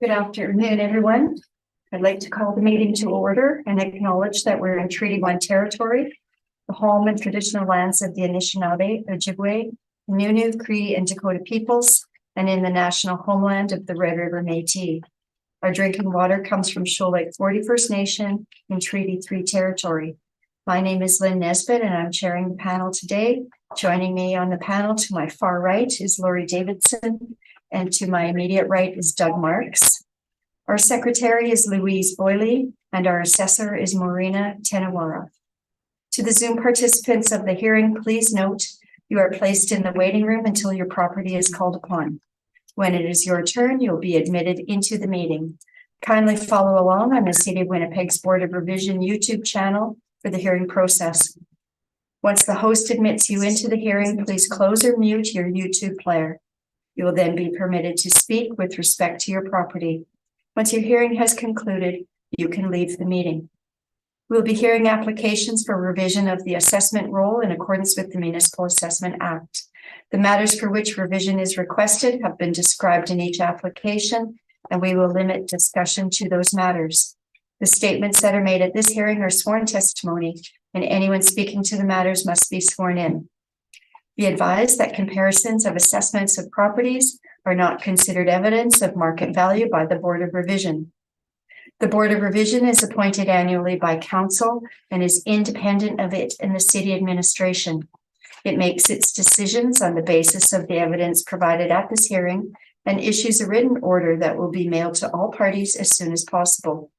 Good afternoon, everyone. I'd like to call the meeting to order and acknowledge that we're in Treaty 1 territory, the home and traditional lands of the Anishinaabe, Ojibwe, Innu, Cree, and Dakota peoples, and in the national homeland of the Red River Métis. Our drinking water comes from Shoal Lake 40 First Nation in Treaty 3 territory. My name is Lynn Nesbitt, and I'm chairing the panel today. Joining me on the panel to my far right is Lori Davidson, and to my immediate right is Doug Marks. Our secretary is Louise Boyley, and our assessor is Marina Tenawara. To the Zoom participants of the hearing, please note you are placed in the waiting room until your property is called upon. When it is your turn, you'll be admitted into the meeting. Kindly follow along on the City of Winnipeg's Board of Revision YouTube channel for the hearing process. Once the host admits you into the hearing, please close or mute your YouTube player. You will then be permitted to speak with respect to your property. Once your hearing has concluded, you can leave the meeting. We'll be hearing applications for revision of the assessment roll in accordance with the Municipal Assessment Act. The matters for which revision is requested have been described in each application, and we will limit discussion to those matters. The statements that are made at this hearing are sworn testimony, and anyone speaking to the matters must be sworn in. Be advised that comparisons of assessments of properties are not considered evidence of market value by the Board of Revision. The Board of Revision is appointed annually by Council and is independent of it in the City Administration. It makes its decisions on the basis of the evidence provided at this hearing and issues a written order that will be mailed to all parties as soon as possible.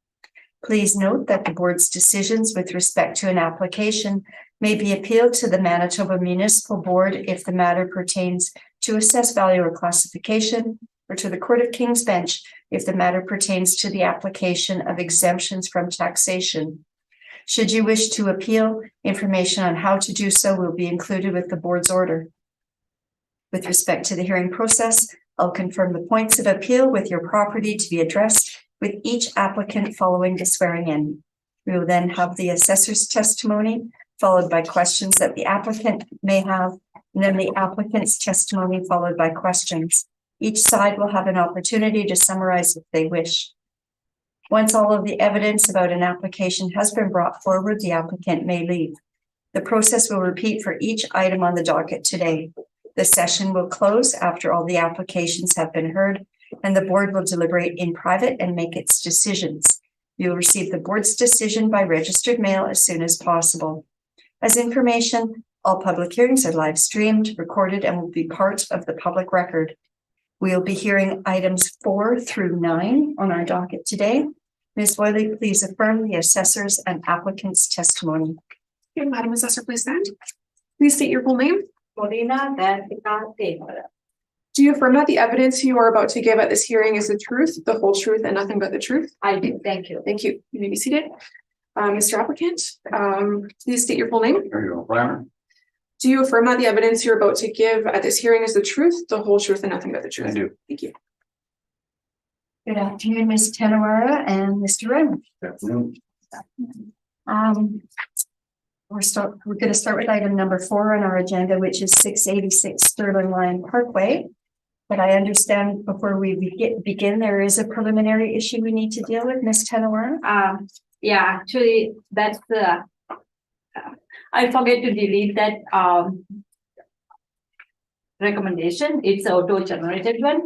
Please note that the Board's decisions with respect to an application may be appealed to the Manitoba Municipal Board if the matter pertains to assess value or classification, or to the Court of King's Bench if the matter pertains to the application of exemptions from taxation. Should you wish to appeal, information on how to do so will be included with the Board's order. With respect to the hearing process, I'll confirm the points of appeal with your property to be addressed with each applicant following the swearing in. We will then have the assessor's testimony, followed by questions that the applicant may have, and then the applicant's testimony followed by questions. Each side will have an opportunity to summarize if they wish. Once all of the evidence about an application has been brought forward, the applicant may leave. The process will repeat for each item on the docket today. The session will close after all the applications have been heard, and the Board will deliberate in private and make its decisions. You will receive the Board's decision by registered mail as soon as possible. As information, all public hearings are live streamed, recorded, and will be part of the public record. We'll be hearing items 4 through 9 on our docket today. Ms. Boyley, please affirm the assessor's and applicant's testimony. Okay, Madam Assessor, please stand. Please state your full name. Do you affirm that the evidence you are about to give at this hearing is the truth, the whole truth, and nothing but the truth? I do. Thank you. Thank you. You may be seated. Mr. Applicant, please state your full name. There you go. Do you affirm that the evidence you're about to give at this hearing is the truth, the whole truth, and nothing but the truth? I do. Thank you. Good afternoon, Ms. Tenawara and Mr. Wren. Good afternoon. We're going to start with item number 4 on our agenda, which is 686 Sterling Line Parkway. But I understand before we begin, there is a preliminary issue we need to deal with, Ms. Tenawara. Yeah, actually, that's the. I forget to delete that recommendation. It's auto-generated one.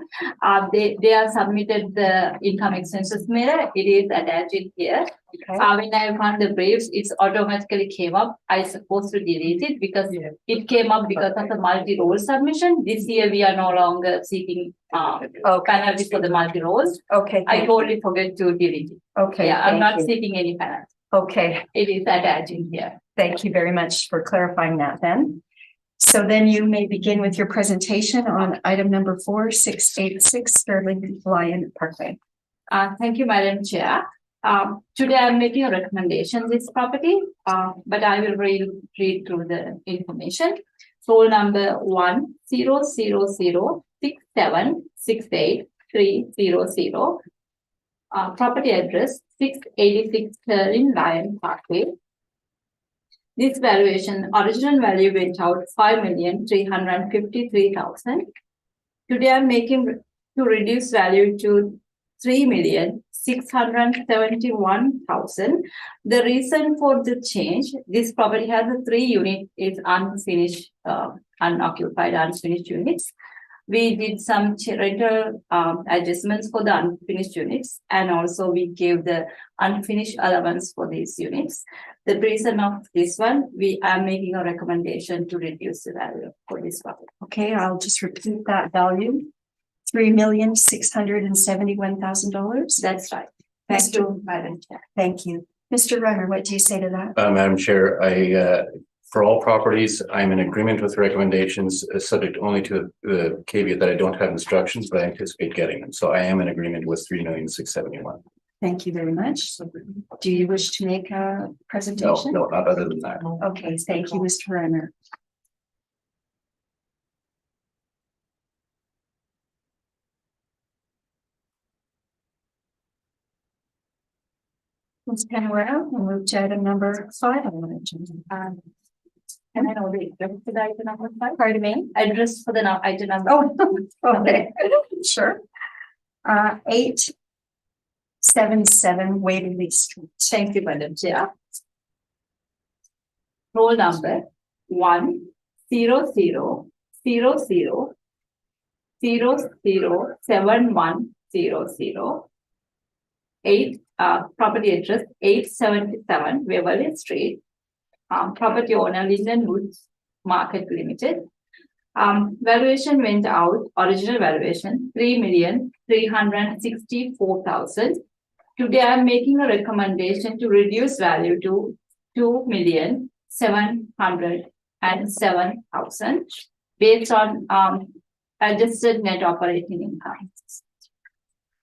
They are submitted the income expenses mirror. It is attached in here. Okay. When I found the briefs, it's automatically came up. I supposed to delete it because it came up because of the multi-role submission. This year we are no longer seeking penalties for the multi-roles. Okay. I totally forget to delete it. Okay. Yeah, I'm not you. seeking any penalty. Okay. It is attached in here. Thank you very much for clarifying that then. So then you may begin with your presentation on item number 4, 686 Sterling Line Parkway. Thank you, Madam Chair. Today I'm making a recommendation this property, but I will read through the information. Sold number 10006768300. Property address 686 Sterling Line Parkway. This valuation, original value went out 5,353,000. Today I'm making to reduce value to 3,671,000. The reason for the change, this property has a 3 unit, is unfinished, unoccupied, unfinished units. We did some rental adjustments for the unfinished units, and also we gave the unfinished allowance for these units. The reason of this one, we are making a recommendation to reduce the value for this property. Okay, I'll just repeat that value. $3,671,000. That's right. Thank Thank you, Madam Chair. Thank you. Mr. Runner, what do you say to that? Madam Chair, for all properties, I'm in agreement with the recommendations, subject only to the caveat that I don't have instructions, but I anticipate getting them. So I am in agreement with 3,671,000. Thank you very much. Do you wish to make a No, presentation? no, not other than that. Okay, thank you, Mr. Runner. Ms. Panwara, we'll move to item number 5 on the agenda. Can I know the address for the item number 5? Pardon me? Address for the item number. Oh, okay, sure. 877 Waverly Street. Thank you, Madam Chair. Roll number 10000007100. 8, property address 877 Waverly Street. Property owner Linden Woods Market Limited. Valuation went out, original valuation 3,364,000. Today I am making a recommendation to reduce value to 2,707,000 based on adjusted net operating income.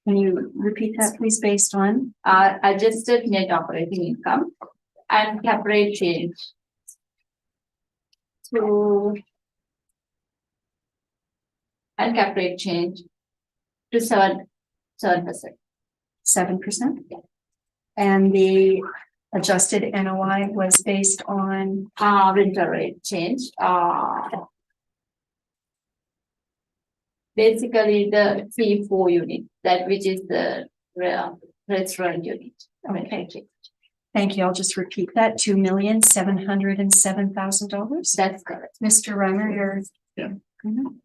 Can you repeat that, please, based on? Adjusted net operating income and cap rate change to 7%. 7%? And the adjusted NOI was based on? Rental rate change. Basically the C4 unit, that which is the restaurant unit. Okay. Thank you. I'll just repeat that, $2,707,000. That's correct. Mr. Runner, you're. Yeah. Mhm.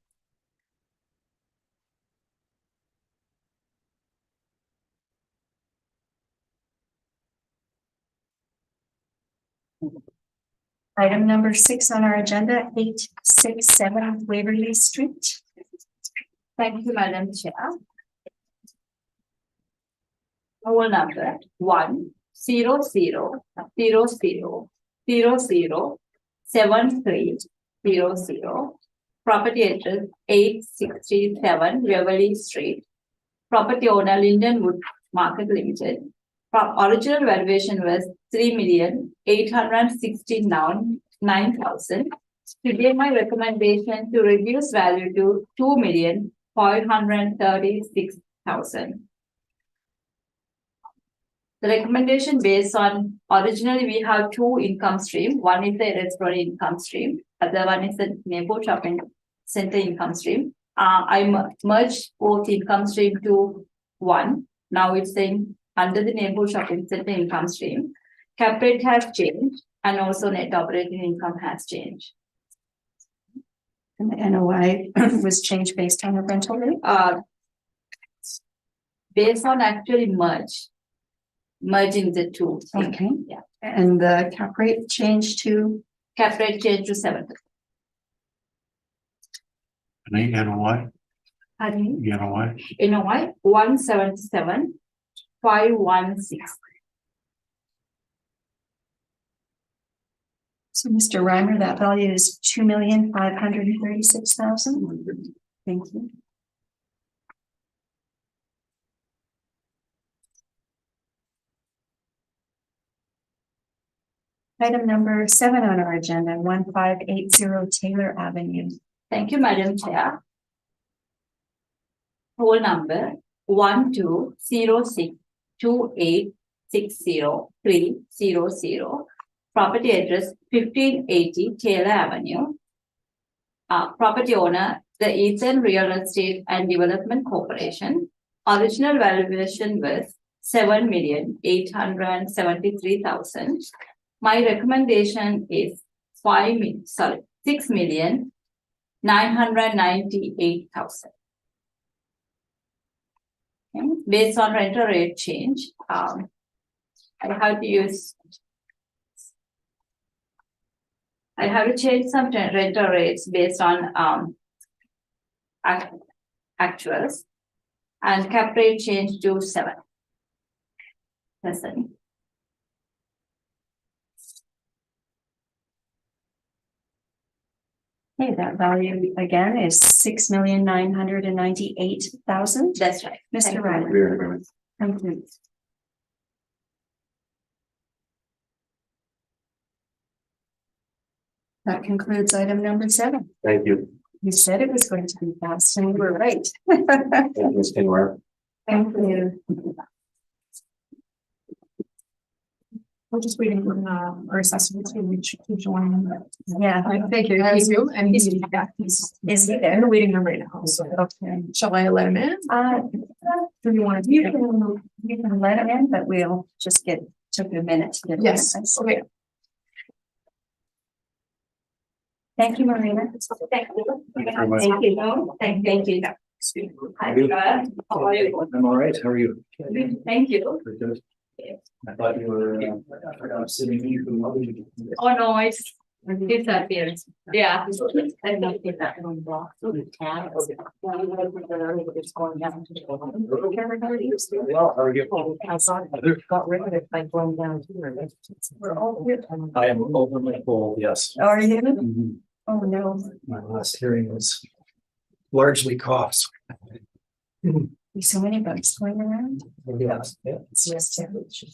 Item number 6 on our agenda, 867 Waverly Street. Thank you, Madam Chair. Roll number 10000007300. Property address 867 Waverly Street. Property owner Linden Wood Market Limited. Original valuation was 3,869,000. Today my recommendation to reduce value to 2,536,000. The recommendation based on, originally we have 2 income stream. One is the restaurant income stream. Other one is the neighborhood shopping center income stream. I merged both income stream to one. Now it's saying under the neighborhood shopping center income stream, cap rate has changed and also net operating income has changed. And the NOI was changed based on the rental rate? Based on actually merging the two. Okay. Yeah. And the cap rate changed to? Cap rate changed to 7%. And the NOI, Pardon me? the NOI, NOI 177,516. So Mr. Reimer, that value is 2,536,000. Thank you. Item number 7 on our agenda, 1580 Taylor Avenue. Thank you, Madam Chair. Whole number 12062860,300. Property address 1580 Taylor Avenue. Property owner, the Eastern Real Estate and Development Corporation. original valuation was 7,873,000. My recommendation is 6,998,000. Okay, based on rental rate change, I have to change some rental rates based on actuals, and cap rate change to 7%. Okay, that value again is 6,998,000. That's right. Thank Mr. you. Riley. We're in agreement. Thank you. That concludes item number 7. Thank you. You said it was going to be fast, and you were right. Thank you, Ms. Kenware. Thank you. We're just waiting for our assessment to join. Yeah, Thank you. Thank you. And he's Is he in there? the waiting room right now. So Okay. shall I let him in? Do you want to? You can let him in, but we'll just took a minute to get. Yes, him. okay. Thank you, Marina. Thank you. Thank you very much. Thank you. Thank you. Hi, Joel. How are you? I'm all right. How are you? Thank you. Very good. I thought you were sitting here. Oh, no, it's disappearance. Yeah. I don't think that. Well, how are you? I am overly full, yes. Are you? Mhm. Oh, no. My last hearing was largely coughs. There's so many bugs going around. Yes, yeah. Yes, yeah.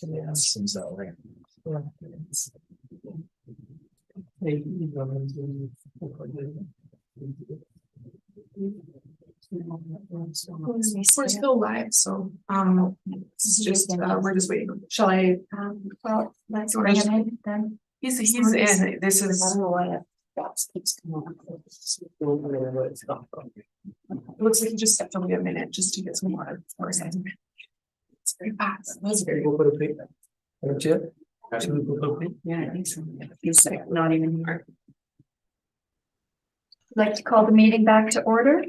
Yeah, it seems that way. We're still live, so it's just we're just waiting. Shall I? Well, let's bring him in then. He's in. This is. I don't know why that keeps coming on. It looks like he just stepped away a minute just to get some water for a second. It's very fast. That's very good. Yeah, I think so. He's like not even here. I'd like to call the meeting back to order.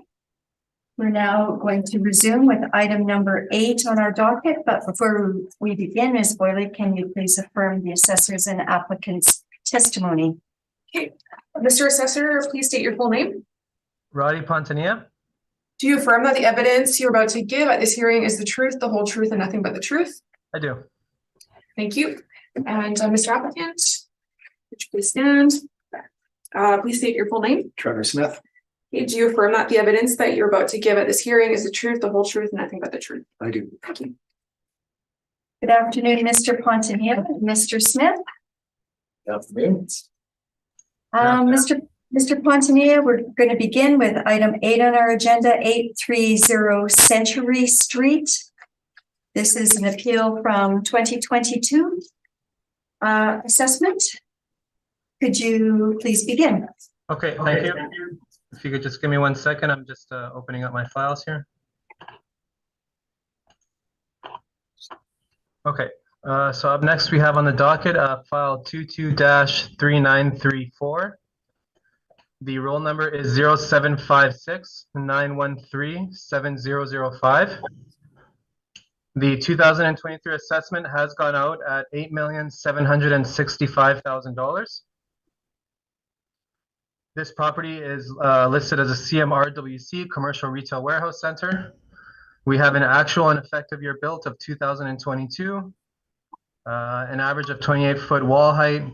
We're now going to resume with item number 8 on our docket, but before we begin, Ms. Boyley, can you please affirm the assessors and applicants' testimony? Okay, Mr. Assessor, please state your full name. Roddy Pontanilla. Do you affirm that the evidence you're about to give at this hearing is the truth, the whole truth, and nothing but the truth? I do. Thank you. And Mr. Applicant, would you please stand? Please state your full name. Trevor Smith, Okay, do you affirm that the evidence that you're about to give at this hearing is the truth, the whole truth, and nothing but the truth? I do. Thank you. Good afternoon, Mr. Pontanilla, Mr. Smith. Afternoon. Mr. Pontanilla, we're going to begin with item 8 on our agenda, 830 Century Street. This is an appeal from 2022 assessment. Could you please begin? Okay, thank you. If you could just give me 1 second, I'm just opening up my files here. Okay, so up next we have on the docket file 22-3934. The roll number is 0756-913-7005. The 2023 assessment has gone out at $8,765,000. This property is listed as a CMRWC, Commercial Retail Warehouse Center. We have an actual and effective year built of 2022, an average of 28-foot wall height,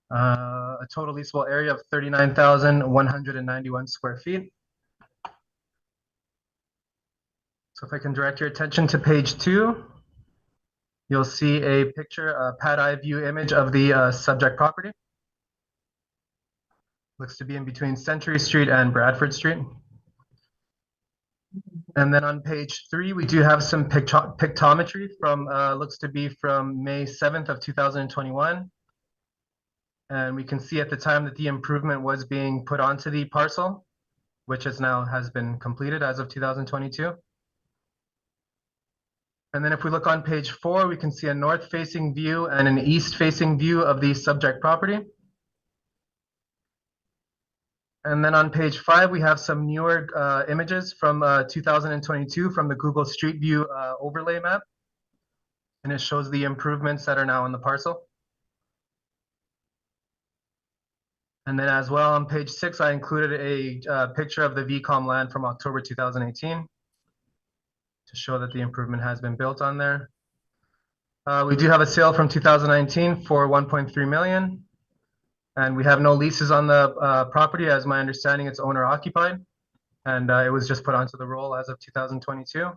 a total leasable area of 39,191 square feet. So if I can direct your attention to page 2, you'll see a picture, a pad eye view image of the subject property. Looks to be in between Century Street and Bradford Street. And then on page 3, we do have some pictometry from, looks to be from May 7th of 2021. And we can see at the time that the improvement was being put onto the parcel, which has been completed as of 2022. And then if we look on page 4, we can see a north-facing view and an east-facing view of the subject property. And then on page 5, we have some newer images from 2022 from the Google Street View overlay map. And it shows the improvements that are now on the parcel. And then as well on page 6, I included a picture of the VCOM land from October 2018 to show that the improvement has been built on there. We do have a sale from 2019 for 1.3 million. And we have no leases on the property. As my understanding, it's owner occupied. And it was just put onto the roll as of 2022.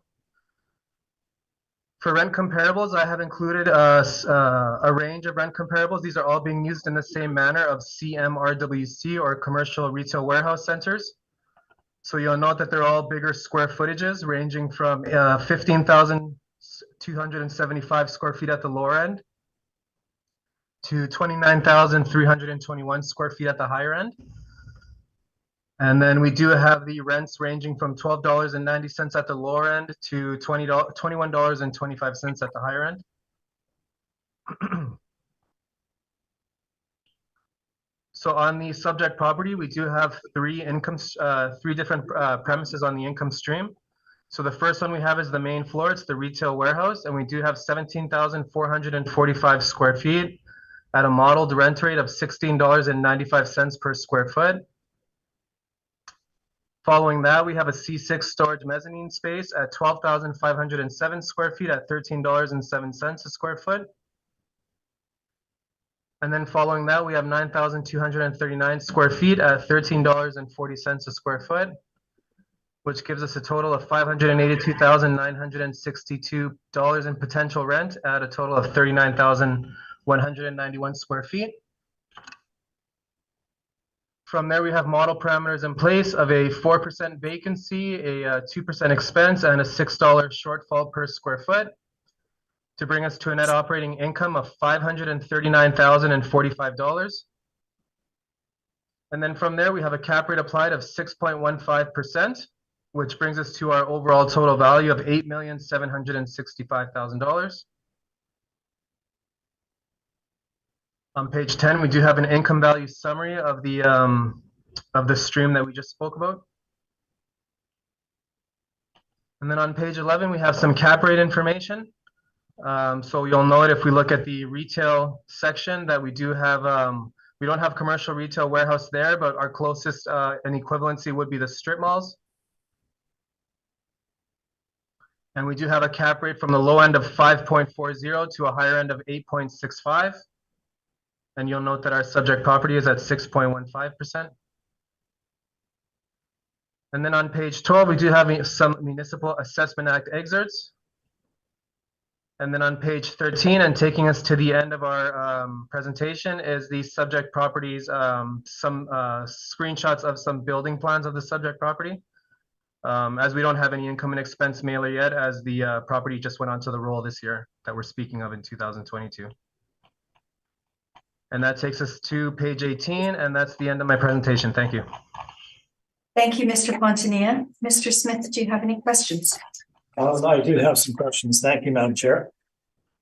For rent comparables, I have included a range of rent comparables. These are all being used in the same manner of CMRWC or commercial retail warehouse centers. So you'll note that they're all bigger square footages ranging from 15,275 square feet at the lower end to 29,321 square feet at the higher end. And then we do have the rents ranging from $12.90 at the lower end to $21.25 at the higher end. So on the subject property, we do have three different premises on the income stream. So the first one we have is the main floor. It's the retail warehouse, and we do have 17,445 square feet at a modeled rent rate of $16.95 per square foot. Following that, we have a C6 storage mezzanine space at 12,507 square feet at $13.07 a square foot. And then following that, we have 9,239 square feet at $13.40 a square foot, which gives us a total of $582,962 in potential rent at a total of 39,191 square feet. From there, we have model parameters in place of a 4% vacancy, a 2% expense, and a $6 shortfall per square foot to bring us to a net operating income of $539,045. And then from there, we have a cap rate applied of 6.15%, which brings us to our overall total value of $8,765,000. On page 10, we do have an income value summary of the stream that we just spoke about. And then on page 11, we have some cap rate information. So you'll note if we look at the retail section that we do have, we don't have commercial retail warehouse there, but our closest in equivalency would be the strip malls. And we do have a cap rate from the low end of 5.40 to a higher end of 8.65. And you'll note that our subject property is at 6.15%. And then on page 12, we do have some Municipal Assessment Act excerpts. And then on page 13, and taking us to the end of our presentation, is the subject properties, some screenshots of some building plans of the subject property. As we don't have any income and expense mailer yet, as the property just went onto the roll this year that we're speaking of in 2022. And that takes us to page 18, and that's the end of my presentation. Thank you. Thank you, Mr. Fontania. Mr. Smith, do you have any questions? I do have some questions. Thank you, Madam Chair.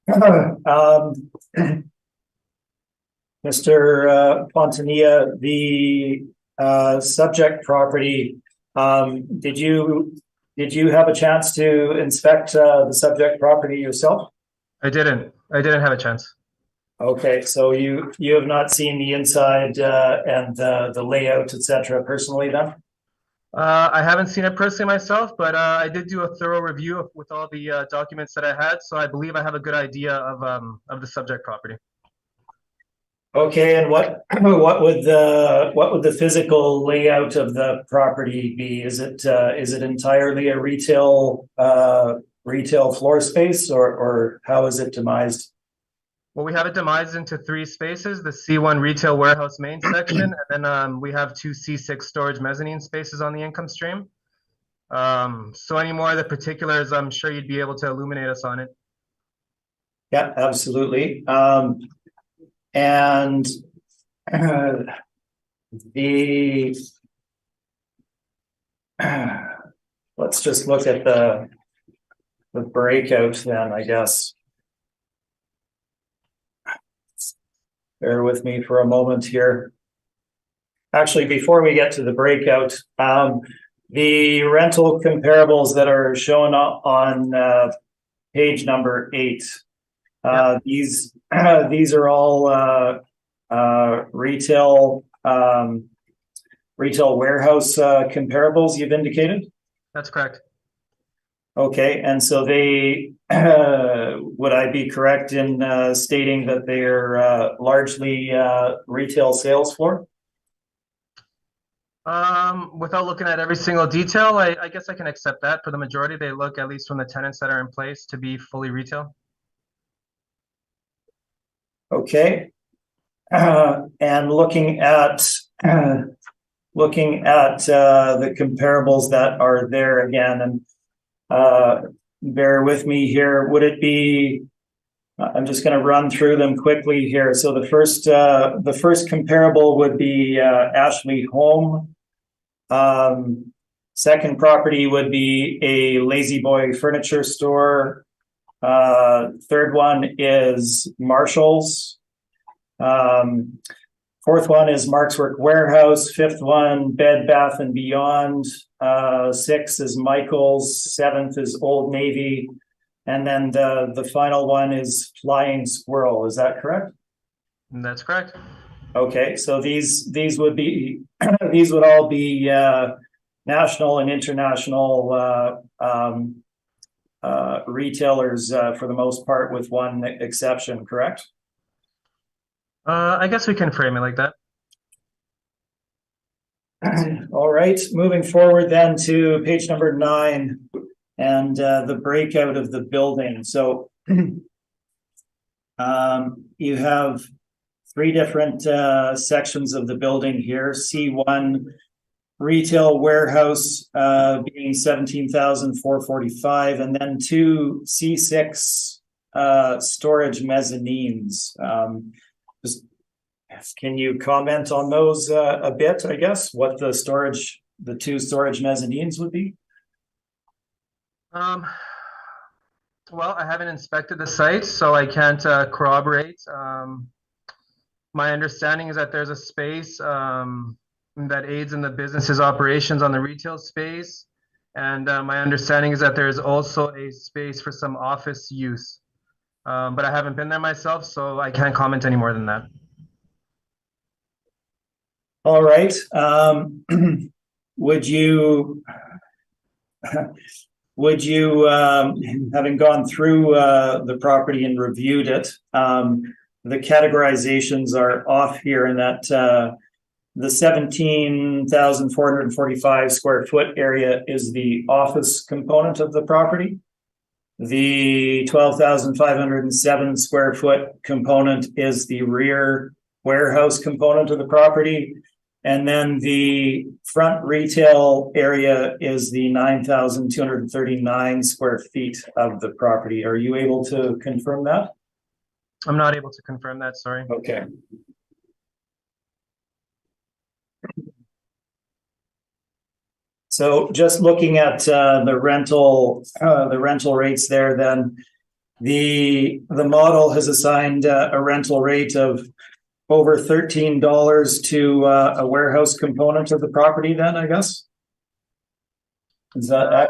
Mr. Fontania, the subject property, did you have a chance to inspect the subject property yourself? I didn't have a chance. Okay, so you have not seen the inside and the layout, etc. personally then? I haven't seen it personally myself, but I did do a thorough review with all the documents that I had, so I believe I have a good idea of the subject property. Okay, and what would the physical layout of the property be? Is it entirely a retail floor space, or how is it demised? Well, we have it demised into 3 spaces: the C1 retail warehouse main section, and then we have 2 C6 storage mezzanine spaces on the income stream. So any more of the particulars, I'm sure you'd be able to illuminate us on it. Yeah, absolutely. And let's just look at breakout then, I guess. Bear with me for a moment here. Actually, before we get to the breakout, the rental comparables that are shown on page number 8. These are all retail warehouse comparables you've indicated. That's correct. Okay, and so they would I be correct in stating that they're largely retail sales floor? Without looking at every single detail, I guess I can accept that. For the majority, they look, at least from the tenants that are in place, to be fully retail. Okay. And looking at the comparables that are there again, and bear with me here, would it be, I'm just going to run through them quickly here. So the first comparable would be Ashley Home. Second property would be a Lazy Boy furniture store. Third one is Marshall's. Fourth one is Mark's Work Warehouse. Fifth one, Bed Bath and Beyond. Sixth is Michael's. Seventh is Old Navy. And then the final one is Flying Squirrel. Is that correct? That's correct. Okay, so these would be these would all be national and international retailers for the most part, with one exception, correct? I guess we can frame it like that. All right, moving forward then to page number 9 and the breakout of the building. So you have 3 different sections of the building here. C1 retail warehouse being 17,445, and then 2 C6 storage mezzanines. Just can you comment on those a bit, I guess, what the 2 storage mezzanines would be? Well, I haven't inspected the site, so I can't corroborate. My understanding is that there's a space that aids in the business's operations on the retail space. And my understanding is that there's also a space for some office use. But I haven't been there myself, so I can't comment any more than that. All right. Would you, having gone through the property and reviewed it, the categorizations are off here in that the 17,445 square foot area is the office component of the property. The 12,507 square foot component is the rear warehouse component of the property. And then the front retail area is the 9,239 square feet of the property. Are you able to confirm that? I'm not able to confirm that, sorry. Okay. So just looking at the rental rates there, then the model has assigned a rental rate of over $13 to a warehouse component of the property then, I guess? Is that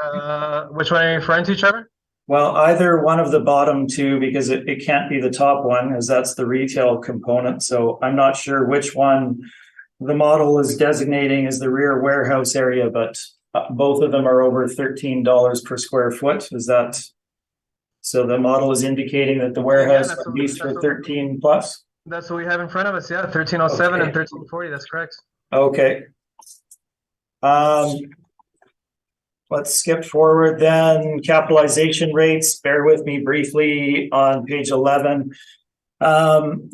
which one are you referring to, Trevor? well, either one of the bottom 2, because it can't be the top one, as that's the retail component. So I'm not sure which one the model is designating as the rear warehouse area, but both of them are over $13 per square foot. Is that, so the model is indicating that the warehouse is leased for 13 plus? That's what we have in front of us, yeah, 1307 Okay. and 1340, that's correct. Okay. Let's skip forward then. Capitalization rates, bear with me briefly on page 11.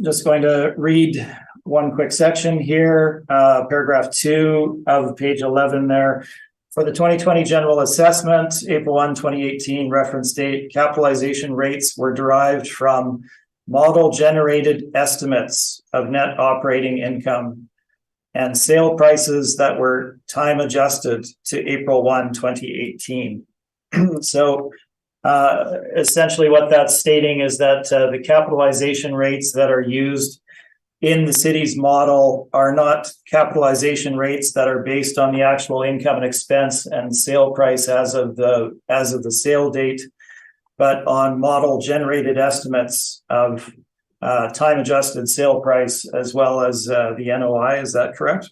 Just going to read one quick section here, paragraph 2 of page 11 there. For the 2020 general assessment, April 1, 2018 reference date, capitalization rates were derived from model generated estimates of net operating income and sale prices that were time adjusted to April 1, 2018. So Essentially what that's stating is that the capitalization rates that are used in the city's model are not capitalization rates that are based on the actual income and expense and sale price as of the sale date, but on model generated estimates of time adjusted sale price as well as the NOI. Is that correct?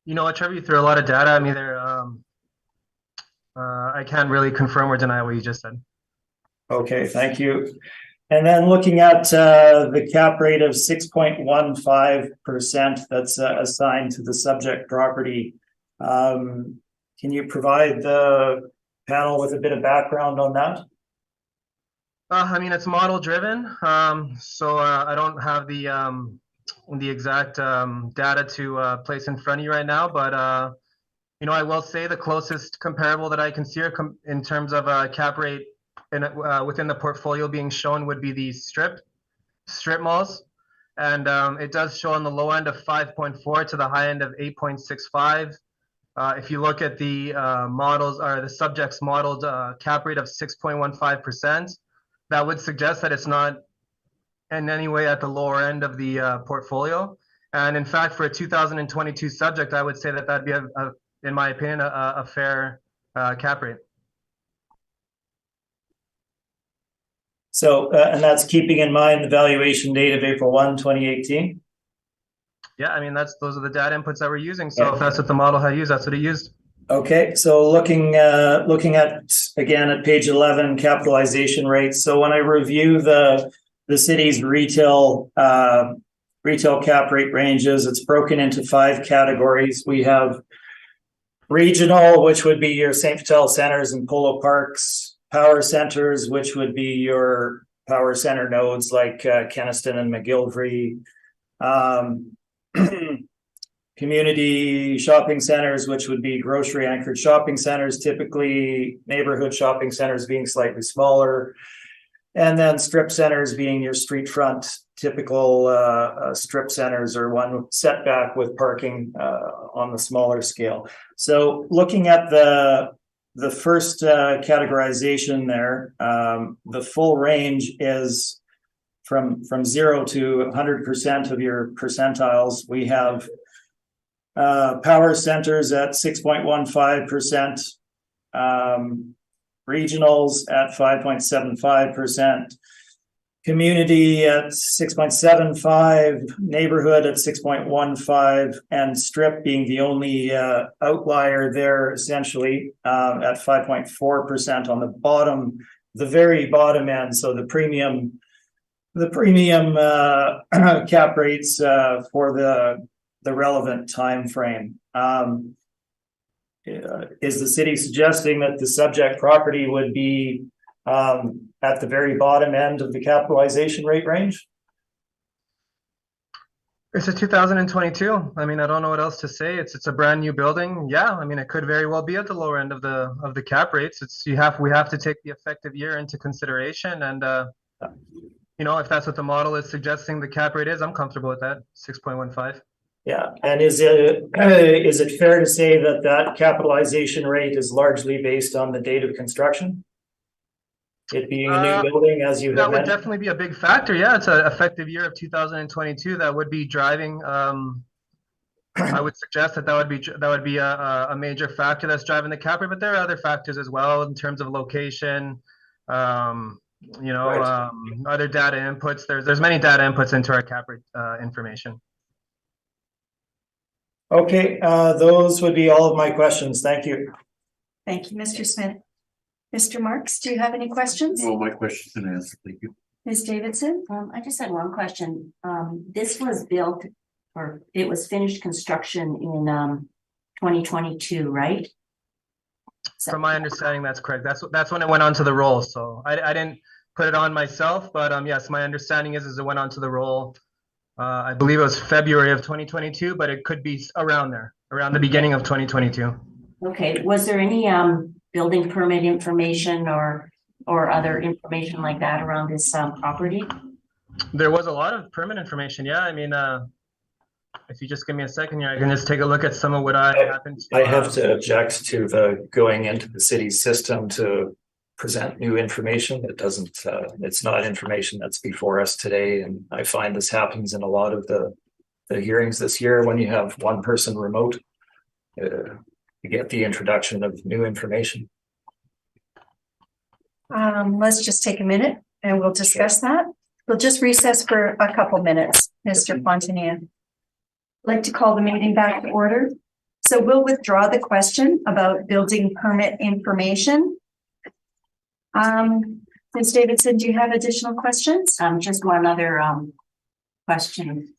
You know what, Trevor, you threw a lot of data at me there. I can't really confirm or deny what you just said. Okay, thank you. And then looking at the cap rate of 6.15% that's assigned to the subject property, can you provide the panel with a bit of background on that? I mean, it's model driven, so I don't have the exact data to place in front of you right now, but you know, I will say the closest comparable that I can see in terms of cap rate within the portfolio being shown would be the strip malls, and it does show on the low end of 5.4 to the high end of 8.65. If you look at the models or the subjects modeled cap rate of 6.15%, that would suggest that it's not in any way at the lower end of the portfolio. And in fact, for a 2022 subject, I would say that that'd be in my opinion, a fair cap rate. So, and that's keeping in mind the valuation date of April 1, 2018? Yeah, I mean, those are the data inputs that we're using. So if that's what the model had used, that's what it used. Okay, so looking at, again, at page 11, capitalization rates. So when I review the city's retail cap rate ranges, it's broken into 5 categories. We have regional, which would be your St. Vital centers and polo parks, power centers, which would be your power center nodes like Kenaston and McGillivray, community shopping centers, which would be grocery anchored shopping centers, typically neighborhood shopping centers being slightly smaller, and then strip centers being your street front typical strip centers or one setback with parking on the smaller scale. So looking at the first categorization there, the full range is from 0 to 100% of your percentiles. We have power centers at 6.15%, regionals at 5.75%, community at 6.75, neighborhood at 6.15, and strip being the only outlier there, essentially at 5.4% on the bottom, the very bottom end. So the premium cap rates for the relevant time frame. Is the city suggesting that the subject property would be at the very bottom end of the capitalization rate range? It's a 2022. I mean, I don't know what else to say. It's a brand new building. Yeah, I mean, it could very well be at the lower end of the cap rates. We have to take the effective year into consideration, and you know, if that's what the model is suggesting the cap rate is, I'm comfortable with that 6.15. Yeah, and is it fair to say that capitalization rate is largely based on the date of construction? It being a new building, as you have that would mentioned? definitely be a big factor. Yeah, it's an effective year of 2022 that would be driving. I would suggest that would be a major factor that's driving the cap rate, but there are other factors as well in terms of location. You know, Right. Other data inputs. There's many data inputs into our cap rate information. Okay, those would be all of my questions. Thank you. Thank you, Mr. Smith. Mr. Marks, do you have any questions? No, my question's been answered. Thank you. Ms. Davidson? I just had one question. This was built, or it was finished construction in 2022, right? From my understanding, that's correct. That's when it went onto the roll. So I didn't put it on myself, but yes, my understanding is it went onto the roll. I believe it was February of 2022, but it could be around there, around the beginning of 2022. Okay. Was there any building permit information or other information like that around this property? There was a lot of permit information. Yeah, I mean, If you just give me a second here, I can just take a look at some of what I happen to. I have to object to the going into the city system to present new information. It doesn't, it's not information that's before us today. And I find this happens in a lot of the hearings this year when you have one person remote. You get the introduction of new information. Let's just take a minute and we'll discuss that. We'll just recess for a couple minutes, Mr. Fontanier. I'd like to call the meeting back to order. So we'll withdraw the question about building permit information. Ms. Davidson, do you have additional questions? Just one other, question.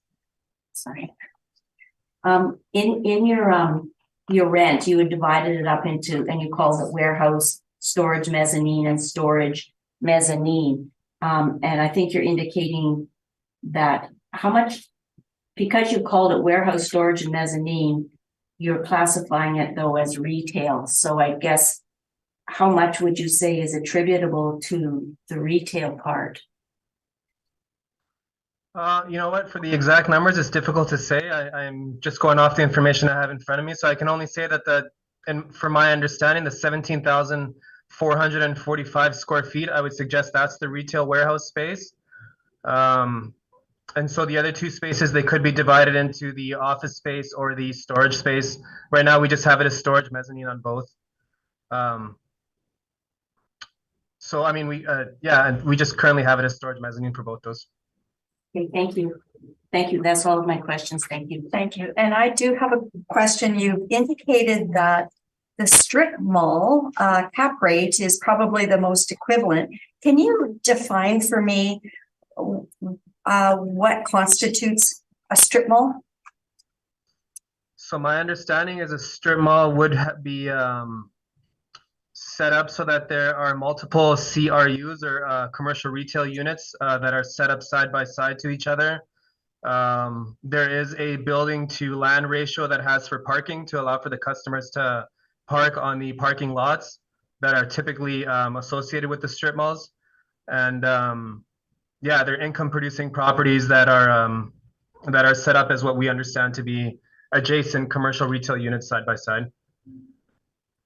Sorry. In your rent, you had divided it up into, and you called it warehouse, storage mezzanine, and storage mezzanine. And I think you're indicating that how much, because you called it warehouse, storage, and mezzanine, you're classifying it though as retail. So I guess how much would you say is attributable to the retail part? You know what, for the exact numbers, it's difficult to say. I'm just going off the information I have in front of me. So I can only say that and from my understanding, the 17,445 square feet, I would suggest that's the retail warehouse space. And so the other two spaces, they could be divided into the office space or the storage space. Right now, we just have it as storage mezzanine on both. So, I mean, we just currently have it as storage mezzanine for both those. Okay, thank you. Thank you. That's all of my questions. Thank you. Thank you. And I do have a question. You indicated that the strip mall cap rate is probably the most equivalent. Can you define for me what constitutes a strip mall? So my understanding is a strip mall would be set up so that there are multiple CRUs or commercial retail units that are set up side by side to each other. There is a building to land ratio that has for parking to allow for the customers to park on the parking lots that are typically associated with the strip malls. And yeah, they're income producing properties that are set up as what we understand to be adjacent commercial retail units side by side.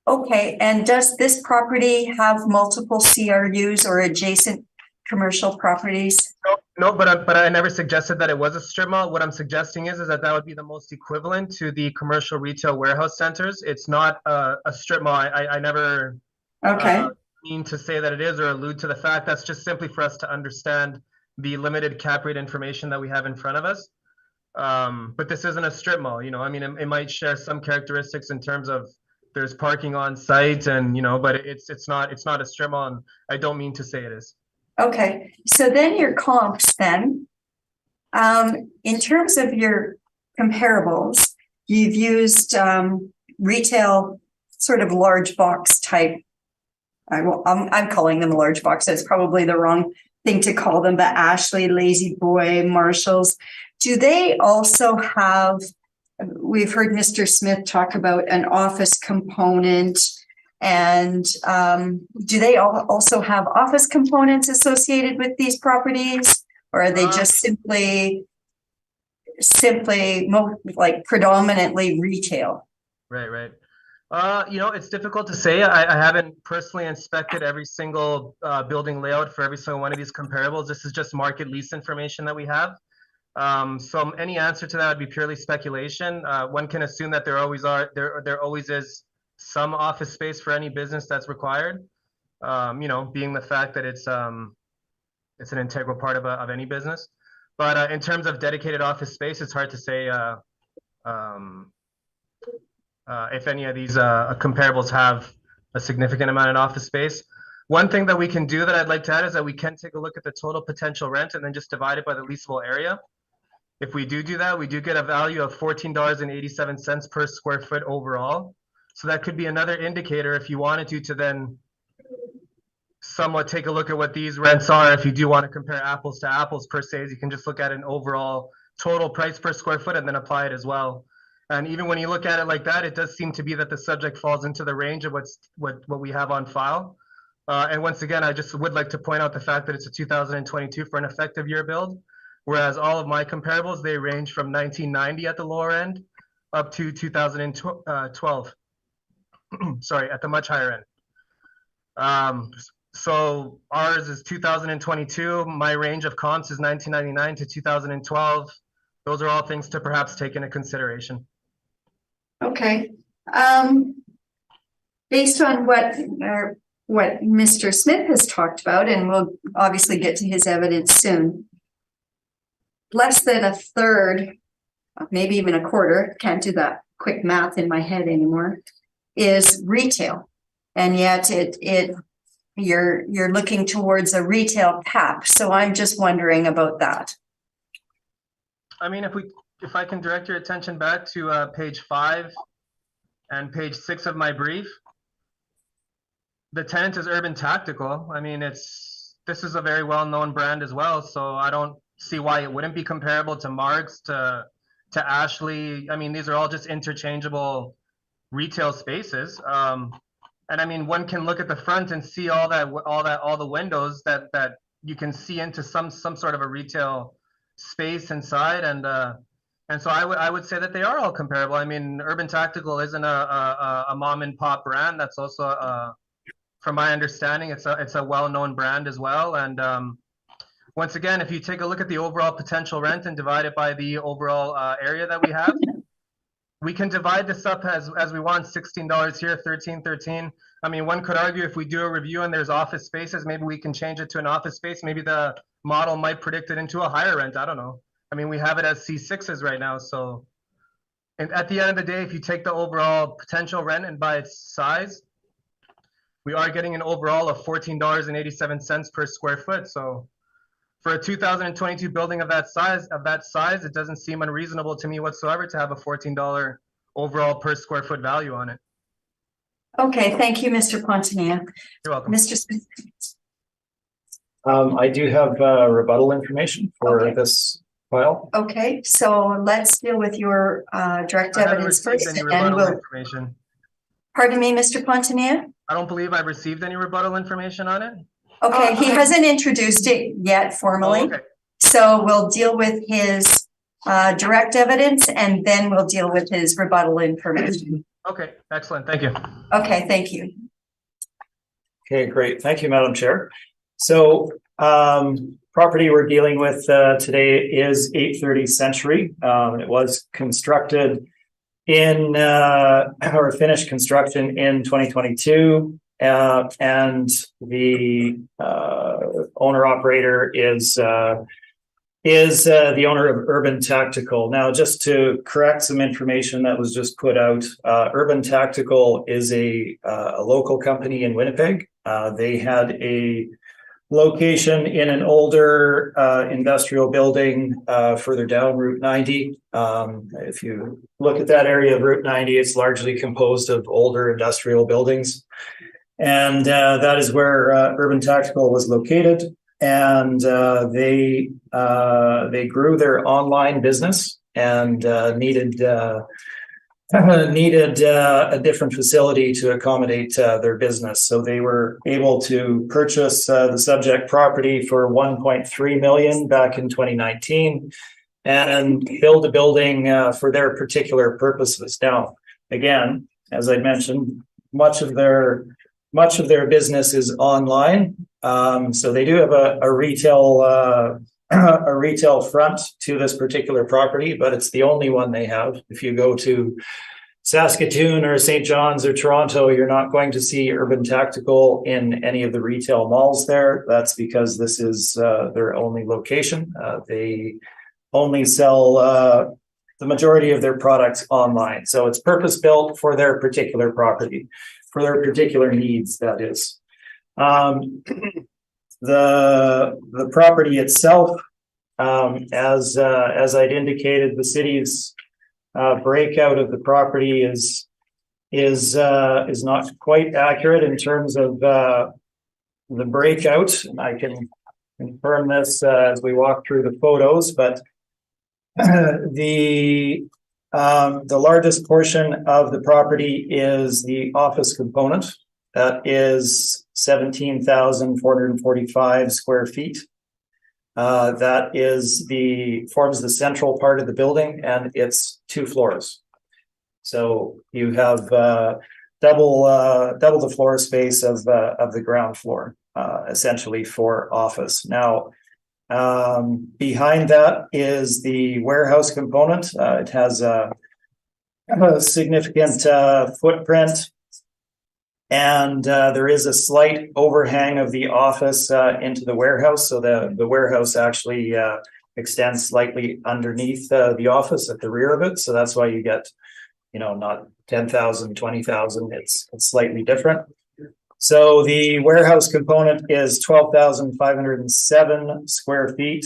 Okay, and does this property have multiple CRUs or adjacent commercial properties? No, but I never suggested that it was a strip mall. What I'm suggesting is that would be the most equivalent to the commercial retail warehouse centers. It's not a strip mall. I never mean to say that it is or allude to the fact. That's just simply for us to understand the limited cap rate information that we have in front of us. But this isn't a strip mall, you know. I mean, it might share some characteristics in terms of there's parking on site and, you know, but it's not a strip mall, and I don't mean to say it is. Okay, so then your comps then, in terms of your comparables, you've used retail sort of large box type. I'm calling them large box. That's probably the wrong thing to call them, but Ashley, Lazy Boy, Marshalls. Do they also have, we've heard Mr. Smith talk about an office component, and do they also have office components associated with these properties, or are they just simply like predominantly retail? Right. You know, it's difficult to say. I haven't personally inspected every single building layout for every single one of these comparables. This is just market lease information that we have. So any answer to that would be purely speculation. One can assume that there always is some office space for any business that's required. You know, being the fact that it's an integral part of any business. But in terms of dedicated office space, it's hard to say if any of these comparables have a significant amount of office space. One thing that we can do that I'd like to add is that we can take a look at the total potential rent and then just divide it by the leasable area. If we do that, we do get a value of $14.87 per square foot overall. So that could be another indicator if you wanted to then somewhat take a look at what these rents are. If you do want to compare apples to apples per se, you can just look at an overall total price per square foot and then apply it as well. And even when you look at it like that, it does seem to be that the subject falls into the range of what we have on file. And once again, I just would like to point out the fact that it's a 2022 for an effective year build, Whereas all of my comparables, they range from 1990 at the lower end up to 2012. Sorry, at the much higher end. So ours is 2022. My range of comps is 1999 to 2012. Those are all things to perhaps take into consideration. Okay, based on what Mr. Smith has talked about, and we'll obviously get to his evidence soon. Less than a third, maybe even a quarter, can't do that quick math in my head anymore, is retail. And yet you're looking towards a retail cap. So I'm just wondering about that. I mean, if I can direct your attention back to page 5 and page 6 of my brief, the tenant is Urban Tactical. I mean, this is a very well-known brand as well, so I don't see why it wouldn't be comparable to Mark's, to Ashley. I mean, these are all just interchangeable retail spaces. And I mean, one can look at the front and see all the windows that you can see into some sort of a retail space inside, and so I would say that they are all comparable. I mean, Urban Tactical isn't a mom and pop brand. That's also from my understanding, it's a well-known brand as well. And once again, if you take a look at the overall potential rent and divide it by the overall area that we have, we can divide this up as we want. $16 here, $13. I mean, one could argue if we do a review and there's office spaces, maybe we can change it to an office space. Maybe the model might predict it into a higher rent. I don't know. I mean, we have it as C6s right now. So, and at the end of the day, if you take the overall potential rent and by its size, we are getting an overall of $14.87 per square foot. So for a 2022 building of that size, it doesn't seem unreasonable to me whatsoever to have a $14 overall per square foot value on it. Okay, thank you, Mr. Pontinia. You're welcome. Mr. Smith. I do have rebuttal information for this file. Okay, so let's deal with your direct evidence first, and we'll. Information. Pardon me, Mr. Pontinia? I don't believe I've received any rebuttal information on it. Okay, he hasn't introduced it yet formally. Oh, okay. So we'll deal with his direct evidence, and then we'll deal with his rebuttal information. Okay, excellent. Thank you. Okay, thank you. Okay, great. Thank you, Madam Chair. So property we're dealing with today is 830 Century. It was constructed or finished construction in 2022. And the owner operator is the owner of Urban Tactical. Now, just to correct some information that was just put out, Urban Tactical is a local company in Winnipeg. They had a location in an older industrial building further down Route 90. If you look at that area of Route 90, it's largely composed of older industrial buildings. And that is where Urban Tactical was located. And they grew their online business and needed a different facility to accommodate their business. So they were able to purchase the subject property for $1.3 million back in 2019 and build a building for their particular purposes. Now, again, as I mentioned, much of their business is online. So they do have a retail front to this particular property, but it's the only one they have. If you go to Saskatoon or St. John's or Toronto, you're not going to see Urban Tactical in any of the retail malls there. That's because this is their only location. They only sell the majority of their products online. So it's purpose-built for their particular property, for their particular needs, that is. The property itself, as I'd indicated, the city's breakout of the property is not quite accurate in terms of the breakout. And I can confirm this as we walk through the photos, but the largest portion of the property is the office component. That is 17,445 square feet. That forms the central part of the building, and it's 2 floors. So you have double the floor space of the ground floor, essentially for office. Now, behind that is the warehouse component. It has a significant footprint, and there is a slight overhang of the office into the warehouse. So the warehouse actually extends slightly underneath the office at the rear of it. So that's why you get, not 10,000, 20,000. It's slightly different. So the warehouse component is 12,507 square feet.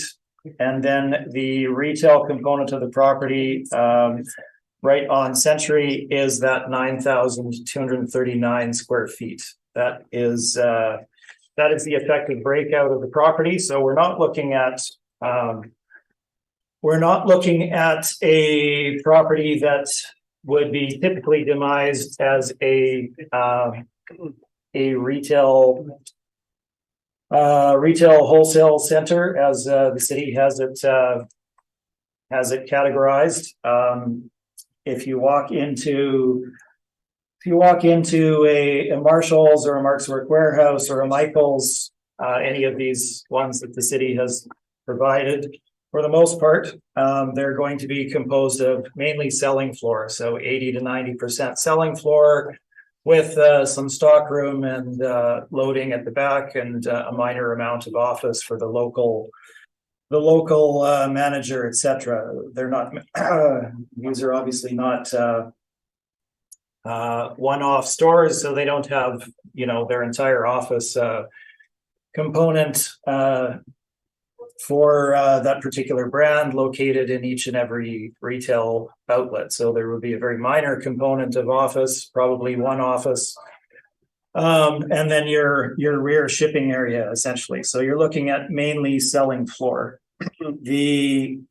And then the retail component of the property, right on Century, is that 9,239 square feet. That is the effective breakout of the property. So we're not looking at a property that would be typically demised as a retail wholesale center, as the city has it categorized. If you walk into a Marshall's or a Mark's Work Warehouse or a Michael's, any of these ones that the city has provided, for the most part, they're going to be composed of mainly selling floor, so 80 to 90% selling floor, with some stock room and loading at the back, and a minor amount of office for the local manager, etc. They're not; these are obviously not one-off stores, so they don't have their entire office component for that particular brand located in each and every retail outlet. So there would be a very minor component of office, probably one office, and then your rear shipping area, essentially. So you're looking at mainly selling floor. The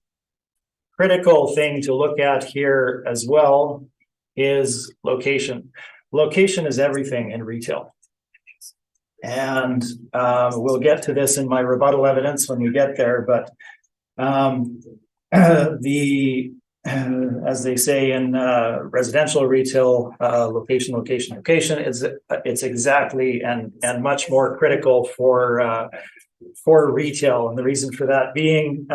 critical thing to look at here as well is location. Location is everything in retail. And we'll get to this in my rebuttal evidence when we get there, but as they say in residential retail, location, it's exactly and much more critical for retail. And the reason for that being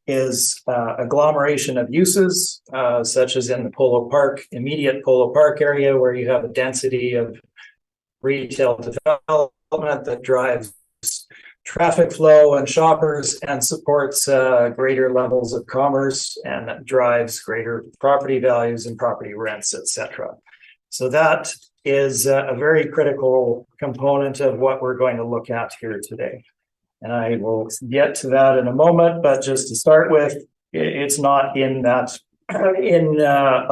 is agglomeration of uses, such as in the immediate Polo Park area, where you have a density of retail development that drives traffic flow and shoppers and supports greater levels of commerce, and that drives greater property values and property rents, etc. So that is a very critical component of what we're going to look at here today. And I will get to that in a moment, but just to start with, it's not in a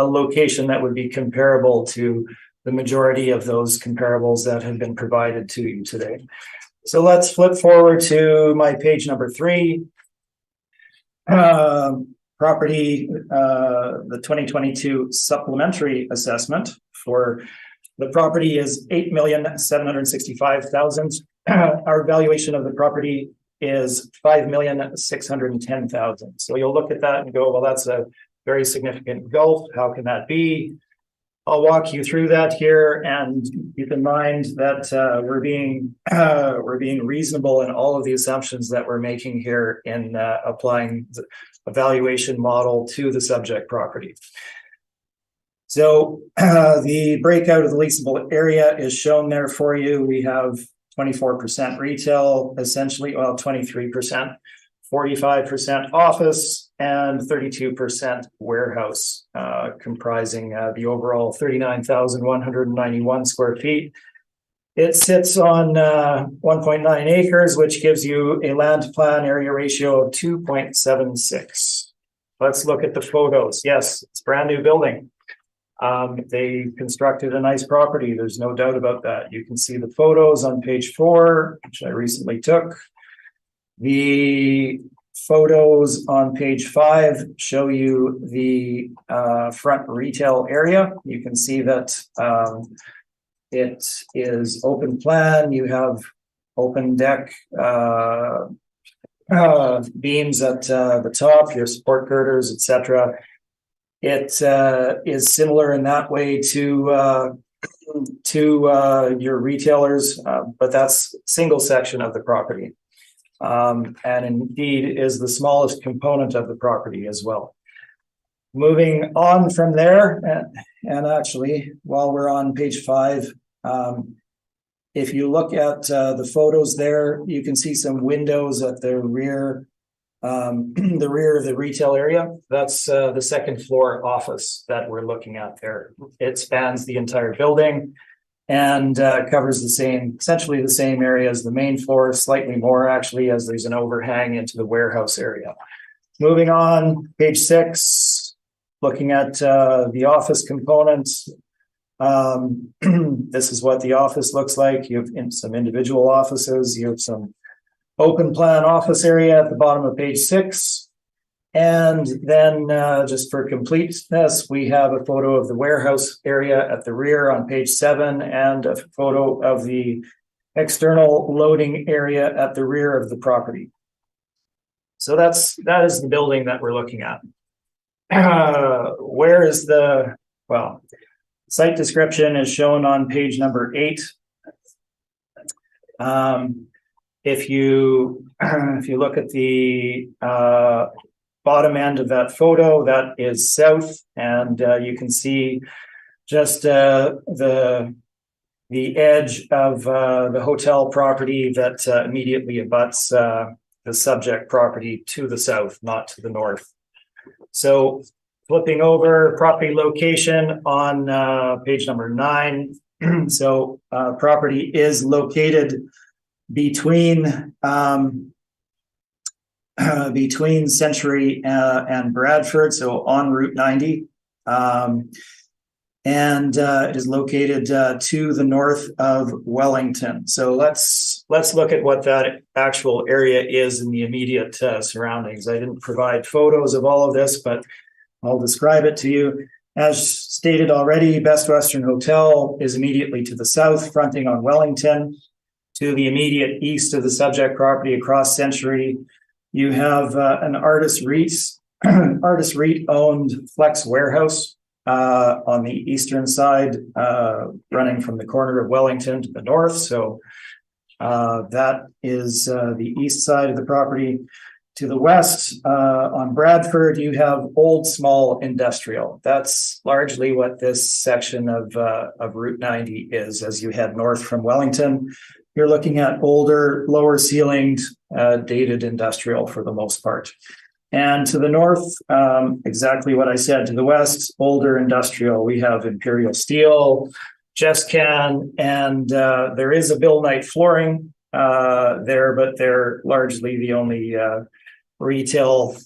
location that would be comparable to the majority of those comparables that have been provided to you today. So let's flip forward to my page number 3. Property, the 2022 supplementary assessment for the property is $8,765,000. Our valuation of the property is $5,610,000. So you'll look at that and go, well, that's a very significant gulf. How can that be? I'll walk you through that here, and keep in mind that we're being reasonable in all of the assumptions that we're making here in applying the evaluation model to the subject property. So the breakout of the leasable area is shown there for you. We have 24% retail, essentially, well, 23%, 45% office, and 32% warehouse, comprising the overall 39,191 square feet. It sits on 1.9 acres, which gives you a land plan area ratio of 2.76. Let's look at the photos. Yes, it's a brand new building. They constructed a nice property. There's no doubt about that. You can see the photos on page 4, which I recently took. The photos on page 5 show you the front retail area. You can see that it is open plan. You have open deck beams at the top, your support girders, etc. It is similar in that way to your retailers, but that's a single section of the property. And indeed is the smallest component of the property as well. Moving on from there, and actually, while we're on page 5, if you look at the photos there, you can see some windows at the rear, the rear of the retail area. That's the second floor office that we're looking at there. It spans the entire building and covers essentially the same area as the main floor, slightly more actually, as there's an overhang into the warehouse area. Moving on, page 6, looking at the office components. This is what the office looks like. You have some individual offices. You have some open plan office area at the bottom of page 6. And then just for completeness, we have a photo of the warehouse area at the rear on page 7 and a photo of the external loading area at the rear of the property. So that is the building that we're looking at. Where is the, well, site description is shown on page number 8. If you look at the bottom end of that photo, that is south, and you can see just the edge of the hotel property that immediately abuts the subject property to the south, not to the north. So flipping over, property location on page number 9. So property is located between Century and Bradford, so on Route 90, and it is located to the north of Wellington. So let's look at what that actual area is in the immediate surroundings. I didn't provide photos of all of this, but I'll describe it to you. As stated already, Best Western Hotel is immediately to the south, fronting on Wellington. To the immediate east of the subject property across Century, you have an Artis REIT owned flex warehouse on the eastern side, running from the corner of Wellington to the north. So that is the east side of the property. To the west, on Bradford, you have Old Small Industrial. That's largely what this section of Route 90 is as you head north from Wellington. You're looking at older, lower ceilinged, dated industrial for the most part. And to the north, exactly what I said. To the west, older industrial. We have Imperial Steel, Jeffscan, and there is a Bill Knight Flooring there, but they're largely the only retail-ish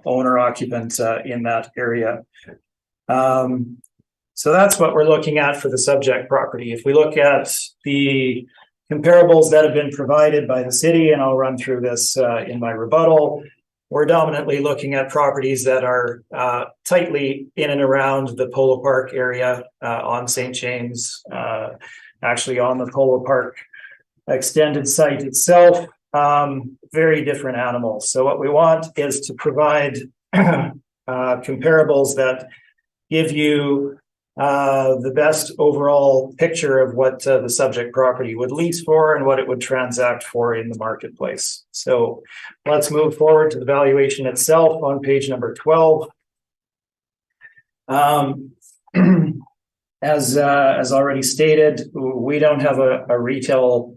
owner-occupant in that area. So that's what we're looking at for the subject property. If we look at the comparables that have been provided by the city, and I'll run through this in my rebuttal, we're dominantly looking at properties that are tightly in and around the Polo Park area on St. James, actually on the Polo Park extended site itself. Very different animals. So what we want is to provide comparables that give you the best overall picture of what the subject property would lease for and what it would transact for in the marketplace. So let's move forward to the valuation itself on page number 12. As already stated, we don't have a retail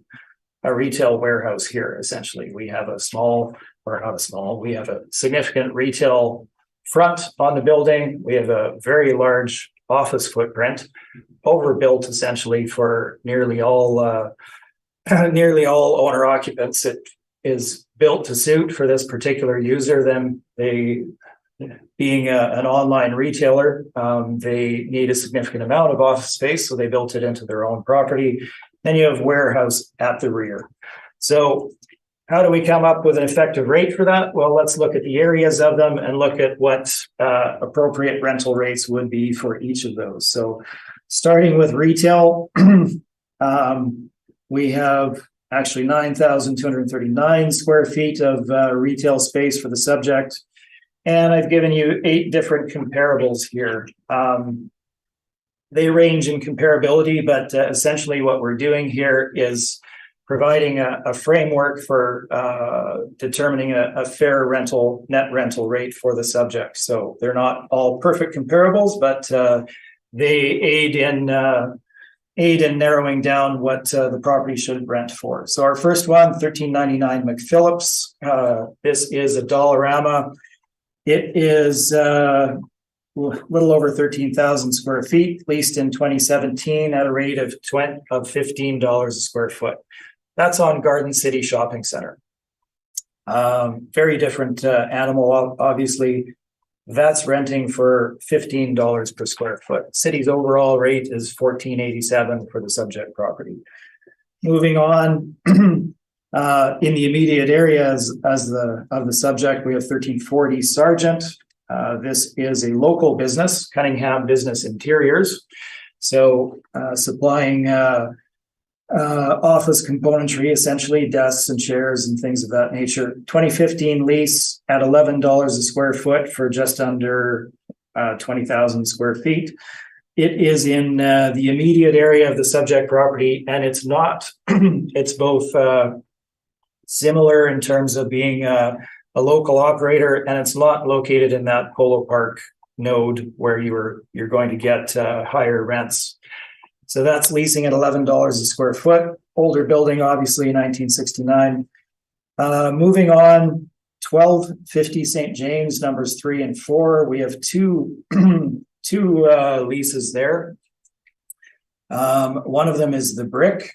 warehouse here. Essentially, we have we have a significant retail front on the building. We have a very large office footprint, overbuilt essentially for nearly all owner occupants. It is built to suit for this particular user. Then they, being an online retailer, they need a significant amount of office space, so they built it into their own property. Then you have warehouse at the rear. So how do we come up with an effective rate for that? Well, let's look at the areas of them and look at what appropriate rental rates would be for each of those. So starting with retail, we have actually 9,239 square feet of retail space for the subject. And I've given you 8 different comparables here. They range in comparability, but essentially what we're doing here is providing a framework for determining a fair net rental rate for the subject. So they're not all perfect comparables, but they aid in narrowing down what the property should rent for. So our first one, 1399 McPhillips. This is a Dollarama. It is a little over 13,000 square feet, leased in 2017 at a rate of $15 a square foot. That's on Garden City Shopping Center. Very different animal, obviously. That's renting for $15 per square foot. City's overall rate is $14.87 for the subject property. Moving on, in the immediate area of the subject, we have 1340 Sargent. This is a local business, Cunningham Business Interiors. So supplying office componentry, essentially desks and chairs and things of that nature. 2015 lease at $11 a square foot for just under 20,000 square feet. It is in the immediate area of the subject property, and it's not, it's both similar in terms of being a local operator, and it's not located in that Polo Park node where you're going to get higher rents. So that's leasing at $11 a square foot. Older building, obviously, 1969. Moving on, 1250 St. James, numbers 3 and 4. We have two leases there. One of them is the Brick,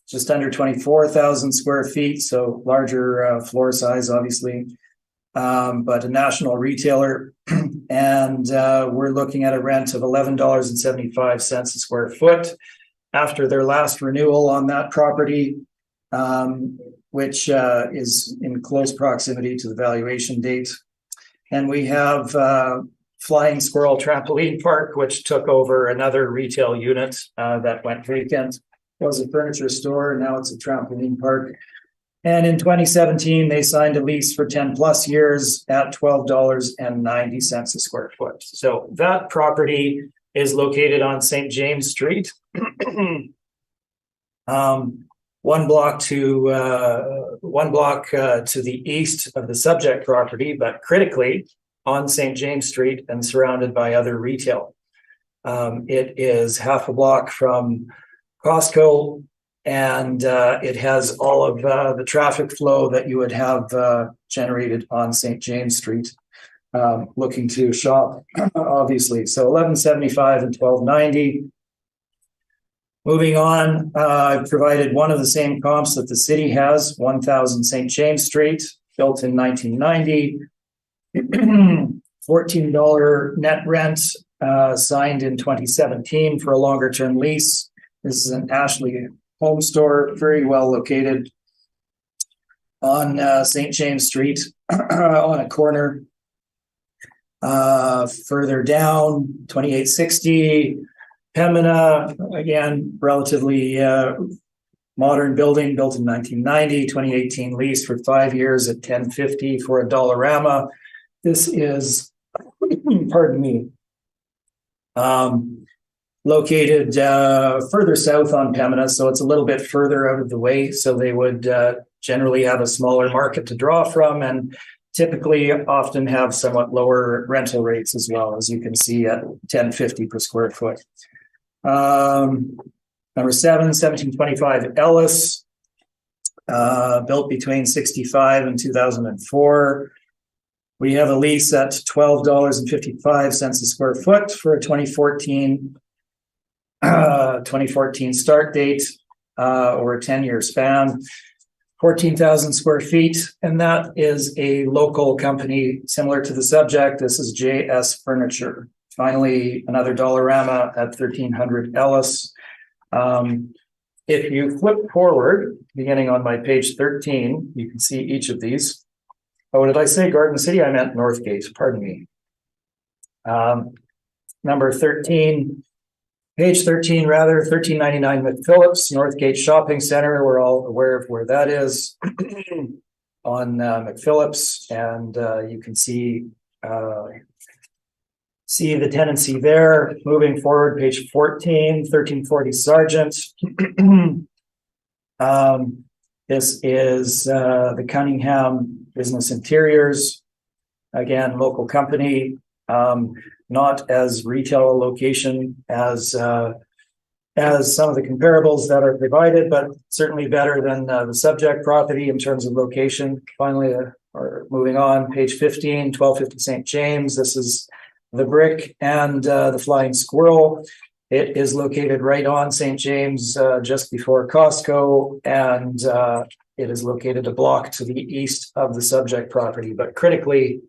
just under 24,000 square feet, so larger floor size, obviously, but a national retailer. And we're looking at a rent of $11.75 a square foot after their last renewal on that property, which is in close proximity to the valuation date. And we have Flying Squirrel Trampoline Park, which took over another retail unit that went vacant. It was a furniture store, now it's a trampoline park. And in 2017, they signed a lease for 10 plus years at $12.90 a square foot. So that property is located on St. James Street. One block to the east of the subject property, but critically on St. James Street and surrounded by other retail. It is half a block from Costco, and it has all of the traffic flow that you would have generated on St. James Street, looking to shop, obviously. So $11.75 and $12.90. Moving on, I've provided one of the same comps that the city has, 1000 St. James Street, built in 1990. $14 net rent, signed in 2017 for a longer term lease. This is an Ashley home store, very well located on St. James Street on a corner. Further down, 2860 Pembina, again, relatively modern building, built in 1990, 2018 lease for 5 years at $10.50 for a Dollarama. This is, pardon me, located further south on Pembina, so it's a little bit further out of the way. So they would generally have a smaller market to draw from, and typically often have somewhat lower rental rates as well, as you can see at $10.50 per square foot. Number 7, 1725 Ellis, built between 65 and 2004. We have a lease at $12.55 a square foot for a 2014 start date, or a 10-year span, 14,000 square feet. And that is a local company similar to the subject. This is JS Furniture. Finally, another Dollarama at 1300 Ellis. If you flip forward, beginning on my page 13, you can see each of these. Oh, did I say Garden City? I meant Northgate, pardon me. Number 13, Page 13, rather, 1399 McPhillips, Northgate Shopping Center. We're all aware of where that is on McPhillips, and you can see the tenancy there. Moving forward, page 14, 1340 Sargent. This is the Cunningham Business Interiors. Again, local company, not as retail a location as some of the comparables that are provided, but certainly better than the subject property in terms of location. Finally, or moving on, page 15, 1250 St. James. This is the Brick and the Flying Squirrel. It is located right on St. James, just before Costco, and it is located a block to the east of the subject property, but critically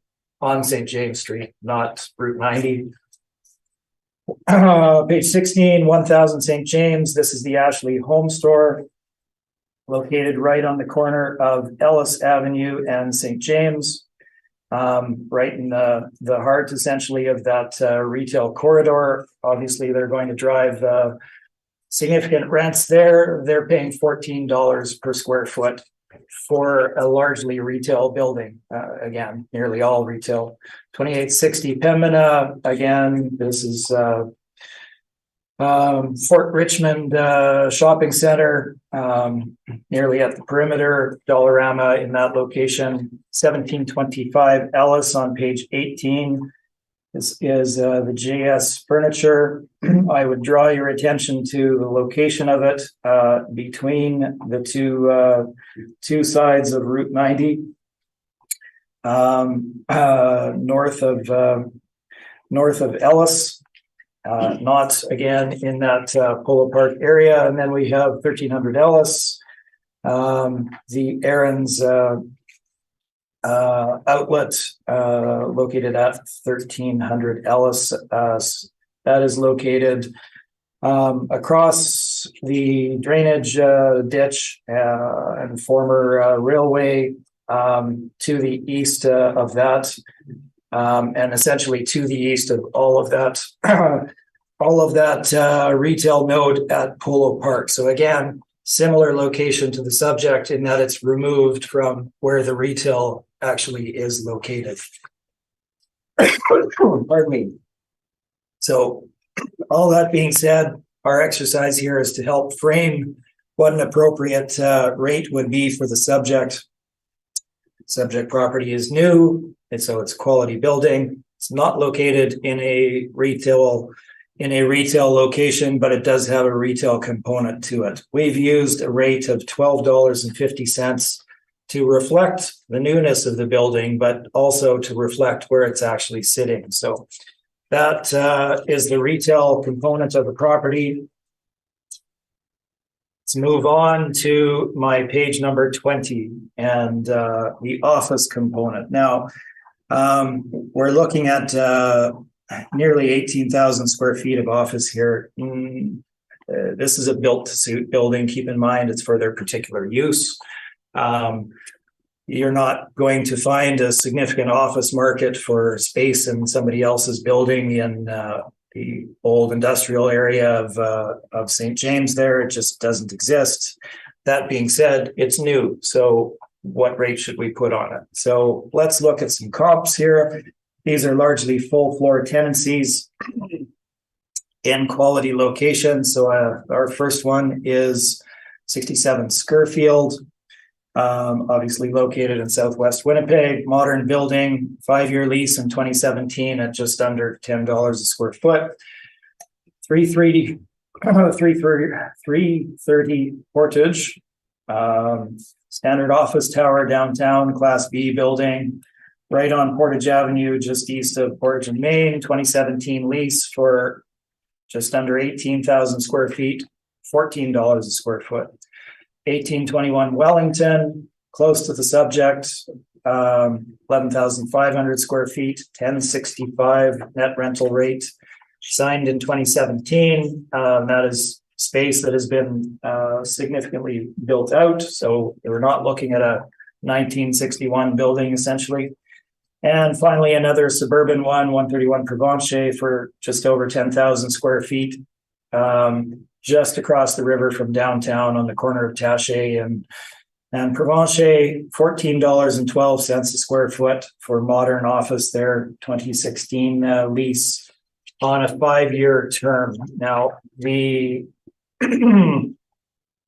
on St. James Street, not Route 90. Page 16, 1000 St. James. This is the Ashley Home Store, located right on the corner of Ellis Avenue and St. James, right in the heart, essentially, of that retail corridor. Obviously, they're going to drive significant rents there. They're paying $14 per square foot for a largely retail building. Again, nearly all retail. 2860 Pembina. Again, this is Fort Richmond Shopping Center, nearly at the perimeter. Dollarama in that location. 1725 Ellis on page 18. This is the JS Furniture. I would draw your attention to the location of it between the two sides of Route 90, north of Ellis, not again in that Polo Park area. And then we have 1300 Ellis, the Aaron's outlet located at 1300 Ellis. That is located across the drainage ditch and former railway to the east of that, and essentially to the east of all of that retail node at Polo Park. So again, similar location to the subject in that it's removed from where the retail actually is located. Pardon me. So all that being said, our exercise here is to help frame what an appropriate rate would be for the subject. Subject property is new, and so it's a quality building. It's not located in a retail location, but it does have a retail component to it. We've used a rate of $12.50 to reflect the newness of the building, but also to reflect where it's actually sitting. So that is the retail component of the property. Let's move on to my page number 20 and the office component. Now, we're looking at nearly 18,000 square feet of office here. This is a built-to-suit building. Keep in mind, it's for their particular use. You're not going to find a significant office market for space in somebody else's building in the old industrial area of St. James there. It just doesn't exist. That being said, it's new. So what rate should we put on it? So let's look at some comps here. These are largely full floor tenancies in quality locations. So our first one is 67 Scurfield, obviously located in Southwest Winnipeg, modern building, 5-year lease in 2017 at just under $10 a square foot. 330 Portage, standard office tower downtown, Class B building, right on Portage Avenue, just east of Portage and Main, 2017 lease for just under 18,000 square feet, $14 a square foot. 1821 Wellington, close to the subject, 11,500 square feet, 1065 net rental rate, signed in 2017. That is space that has been significantly built out. So we're not looking at a 1961 building essentially. And finally, another suburban one, 131 Provencher for just over 10,000 square feet, just across the river from downtown on the corner of Taché and Provencher, $14.12 a square foot for modern office there, 2016 lease on a 5-year term. Now, the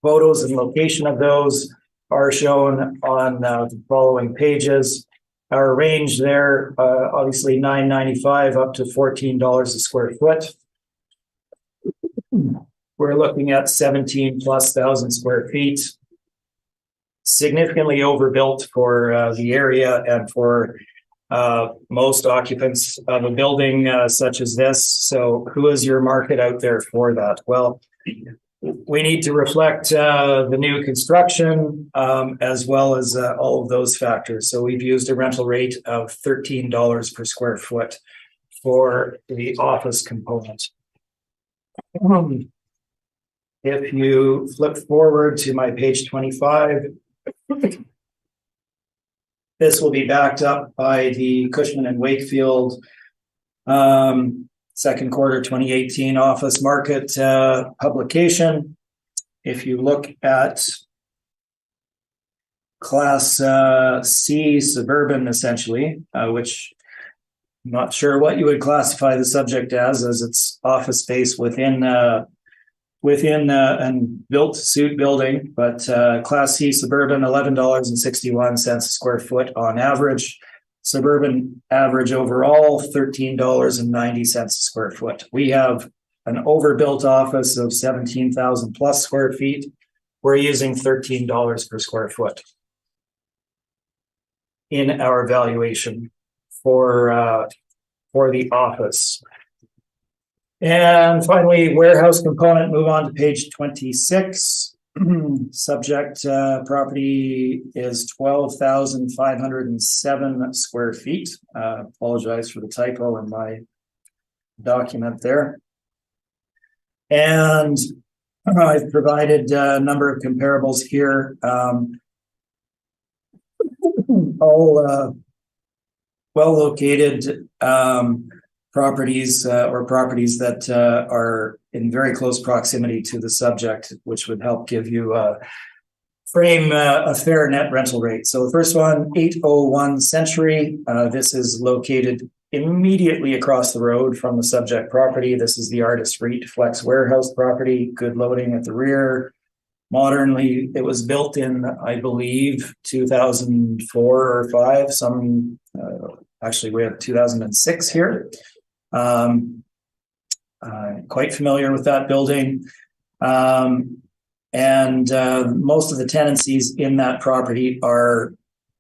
photos and location of those are shown on the following pages. Our range there, obviously $9.95 up to $14 a square foot. We're looking at 17,000+ square feet. Significantly overbuilt for the area and for most occupants of a building such as this. So who is your market out there for that? Well, we need to reflect the new construction as well as all of those factors. So we've used a rental rate of $13 per square foot for the office component. If you flip forward to my page 25, this will be backed up by the Cushman and Wakefield second quarter 2018 office market publication. If you look at Class C suburban, essentially, which I'm not sure what you would classify the subject as it's office space within an built-to-suit building, but Class C suburban, $11.61 a square foot on average. Suburban average overall, $13.90 a square foot. We have an overbuilt office of 17,000+ square feet. We're using $13 per square foot in our valuation for the office. And finally, warehouse component, move on to page 26. Subject property is 12,507 square feet. Apologize for the typo in my document there. And I've provided a number of comparables here. All well-located properties or properties that are in very close proximity to the subject, which would help give you a fair net rental rate. So the first one, 801 Century. This is located immediately across the road from the subject property. This is the Artist Street Flex Warehouse property, good loading at the rear. Modernly, it was built in, I believe, 2004 or 5. Actually, we have 2006 here. Quite familiar with that building. And most of the tenancies in that property are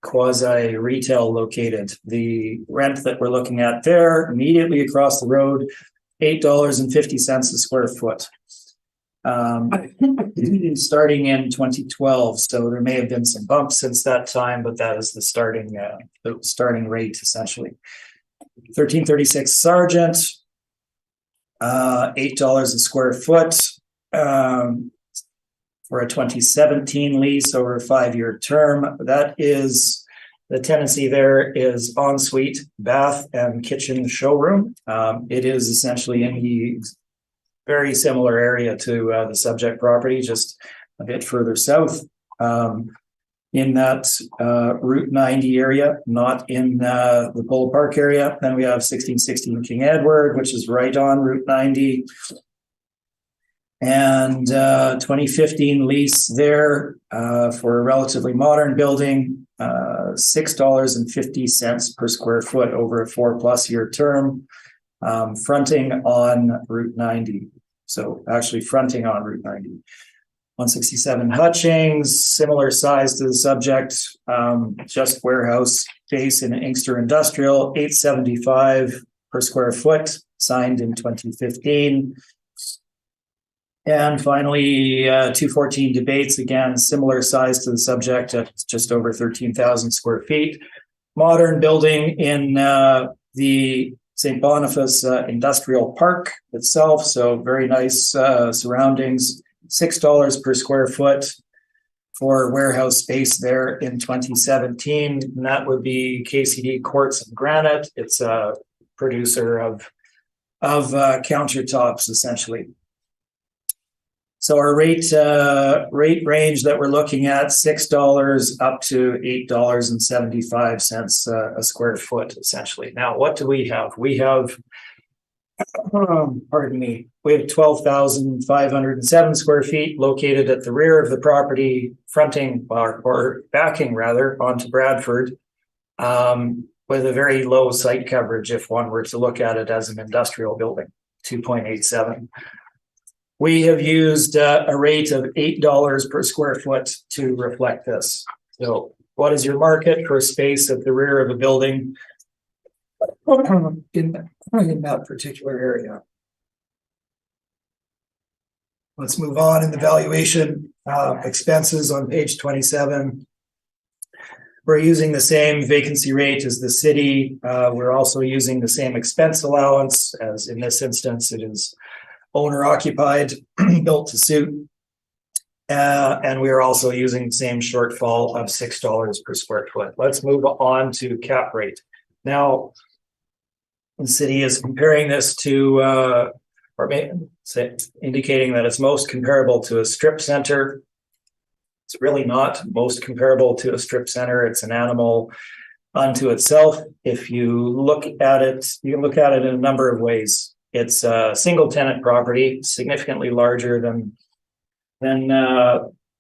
quasi-retail located. The rent that we're looking at there, immediately across the road, $8.50 a square foot. Starting in 2012, so there may have been some bumps since that time, but that is the starting rate essentially. 1336 Sargent, $8 a square foot for a 2017 lease over a 5-year term. That is, the tenancy there is ensuite, bath, and kitchen showroom. It is essentially in the very similar area to the subject property, just a bit further south in that Route 90 area, not in the Polo Park area. Then we have 1616 King Edward, which is right on Route 90. And 2015 lease there for a relatively modern building, $6.50 per square foot over a 4+ year term. Fronting on Route 90. So actually fronting on Route 90. 167 Hutchings, similar size to the subject, just warehouse space in Inkster Industrial, $8.75 per square foot, signed in 2015. And finally, 214 Debates, again, similar size to the subject at just over 13,000 square feet. Modern building in the St. Boniface Industrial Park itself, so very nice surroundings. $6 per square foot for warehouse space there in 2017, and that would be KCD Quartz and Granite. It's a producer of countertops, essentially. So our rate range that we're looking at, $6 up to $8.75 a square foot, essentially. Now, what do we have? We have, pardon me, we have 12,507 square feet located at the rear of the property, fronting or backing rather onto Bradford, with a very low site coverage if one were to look at it as an industrial building, 2.87. We have used a rate of $8 per square foot to reflect this. So what is your market for space at the rear of a building in that particular area? Let's move on in the valuation expenses on page 27. We're using the same vacancy rate as the city. We're also using the same expense allowance, as in this instance it is owner occupied, built to suit. And we are also using the same shortfall of $6 per square foot. Let's move on to cap rate. Now, the city is comparing this to, indicating that it's most comparable to a strip center. It's really not most comparable to a strip center. It's an animal unto itself. If you look at it, you can look at it in a number of ways. It's a single tenant property, significantly larger than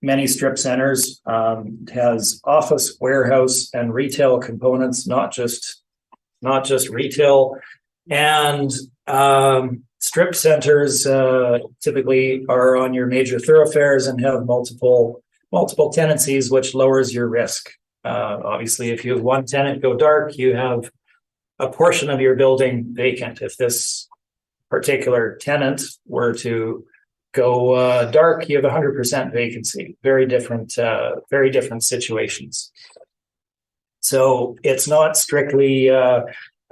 many strip centers. It has office, warehouse, and retail components, not just retail. And strip centers typically are on your major thoroughfares and have multiple tenancies, which lowers your risk. Obviously, if you have one tenant go dark, you have a portion of your building vacant. If this particular tenant were to go dark, you have 100% vacancy. Very different situations. So it's not strictly a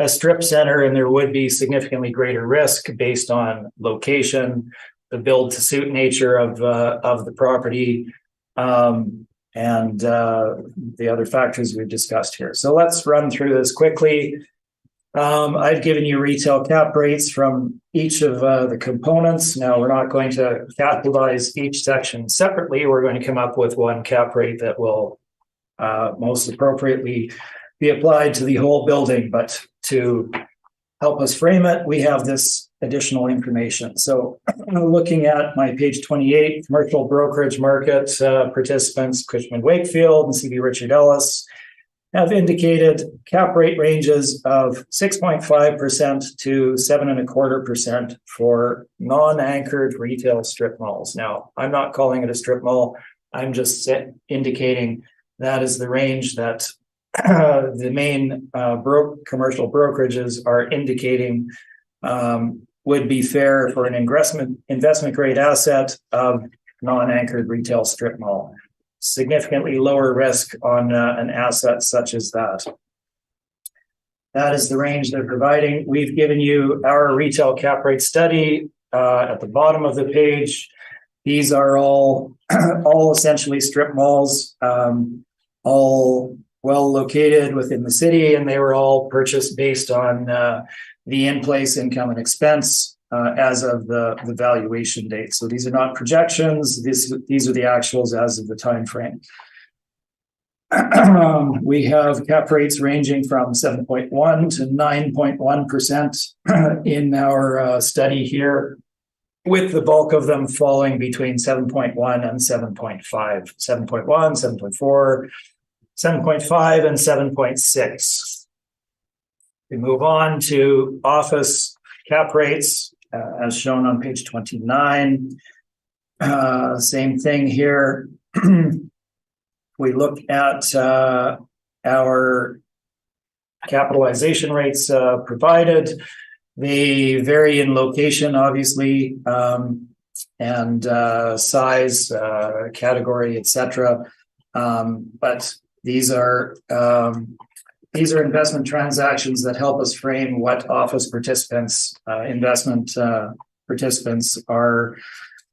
strip center, and there would be significantly greater risk based on location, the build to suit nature of the property, and the other factors we've discussed here. So let's run through this quickly. I've given you retail cap rates from each of the components. Now, we're not going to capitalize each section separately. We're going to come up with one cap rate that will most appropriately be applied to the whole building. But to help us frame it, we have this additional information. So looking at my page 28, commercial brokerage market participants, Cushman Wakefield and CB Richard Ellis have indicated cap rate ranges of 6.5% to 7.25% for non-anchored retail strip malls. Now, I'm not calling it a strip mall. I'm just indicating that is the range that the main commercial brokerages are indicating would be fair for an investment grade asset of non-anchored retail strip mall. Significantly lower risk on an asset such as that. That is the range they're providing. We've given you our retail cap rate study at the bottom of the page. These are all essentially strip malls, all well located within the city, and they were all purchased based on the in-place income and expense as of the valuation date. So these are not projections. These are the actuals as of the time frame. We have cap rates ranging from 7.1 to 9.1% in our study here, with the bulk of them falling between 7.1 and 7.5, 7.1, 7.4, 7.5, and 7.6. We move on to office cap rates, as shown on page 29. Same thing here. We look at our capitalization rates provided. They vary in location, obviously, and size, category, etc. But these are investment transactions that help us frame what office participants, investment participants are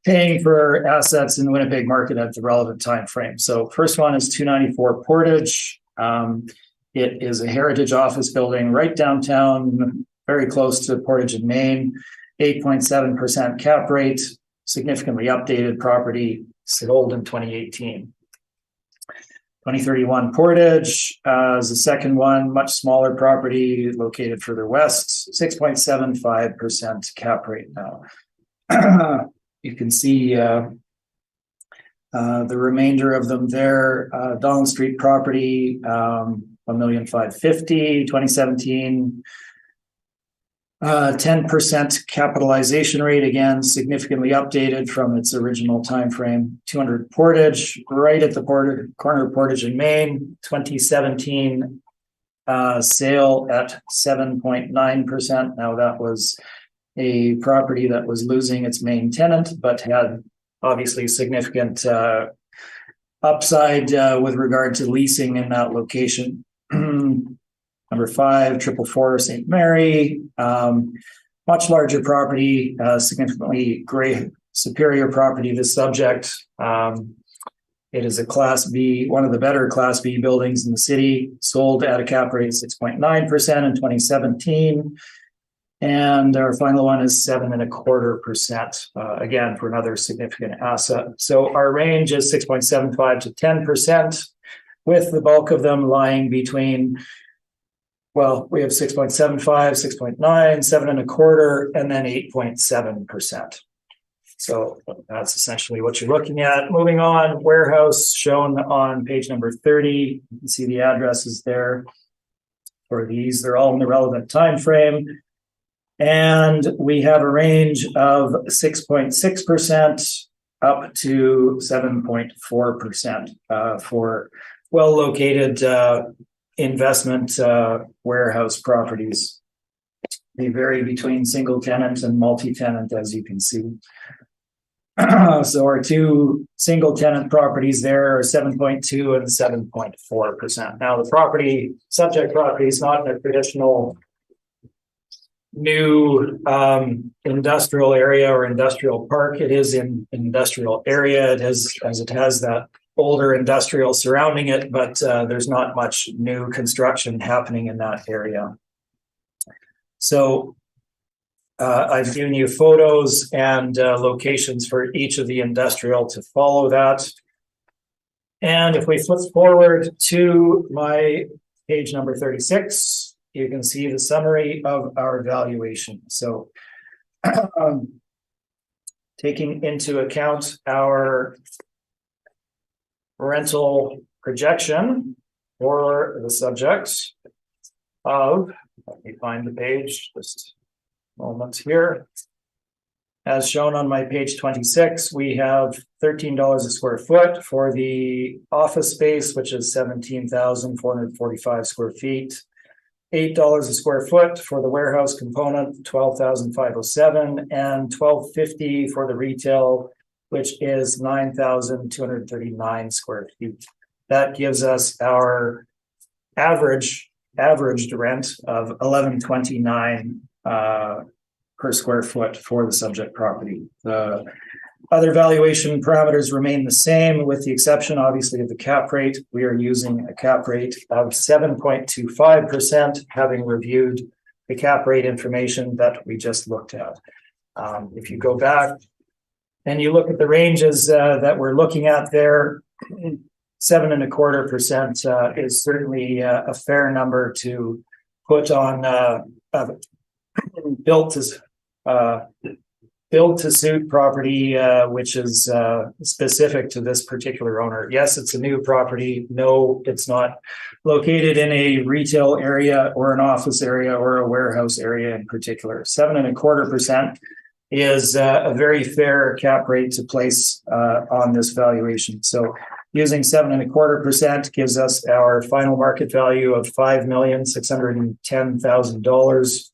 paying for assets in the Winnipeg market at the relevant time frame. So first one is 294 Portage. It is a heritage office building right downtown, very close to Portage in Maine, 8.7% cap rate, significantly updated property sold in 2018. 2031 Portage is the second one, much smaller property located further west, 6.75% cap rate now. You can see the remainder of them there. Donald Street property, $1,550,000, 2017. 10% capitalization rate, again, significantly updated from its original time frame. 200 Portage, right at the corner of Portage and Main, 2017 sale at 7.9%. Now that was a property that was losing its main tenant, but had obviously significant upside with regard to leasing in that location. Number 5, 444 St. Mary, much larger property, significantly superior property to subject. It is a Class B, one of the better Class B buildings in the city, sold at a cap rate of 6.9% in 2017. And our final one is 7.25%, again, for another significant asset. So our range is 6.75 to 10%, with the bulk of them lying between, well, we have 6.75, 6.9, 7.25, and then 8.7%. So that's essentially what you're looking at. Moving on, warehouse shown on page number 30. You can see the addresses there for these. They're all in the relevant time frame. And we have a range of 6.6% up to 7.4% for well-located investment warehouse properties. They vary between single tenant and multi-tenant, as you can see. So our two single tenant properties there are 7.2 and 7.4%. Now the subject property is not in a traditional new industrial area or industrial park. It is in industrial area. It has that older industrial surrounding it, but there's not much new construction happening in that area. So I've given you photos and locations for each of the industrial to follow that. And if we flip forward to my page number 36, you can see the summary of our valuation. So taking into account our rental projection for the subjects of, let me find the page, just a moment here. As shown on my page 26, we have $13 a square foot for the office space, which is 17,445 square feet. $8 a square foot for the warehouse component, 12,507, and $12.50 for the retail, which is 9,239 square feet. That gives us our averaged rent of $11.29 per square foot for the subject property. The other valuation parameters remain the same, with the exception, obviously, of the cap rate. We are using a cap rate of 7.25%, having reviewed the cap rate information that we just looked at. If you go back and you look at the ranges that we're looking at there, 7.25% is certainly a fair number to put on build to suit property, which is specific to this particular owner. Yes, it's a new property. No, it's not located in a retail area or an office area or a warehouse area in particular. 7.25% is a very fair cap rate to place on this valuation. So using 7.25% gives us our final market value of $5,610,000.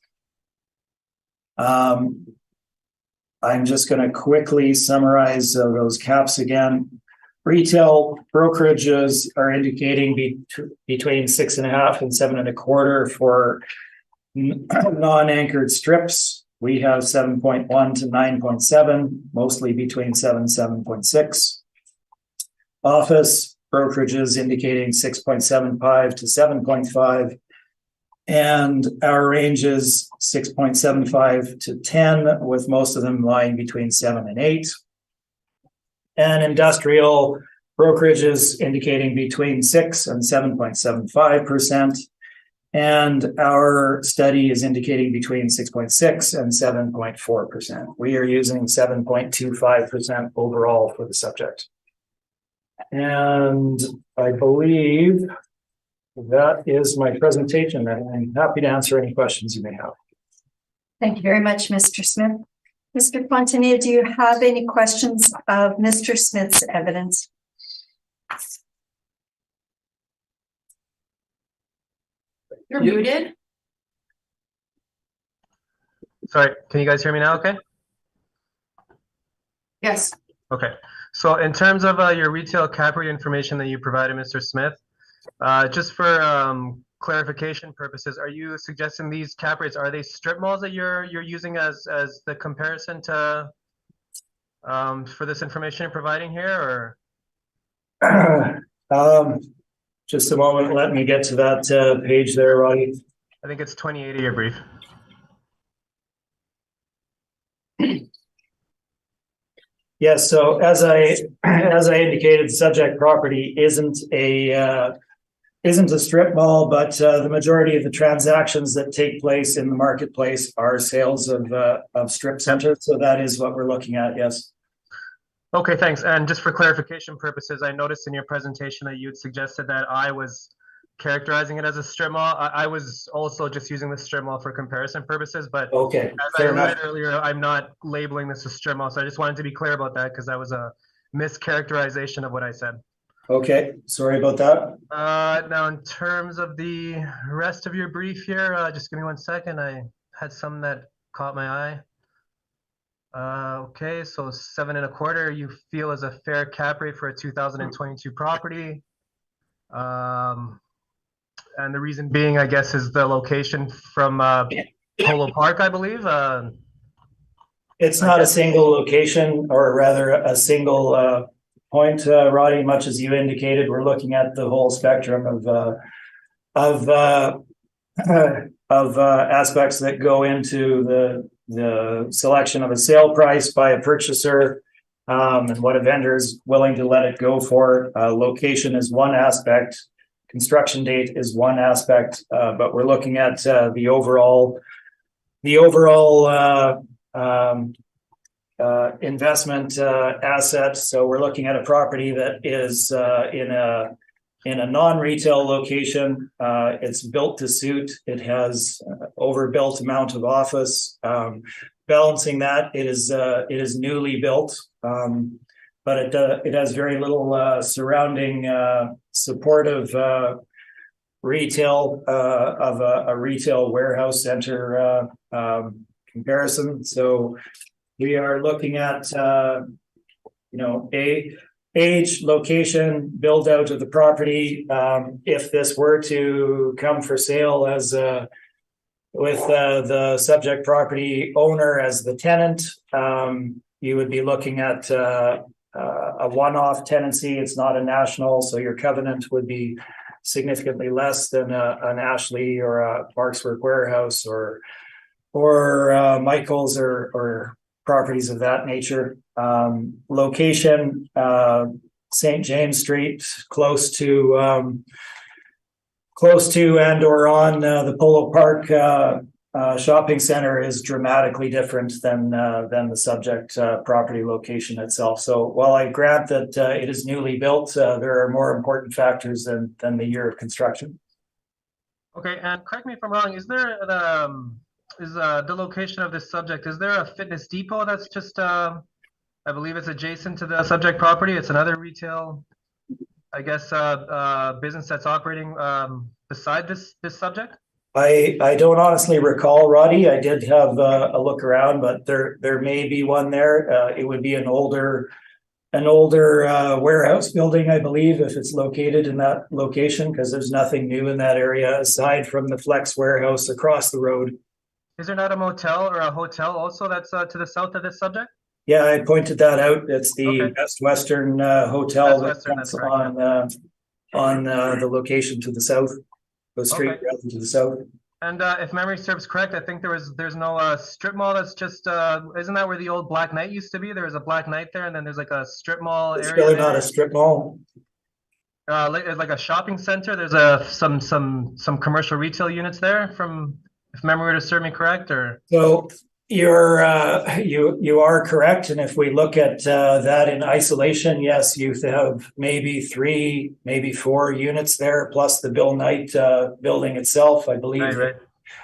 I'm just going to quickly summarize those caps again. Retail brokerages are indicating between 6.5 and 7.25 for non-anchored strips. We have 7.1 to 9.7, mostly between 7 and 7.6. Office brokerages indicating 6.75 to 7.5. And our range is 6.75 to 10, with most of them lying between 7 and 8. And industrial brokerage is indicating between 6 and 7.75%. And our study is indicating between 6.6 and 7.4%. We are using 7.25% overall for the subject. And I believe that is my presentation, and I'm happy to answer any questions you may have. Thank you very much, Mr. Smith. Mr. Fontaine, do you have any questions of Mr. Smith's evidence? You're muted. Sorry, can you guys hear me now? Okay. Yes. Okay. So in terms of your retail cap rate information that you provided, Mr. Smith, just for clarification purposes, are you suggesting these cap rates, are they strip malls that you're using as the comparison to for this information you're providing here, or? Just a moment, let me get to that page there, Roddy. I think it's 28 of your brief. Yes, so as I indicated, subject property isn't a strip mall, but the majority of the transactions that take place in the marketplace are sales of strip centers. So that is what we're looking at. Yes. Okay, thanks. And just for clarification purposes, I noticed in your presentation that you had suggested that I was characterizing it as a strip mall. I was also just using the strip mall for comparison purposes, but okay, as I alluded earlier, I'm not labeling this a strip mall. So I just wanted to be clear about that because that was a mischaracterization of what I said. Okay, sorry about that. Now, in terms of the rest of your brief here, just give me 1 second. I had some that caught my eye. Okay, so 7.25 you feel is a fair cap rate for a 2022 property. And the reason being, I guess, is the location from Polo Park, I believe. It's not a single location, or rather a single point, Roddy, much as you indicated. We're looking at the whole spectrum of aspects that go into the selection of a sale price by a purchaser, and what a vendor is willing to let it go for. Location is one aspect, construction date is one aspect, but we're looking at the overall investment asset. So we're looking at a property that is in a non-retail location. It's built to suit. It has overbuilt amount of office. Balancing that, it is newly built, but it has very little surrounding supportive retail of a retail warehouse center comparison. So we are looking at age, location, build out of the property. If this were to come for sale as with the subject property owner as the tenant, you would be looking at a one-off tenancy. It's not a national, so your covenant would be significantly less than an Ashley or a Parksworth Warehouse or Michael's or properties of that nature. Location, St. James Street, close to and or on the Polo Park shopping center is dramatically different than the subject property location itself. So while I grant that it is newly built, there are more important factors than the year of construction. Okay, and correct me if I'm wrong, is there the location of this subject, is there a Fitness Depot that's just I believe it's adjacent to the subject property? It's another retail, I guess, business that's operating beside this subject? I don't honestly recall, Roddy. I did have a look around, but there may be one there. It would be an older warehouse building, I believe, if it's located in that location, because there's nothing new in that area aside from the Flex warehouse across the road. Is there not a motel or a hotel also that's to the south of this subject? Yeah, I pointed that out. It's the Best Western Hotel Best Western, that's on the location to the south, the street rather to the south. And if memory serves correct, I think there's no strip mall. That's just isn't that where the old Black Knight used to be? There was a Black Knight there, and then there's like a strip mall It's area really not there. a strip mall. Like a shopping center. There's some commercial retail units there. From if memory were to serve me correct, or So you are correct, and if we look at that in isolation, yes, you have maybe 3, maybe 4 units there, plus the Bill Knight building itself. I believe right.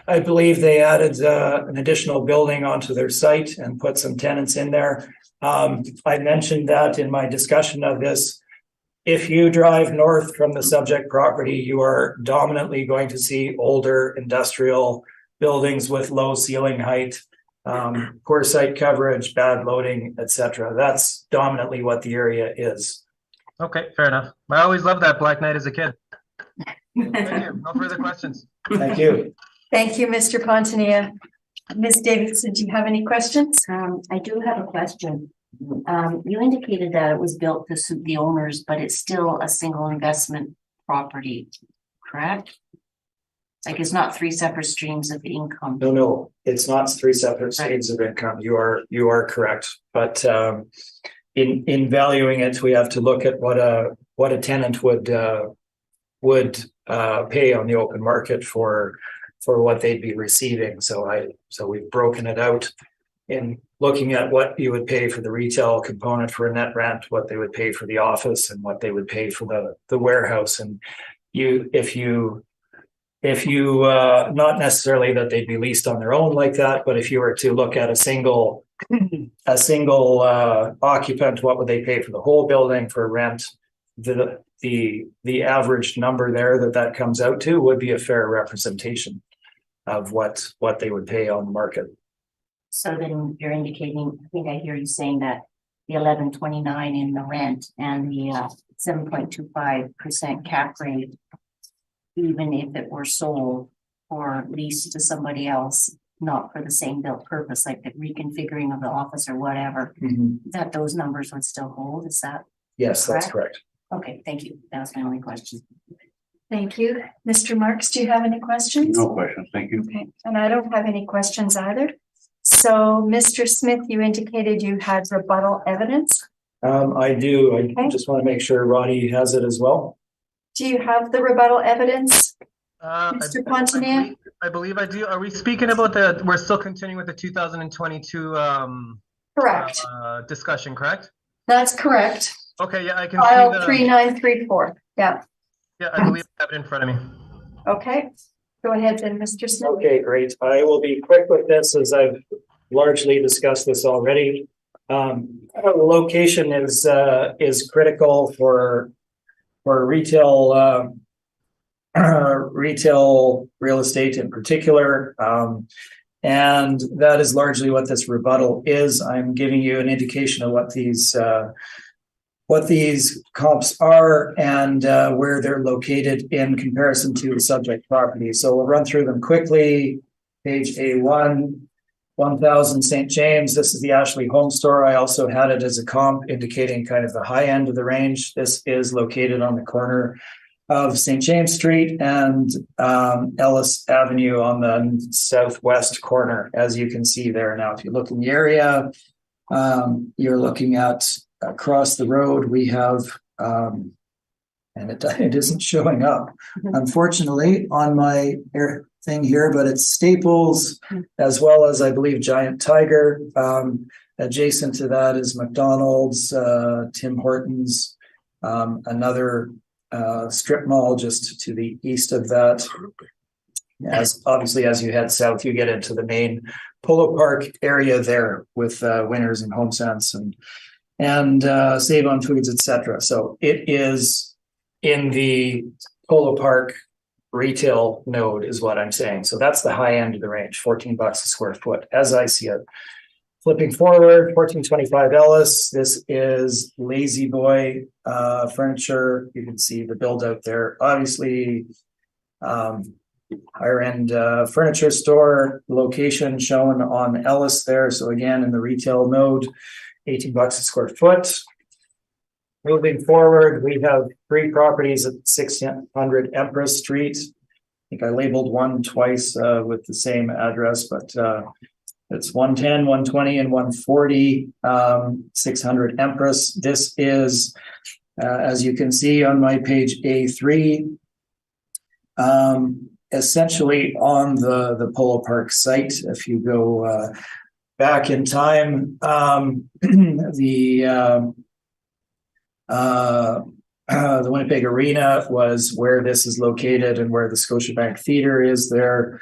I believe they added an additional building onto their site and put some tenants in there. I mentioned that in my discussion of this. If you drive north from the subject property, you are dominantly going to see older industrial buildings with low ceiling height, poor site coverage, bad loading, etc. That's dominantly what the area is. Okay, fair enough. I always loved that Black Knight as a kid. Thank you. No further questions. Thank you. Thank you, Mr. Pontonia. Ms. Davidson, do you have any questions? I do have a question. You indicated that it was built to suit the owners, but it's still a single investment property, correct? Like it's not 3 separate streams of income. No, it's not 3 separate streams of income. You are correct. But in valuing it, we have to look at what a tenant would pay on the open market for what they'd be receiving. So we've broken it out in looking at what you would pay for the retail component for a net rent, what they would pay for the office, and what they would pay for the warehouse. And if you not necessarily that they'd be leased on their own like that, but if you were to look at a single occupant, what would they pay for the whole building for rent? The average number there that comes out to would be a fair representation of what they would pay on the market. So then you're indicating, I think I hear you saying that the 11.29 in the rent and the 7.25% cap rate, even if it were sold or leased to somebody else, not for the same built purpose, like the reconfiguring of the office or whatever, that those numbers would still hold. Is that? Yes, that's correct. Okay, thank you. That was my only question. Thank you. Mr. Marks, do you have any questions? No questions, thank you. Okay, and I don't have any questions either. So, Mr. Smith, you indicated you had rebuttal evidence. I do. I just want to make sure Roddy has it as well. Do you have the rebuttal evidence, Mr. Pontonia? I believe I do. Are we speaking about we're still continuing with the 2022 Correct. Discussion, correct? That's correct. Okay, yeah, I can File see 3934. Yeah. Yeah, I believe I have it in front of me. Okay. Go ahead then, Mr. Smith. Okay, great. I will be quick with this as I've largely discussed this already. Location is critical for retail real estate in particular. And that is largely what this rebuttal is. I'm giving you an indication of what these comps are and where they're located in comparison to the subject property. So we'll run through them quickly. Page A1, 1000 St. James. This is the Ashley Home Store. I also had it as a comp indicating kind of the high end of the range. This is located on the corner of St. James Street and Ellis Avenue on the southwest corner, as you can see there. Now, if you look in the area, you're looking at across the road, we have, and it isn't showing up, unfortunately, on my thing here, but it's Staples, as well as, I believe, Giant Tiger. Adjacent to that is McDonald's, Tim Hortons, another strip mall just to the east of that. Obviously, as you head south, you get into the main Polo Park area there with Winners and HomeSense and Save on Foods, etc. So it is in the Polo Park retail node is what I'm saying. So that's the high end of the range, $14 a square foot, as I see it. Flipping forward, 1425 Ellis. This is Lazy Boy furniture. You can see the build out there. Obviously, higher end furniture store location shown on Ellis there. So again, in the retail node, $18 a square foot. Moving forward, we have 3 properties at 600 Empress Street. think I labeled one twice with the same address, but it's 110, 120, and 140, 600 Empress. This is, as you can see on my page A3, essentially on the Polo Park site. If you go back in time, the Winnipeg Arena was where this is located and where the Scotiabank Theatre is there.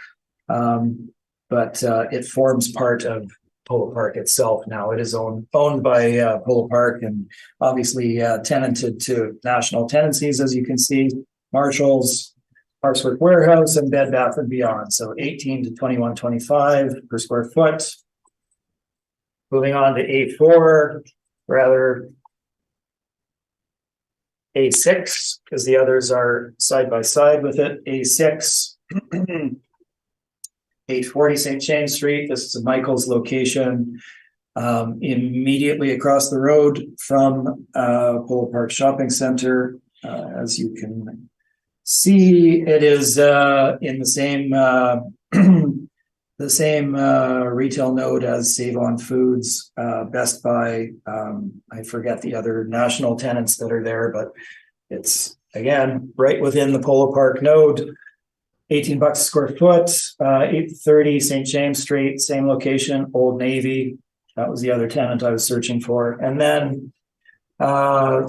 But it forms part of Polo Park itself now. It is owned by Polo Park and obviously tenanted to national tenancies, as you can see, Marshalls, Parksworth Warehouse, and Bed Bath & Beyond. So 18 to 21.25 per square foot. Moving on to A4, rather A6, because the others are side by side with it. A6. 840 St. James Street. This is a Michael's location immediately across the road from Polo Park Shopping Center. As you can see, it is in the same retail node as Save On Foods, Best Buy. I forget the other national tenants that are there, but it's again right within the Polo Park node. $18 a square foot, 830 St. James Street, same location, Old Navy. That was the other tenant I was searching for. And then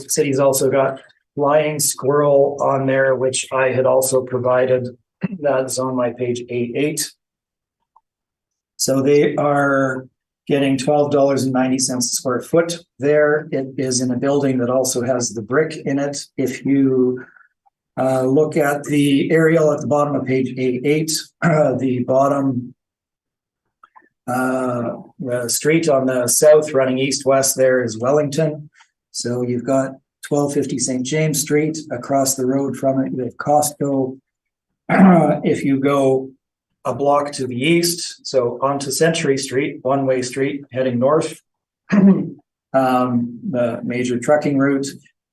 city's also got Flying Squirrel on there, which I had also provided. That's on my page A8. So they are getting $12.90 a square foot there. It is in a building that also has the brick in it. If you look at the aerial at the bottom of page A8, the bottom street on the south running east-west there is Wellington. So you've got 1250 St. James Street. Across the road from it, you have Costco. If you go a block to the east, so onto Century Street, one-way street heading north, the major trucking route,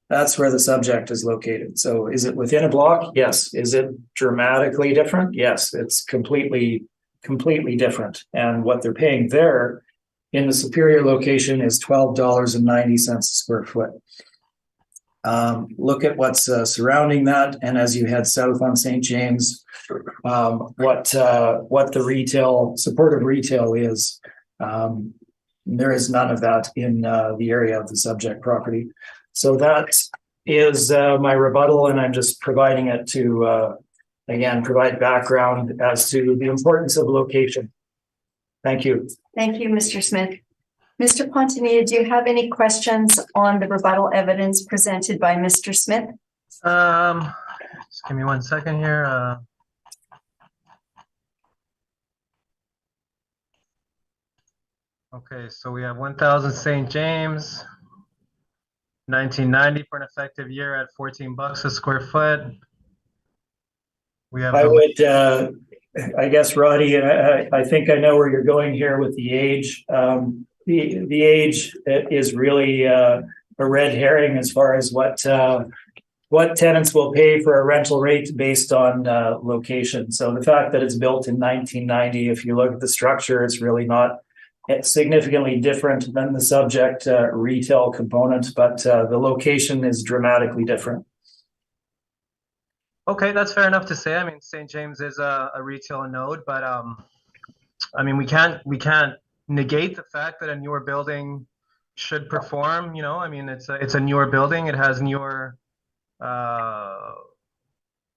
that's where the subject is located. So is it within a block? Yes. Is it dramatically different? Yes, it's completely different. And what they're paying there in the Superior location is $12.90 a square foot. Look at what's surrounding that. And as you head south on St. James, what the retail, supportive retail is. There is none of that in the area of the subject property. So that is my rebuttal, and I'm just providing it to, again, provide background as to the importance of location. Thank you. Thank you, Mr. Smith. Mr. Pontanilla, do you have any questions on the rebuttal evidence presented by Mr. Smith? Just give me 1 second here. Okay, so we have 1000 St. James. 1990 for an effective year at $14 a square foot. We have. I would, I guess, Roddy, I think I know where you're going here with the age. The age is really a red herring as far as what tenants will pay for a rental rate based on location. So the fact that it's built in 1990, if you look at the structure, it's really not significantly different than the subject retail component, but the location is dramatically different. Okay, that's fair enough to say. I mean, St. James is a retail node, but I mean, we can't negate the fact that a newer building should perform. You know, I mean, it's a newer building. It has newer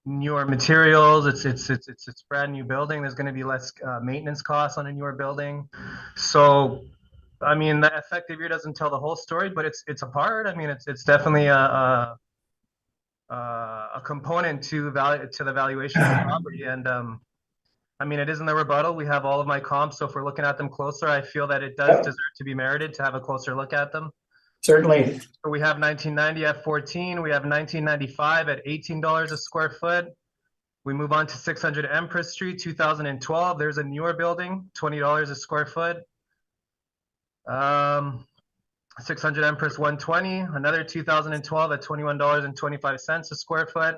materials. It's brand new building. There's going to be less maintenance costs on a newer building. So, I mean, the effective year doesn't tell the whole story, but it's a part. I mean, it's definitely a component to the valuation of the property. And I mean, it is in the rebuttal. We have all of my comps. So if we're looking at them closer, I feel that it does deserve to be merited to have a closer look at them. Certainly. So we have 1990 at 14. We have 1995 at $18 a square foot. We move on to 600 Empress Street, 2012. There's a newer building, $20 a square foot. 600 Empress 120, another 2012 at $21.25 a square foot.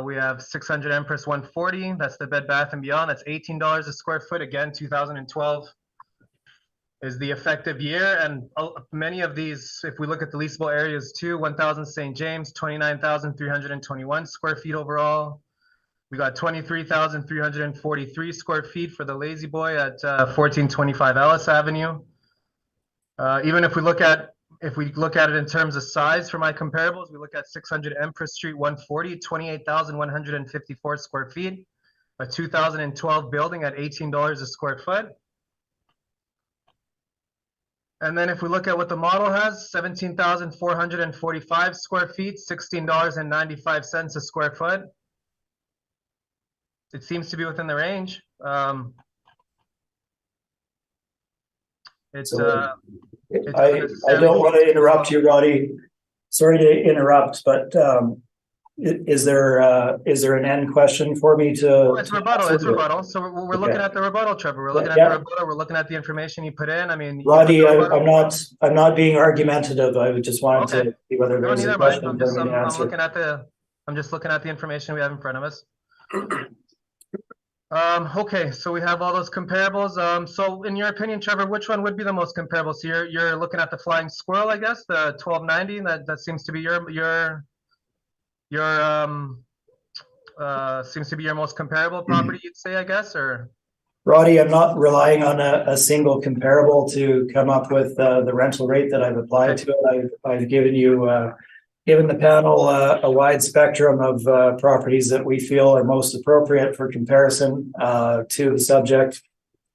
We have 600 Empress 140. That's the Bed Bath and Beyond. That's $18 a square foot. Again, 2012 is the effective year. And many of these, if we look at the leasable areas too, 1,000 St. James, 29,321 square feet overall. We got 23,343 square feet for the Lazy Boy at 1425 Ellis Avenue. Even if we look at it in terms of size for my comparables, we look at 600 Empress Street 140, 28,154 square feet, a 2012 building at $18 a square foot. And then if we look at what the model has, 17,445 square feet, $16.95 a square foot. It seems to be within the range. It's I don't want to interrupt you, Roddy. Sorry to interrupt, but is there an end question for me to? It's rebuttal. It's rebuttal. So we're looking at the rebuttal, Trevor. We're looking at the rebuttal. We're looking at the information you put in. I mean, Roddy, I'm not being argumentative. I just wanted to see whether there's a question for me to answer. I'm just looking at the information we have in front of us. Okay, so we have all those comparables. So in your opinion, Trevor, which one would be the most comparable? So you're looking at the Flying Squirrel, I guess, the 1290. That seems to be your seems to be your most comparable property, you'd say, I guess, or? Roddy, I'm not relying on a single comparable to come up with the rental rate that I've applied to it. I've given you given the panel a wide spectrum of properties that we feel are most appropriate for comparison to the subject,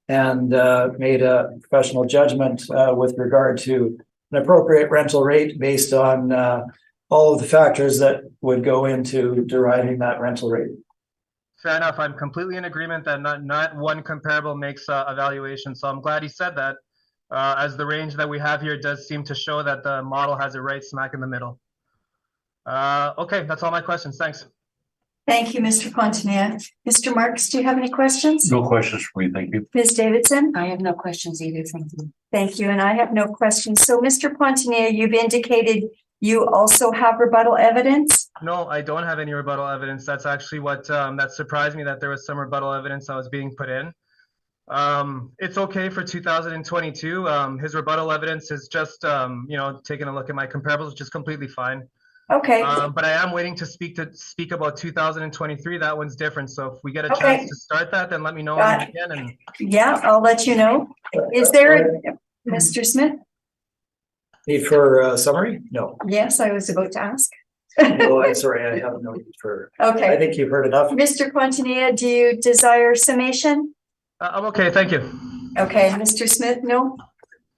and made a professional judgment with regard to an appropriate rental rate based on all of the factors that would go into deriving that rental rate. Fair enough. I'm completely in agreement that not one comparable makes a valuation. So I'm glad he said that, as the range that we have here does seem to show that the model has it right smack in the middle. Okay, that's all my questions. Thanks. Thank you, Mr. Pontier. Mr. Marks, do you have any questions? No questions for me, thank you. Ms. Davidson? I have no questions either, thank you. Thank you, and I have no questions. So, Mr. Pontier, you've indicated you also have rebuttal evidence? No, I don't have any rebuttal evidence. That's actually what that surprised me, that there was some rebuttal evidence that was being put in. It's okay for 2022. His rebuttal evidence is just, taking a look at my comparables, which is completely fine. Okay. But I am waiting to speak about 2023. That one's different. So if we get a chance to start that, then let me know when we can. And yeah, I'll let you know. Is there, Mr. Smith? Need for a summary? No. Yes, I was about to ask. No, I'm sorry, I have no need for. Okay. I think you've heard enough. Mr. Pontier, do you desire summation? I'm okay, thank you. Okay, Mr. Smith, no?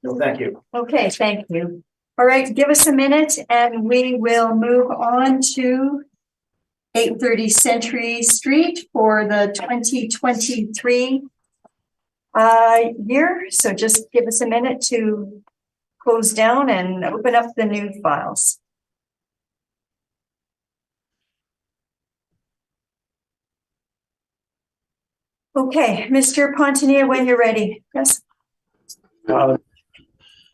No, thank you. Okay, thank you. All right, give us a minute and we will move on to 830 Century Street for the 2023 year. So just give us a minute to close down and open up the new files. Okay, Mr. Pontier, when you're ready. Yes.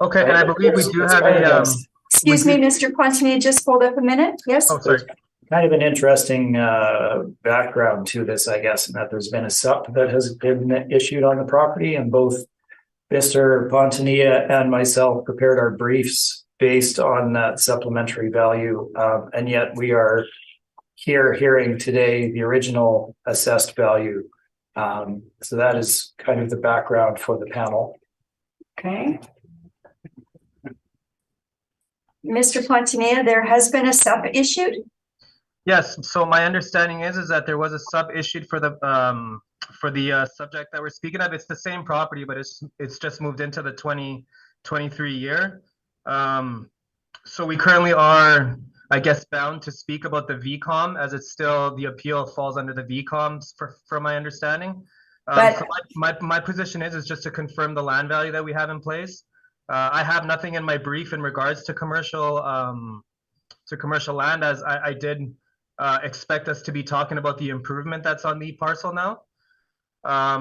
Okay, and I believe we do have a. Excuse me, Mr. Pontier, just hold up a minute. Yes. Oh, sorry. Kind of an interesting background to this, I guess, in that there's been a SUP that has been issued on the property, and both Mr. Pontier and myself prepared our briefs based on that supplementary value, and yet we are here hearing today the original assessed value. So that is kind of the background for the panel. Okay. Mr. Pontier, there has been a SUP issued? Yes, so my understanding is that there was a SUP issued for the subject that we're speaking of. It's the same property, but it's just moved into the 2023 year. So we currently are, I guess, bound to speak about the VCOM, as it's still, the appeal falls under the VCOMs from my understanding. So my position is just to confirm the land value that we have in place. I have nothing in my brief in regards to commercial land, as I did expect us to be talking about the improvement that's on the parcel now.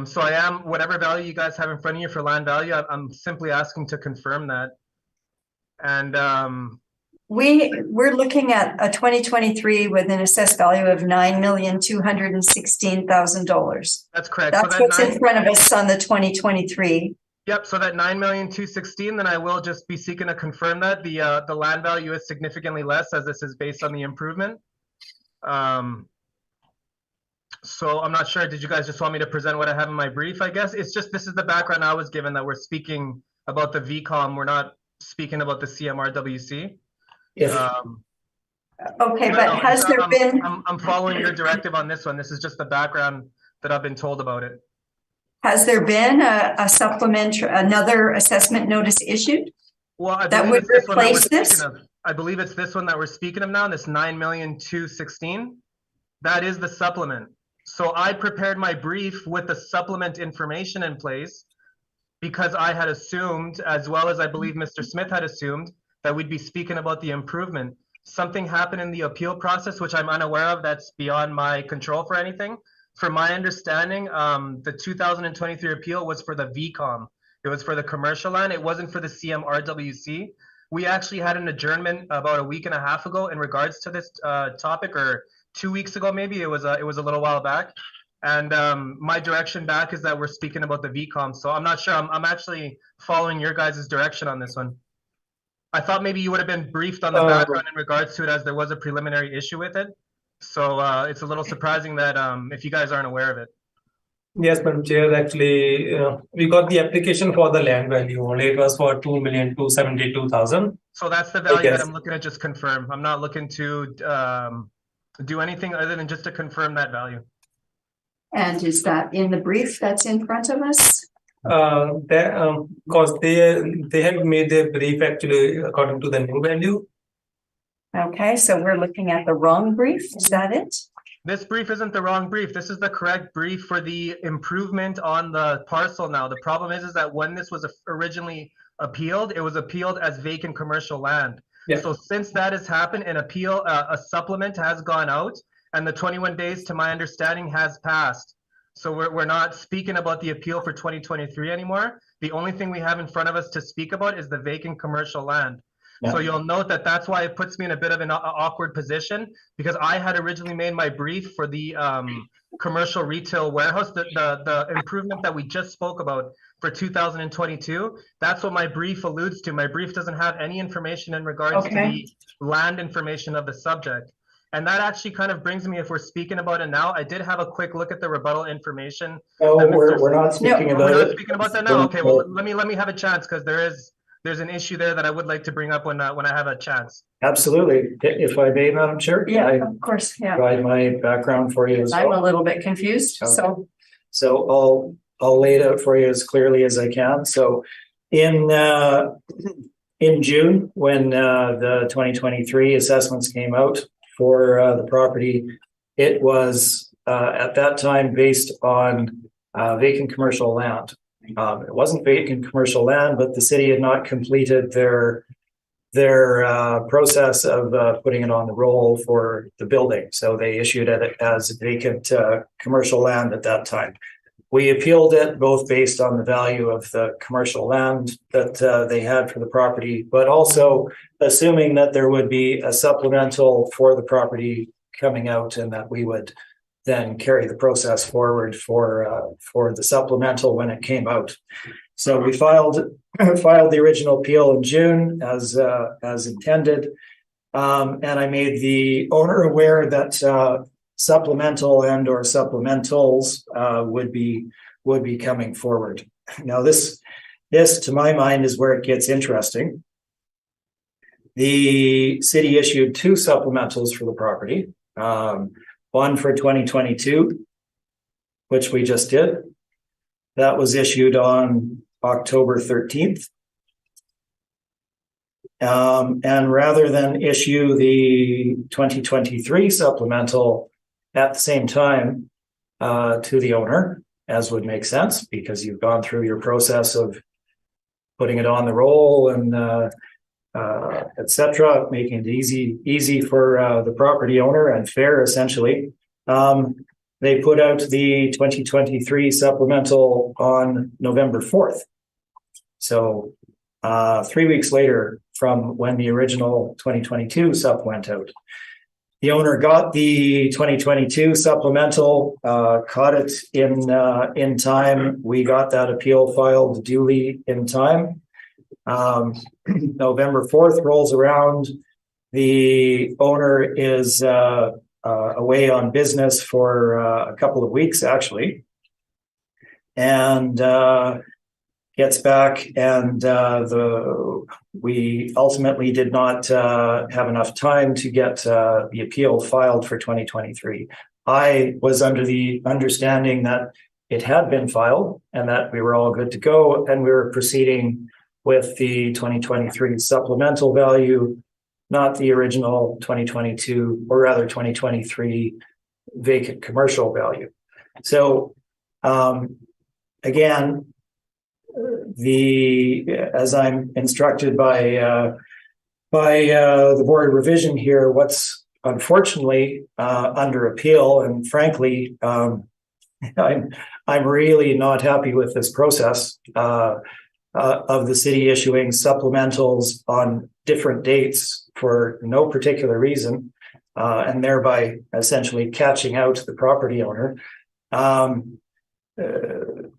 So I am, whatever value you guys have in front of you for land value, I'm simply asking to confirm that. And we're looking at a 2023 with an assessed value of $9,216,000. That's correct. So That's that what's in nine, front of us on the 2023. yep, so that 9,216,000, then I will just be seeking to confirm that the land value is significantly less as this is based on the improvement. So I'm not sure, did you guys just want me to present what I have in my brief, I guess? It's just, this is the background I was given, that we're speaking about the VCOM, we're not speaking about the CMRWC. If, Okay, No, but no, has there been, I'm following your directive on this one. This is just the background that I've been told about it. has there been a supplement, another assessment notice issued? Well, I That believe would it's this one that we're replace this? speaking of. I believe it's this one that we're speaking of now, this 9,216,000. That is the supplement. So I prepared my brief with the supplement information in place because I had assumed, as well as I believe Mr. Smith had assumed, that we'd be speaking about the improvement. Something happened in the appeal process, which I'm unaware of, that's beyond my control for anything. From my understanding, the 2023 appeal was for the VCOM. It was for the commercial land. It wasn't for the CMRWC. We actually had an adjournment about a week and a half ago in regards to this topic, or 2 weeks ago, maybe. It was a little while back. And my direction back is that we're speaking about the VCOM. So I'm not sure. I'm actually following your guys' direction on this one. I thought maybe you would have been briefed on the background in regards to it, as there was a preliminary issue with it. So it's a little surprising that if you guys aren't aware of it. Yes, Madam Chair, actually, we got the application for the land value only. It was for 2,272,000. So that's the value that Yes. I'm looking to just confirm. I'm not looking to do anything other than just to confirm that value. And is that in the brief that's in front of us? Because they have made their brief actually according to the new value. Okay, so we're looking at the wrong brief, is that it? This brief isn't the wrong brief. This is the correct brief for the improvement on the parcel now. The problem is that when this was originally appealed, it was appealed as vacant commercial land. Yeah. So since that has happened, an appeal, a supplement has gone out, and the 21 days, to my understanding, has passed. So we're not speaking about the appeal for 2023 anymore. The only thing we have in front of us to speak about is the vacant commercial land. Yeah. So you'll note that that's why it puts me in a bit of an awkward position, because I had originally made my brief for the commercial retail warehouse, the improvement that we just spoke about for 2022. That's what my brief alludes to. My brief doesn't have any information in regards to the land information of the subject. And that actually kind of brings me, if we're speaking about it now, I did have a quick look at the rebuttal information. no, that Mr. we're not speaking about We're it. not speaking about that now. Okay, well, let me have a chance, because there's an issue there that I would like to bring up when I have a chance. Absolutely. If I may, Madam Chair. Yeah, I of course, yeah. provide my background for you as I'm well. a little bit confused, so. So I'll lay it out for you as clearly as I can. So in June, when the 2023 assessments came out for the property, it was at that time based on vacant commercial land. It wasn't vacant commercial land, but the city had not completed their process of putting it on the roll for the building. So they issued it as vacant commercial land at that time. We appealed it both based on the value of the commercial land that they had for the property, but also assuming that there would be a supplemental for the property coming out, and that we would then carry the process forward for the supplemental when it came out. So we filed the original appeal in June as intended, and I made the owner aware that supplemental and or supplementals would be coming forward. Now this to my mind is where it gets interesting. The city issued 2 supplementals for the property, one for 2022, which we just did. That was issued on October 13th. And rather than issue the 2023 supplemental at the same time to the owner, as would make sense, because you've gone through your process of putting it on the roll and etc., making it easy for the property owner and fair, essentially. They put out the 2023 supplemental on November 4th. So 3 weeks later from when the original 2022 sup went out. The owner got the 2022 supplemental, caught it in time. We got that appeal filed duly in time. November 4th rolls around. The owner is away on business for a couple of weeks, actually, and gets back, and we ultimately did not have enough time to get the appeal filed for 2023. I was under the understanding that it had been filed and that we were all good to go, and we were proceeding with the 2023 supplemental value, not the original 2022, or rather 2023 vacant commercial value. So again, as I'm instructed by the Board of Revision here, what's unfortunately under appeal, and frankly, I'm really not happy with this process of the city issuing supplementals on different dates for no particular reason, and thereby essentially catching out the property owner.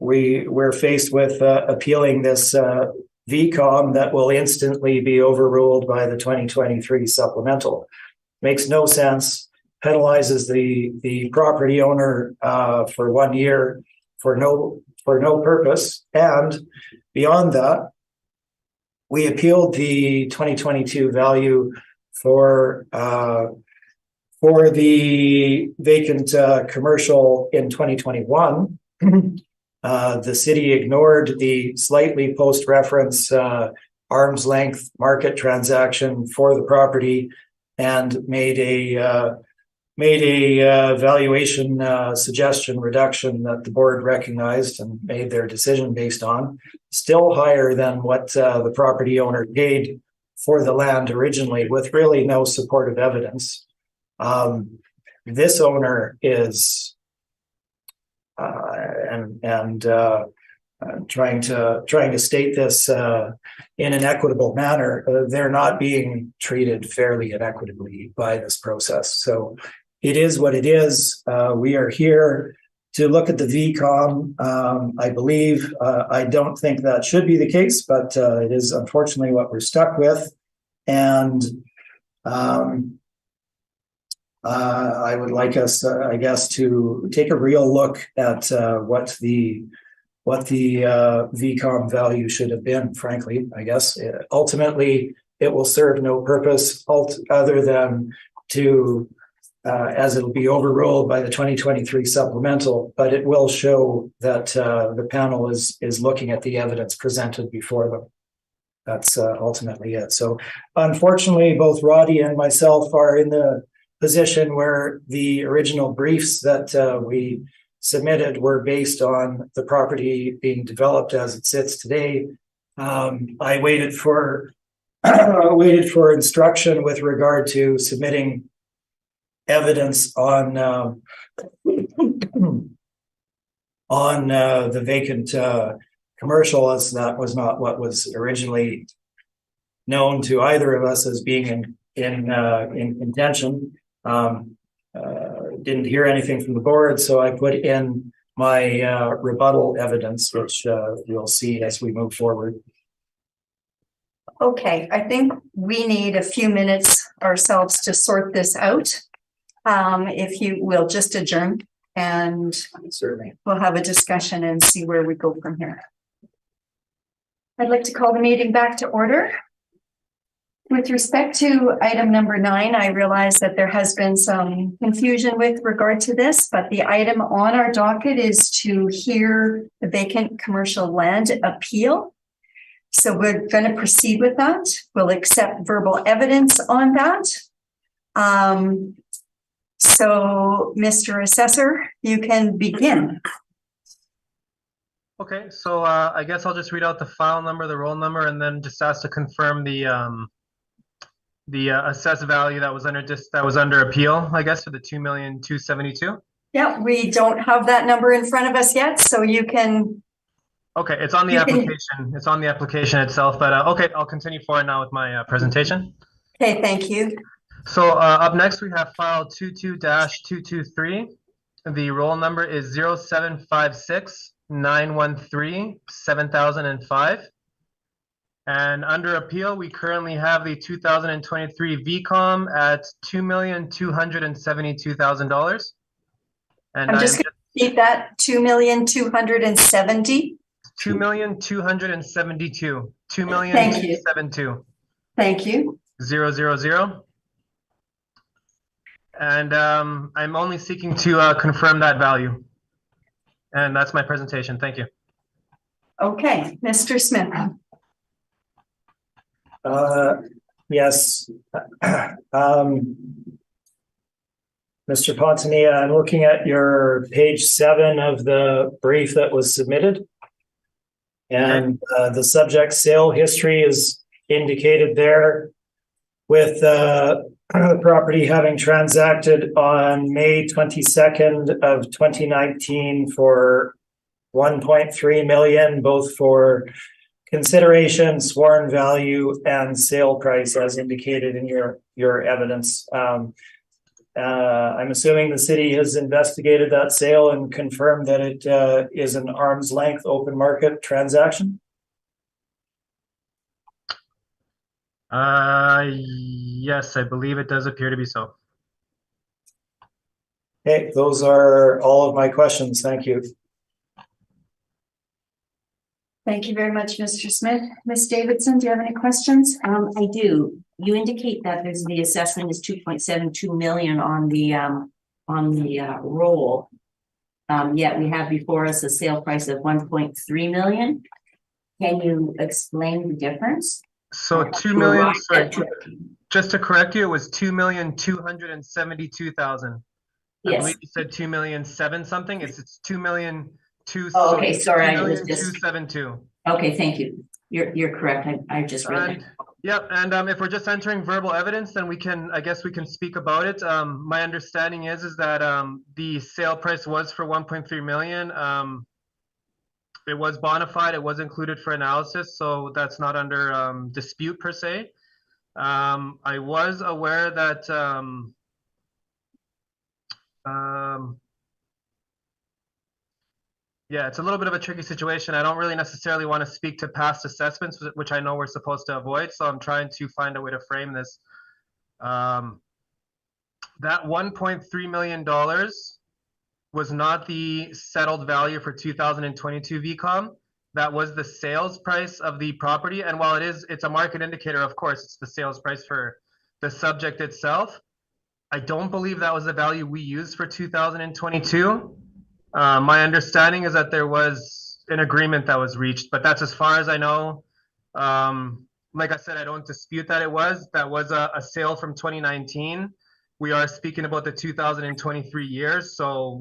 We're faced with appealing this VCOM that will instantly be overruled by the 2023 supplemental. Makes no sense, penalizes the property owner for 1 year for no purpose. And beyond that, we appealed the 2022 value for the vacant commercial in 2021. The city ignored the slightly post-reference arm's length market transaction for the property and made a valuation suggestion reduction that the board recognized and made their decision based on, still higher than what the property owner paid for the land originally, with really no supportive evidence. This owner is trying to state this in an equitable manner. They're not being treated fairly and equitably by this process. So it is what it is. We are here to look at the VCOM. I believe, I don't think that should be the case, but it is unfortunately what we're stuck with. And I would like us, I guess, to take a real look at what the VCOM value should have been. Frankly, I guess ultimately it will serve no purpose other than to, as it'll be overruled by the 2023 supplemental, but it will show that the panel is looking at the evidence presented before them. That's ultimately it. So unfortunately, both Roddy and myself are in the position where the original briefs that we submitted were based on the property being developed as it sits today. I waited for instruction with regard to submitting evidence on the vacant commercial, as that was not what was originally known to either of us as being in contention. Didn't hear anything from the board, so I put in my rebuttal evidence, which you'll see as we move forward. Okay, I think we need a few minutes ourselves to sort this out. If you will just adjourn, and Certainly. we'll have a discussion and see where we go from here. I'd like to call the meeting back to order. With respect to item number 9, I realize that there has been some confusion with regard to this, but the item on our docket is to hear the vacant commercial land appeal. So we're going to proceed with that. We'll accept verbal evidence on that. So, Mr. Assessor, you can begin. Okay, so I guess I'll just read out the file number, the roll number, and then just ask to confirm the assessed value that was under appeal, I guess, for the 2,272,000. Yeah, we don't have that number in front of us yet, so you can Okay, it's on the You can- application. It's on the application itself, but okay, I'll continue forward now with my presentation. Okay, thank you. So up next, we have file 22-223. The roll number is 0756-913-7005. And under appeal, we currently have the 2023 VCOM at $2,272,000. And I'm just going to repeat that, 2,270,000. 2,272. Thank you. 2,272. Thank you. 000. And I'm only seeking to confirm that value. And that's my presentation. Thank you. Okay, Mr. Smith. Yes. Mr. Pontonia, I'm looking at your page 7 of the brief that was submitted. And the subject sale history is indicated there with the property having transacted on May 22nd of 2019 for 1.3 million, both for consideration, sworn value, and sale price as indicated in your evidence. I'm assuming the city has investigated that sale and confirmed that it is an arm's length open market transaction. Yes, I believe it does appear to be so. Okay, those are all of my questions. Thank you. Thank you very much, Mr. Smith. Ms. Davidson, do you have any questions? I do. You indicate that there's the assessment is 2.72 million on the roll. Yet we have before us a sale price of 1.3 million. Can you explain the difference? So 2 million, sorry, just to correct you, it was 2,272,000. I Yes. believe you said 2,000,007 something. It's 2,000,002. Oh, okay, sorry, I was just- 2,272. Okay, thank you. You're correct. I just read And that. yep, and if we're just entering verbal evidence, then I guess we can speak about it. My understanding is that the sale price was for 1.3 million. It was bona fide, it was included for analysis, so that's not under dispute per se. I was aware that yeah, it's a little bit of a tricky situation. I don't really necessarily want to speak to past assessments, which I know we're supposed to avoid, so I'm trying to find a way to frame this. That $1.3 million was not the settled value for 2022 VCOM. That was the sales price of the property. And while it's a market indicator, of course, it's the sales price for the subject itself. I don't believe that was the value we used for 2022. My understanding is that there was an agreement that was reached, but that's as far as I know. Like I said, I don't dispute that that was a sale from 2019. We are speaking about the 2023 years, so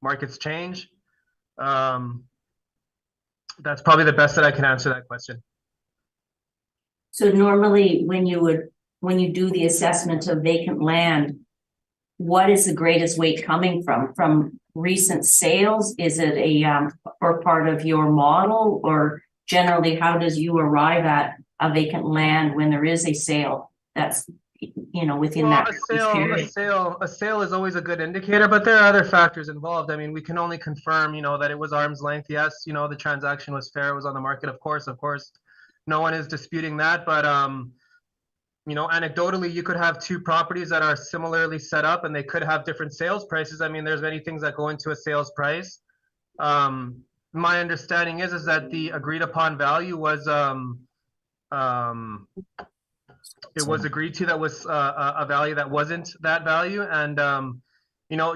markets change. That's probably the best that I can answer that question. So normally when you do the assessment of vacant land, what is the greatest weight coming from? From recent sales? Is it or part of your model, or generally how does you arrive at a vacant land when there is a sale that's within that period? A sale is always a good indicator, but there are other factors involved. I mean, we can only confirm, that it was arm's length. Yes, the transaction was fair. It was on the market. Of course, no one is disputing that. But, anecdotally, you could have two properties that are similarly set up and they could have different sales prices. I mean, there's many things that go into a sales price. My understanding is that the agreed upon value was, it was agreed to that was a value that wasn't that value. And,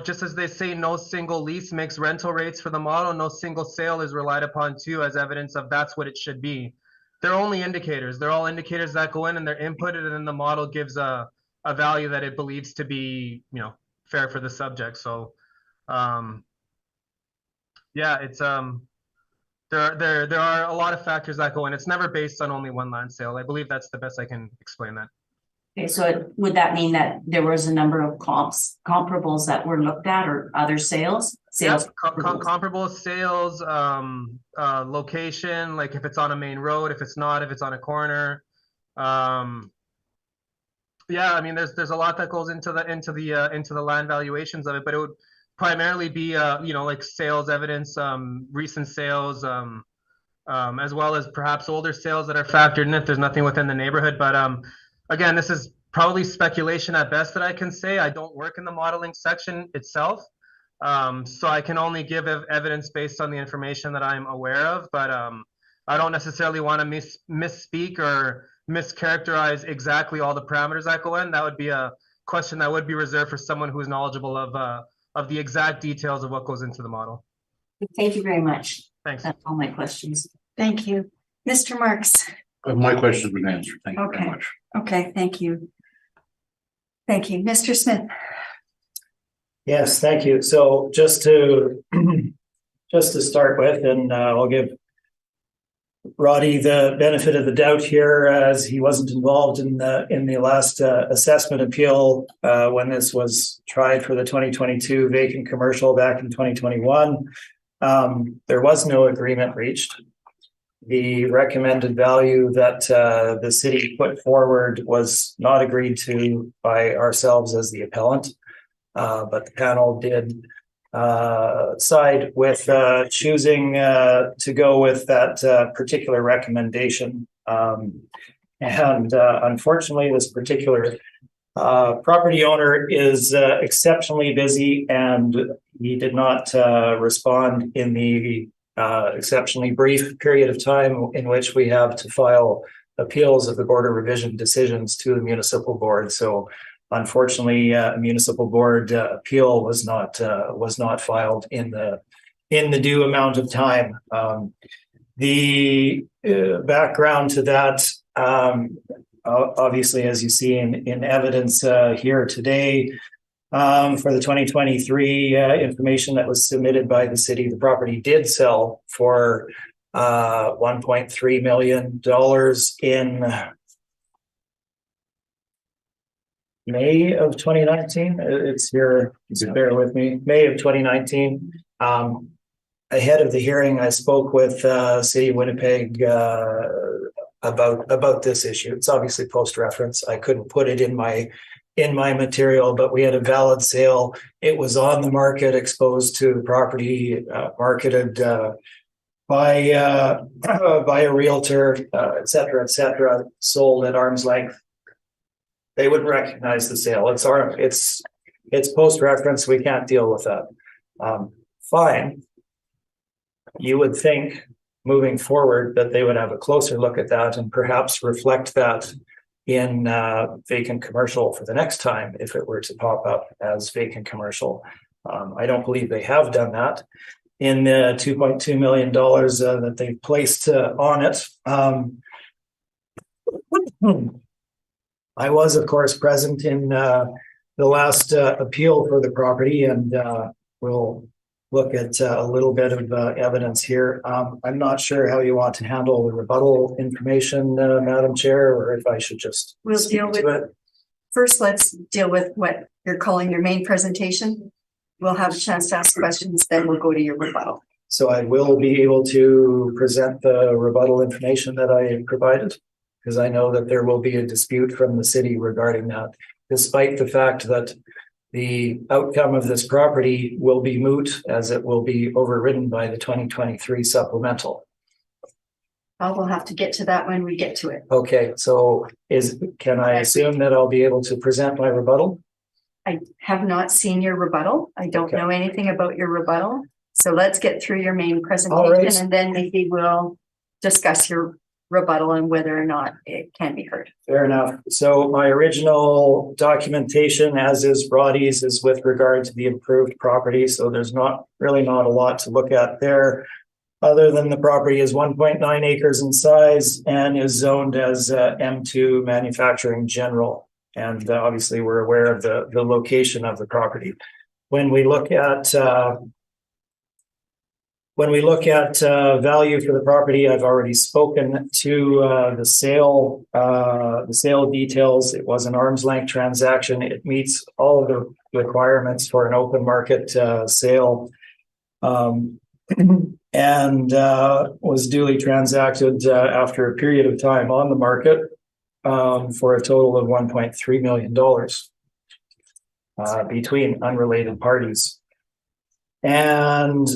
just as they say, no single lease makes rental rates for the model, no single sale is relied upon too as evidence of that's what it should be. They're only indicators. They're all indicators that go in and they're inputted, and then the model gives a value that it believes to be, fair for the subject. So, yeah, it's there are a lot of factors that go in. It's never based on only one land sale. I believe that's the best I can explain that. Okay, so would that mean that there was a number of comparables that were looked at, or other sales? Yeah, Sales. comparable sales, location, like if it's on a main road, if it's not, if it's on a corner. Yeah, I mean, there's a lot that goes into the land valuations of it, but it would primarily be like sales evidence, recent sales, as well as perhaps older sales that are factored in if there's nothing within the neighborhood. But again, this is probably speculation at best that I can say. I don't work in the modeling section itself. So I can only give evidence based on the information that I'm aware of, but I don't necessarily want to misspeak or mischaracterize exactly all the parameters that go in. That would be a question that would be reserved for someone who is knowledgeable of the exact details of what goes into the model. Thank you very much. Thanks. That's all my questions. Thank you. Mr. Marks. My question's been answered. Thank you Okay. very much. Okay, thank you. Thank you. Mr. Smith. Yes, thank you. So just to start with, and I'll give Roddy the benefit of the doubt here, as he wasn't involved in the last assessment appeal when this was tried for the 2022 vacant commercial back in 2021. There was no agreement reached. The recommended value that the city put forward was not agreed to by ourselves as the appellant, but the panel did side with choosing to go with that particular recommendation. And unfortunately, this particular property owner is exceptionally busy, and he did not respond in the exceptionally brief period of time in which we have to file appeals of the Board of Revision decisions to the municipal board. So unfortunately, a municipal board appeal was not filed in the due amount of time. The background to that, obviously, as you see in evidence here today, for the 2023 information that was submitted by the city, the property did sell for $1.3 million in May of 2019. It's here, so bear with me. May of 2019. Ahead of the hearing, I spoke with City of Winnipeg about this issue. It's obviously post-reference. I couldn't put it in my material, but we had a valid sale. It was on the market, exposed to the property, marketed by a realtor, et cetera, sold at arm's length. They wouldn't recognize the sale. It's post-reference. We can't deal with that. Fine. You would think moving forward that they would have a closer look at that and perhaps reflect that in vacant commercial for the next time if it were to pop up as vacant commercial. I don't believe they have done that in the $2.2 million that they placed on it. I was, of course, present in the last appeal for the property, and we'll look at a little bit of evidence here. I'm not sure how you want to handle the rebuttal information, Madam Chair, or if I should just Deal with it. First, let's deal with what you're calling your main presentation. We'll have a chance to ask questions, then we'll go to your rebuttal. So I will be able to present the rebuttal information that I provided, because I know that there will be a dispute from the city regarding that, despite the fact that the outcome of this property will be moot, as it will be overridden by the 2023 supplemental. We'll have to get to that when we get to it. Okay, so can I assume that I'll be able to present my rebuttal? I have not seen your rebuttal. I don't know anything about your rebuttal. So let's get through your main presentation, and then maybe we'll discuss your rebuttal and whether or not it can be heard. Fair enough. So my original documentation, as is Roddy's, is with regard to the improved property. So there's not a lot to look at there, other than the property is 1.9 acres in size and is zoned as M2 manufacturing general. And obviously we're aware of the location of the property. When we look at when we look at value for the property, I've already spoken to the sale details. It was an arm's length transaction. It meets all of the requirements for an open market sale. And was duly transacted after a period of time on the market for a total of $1.3 million between unrelated parties. And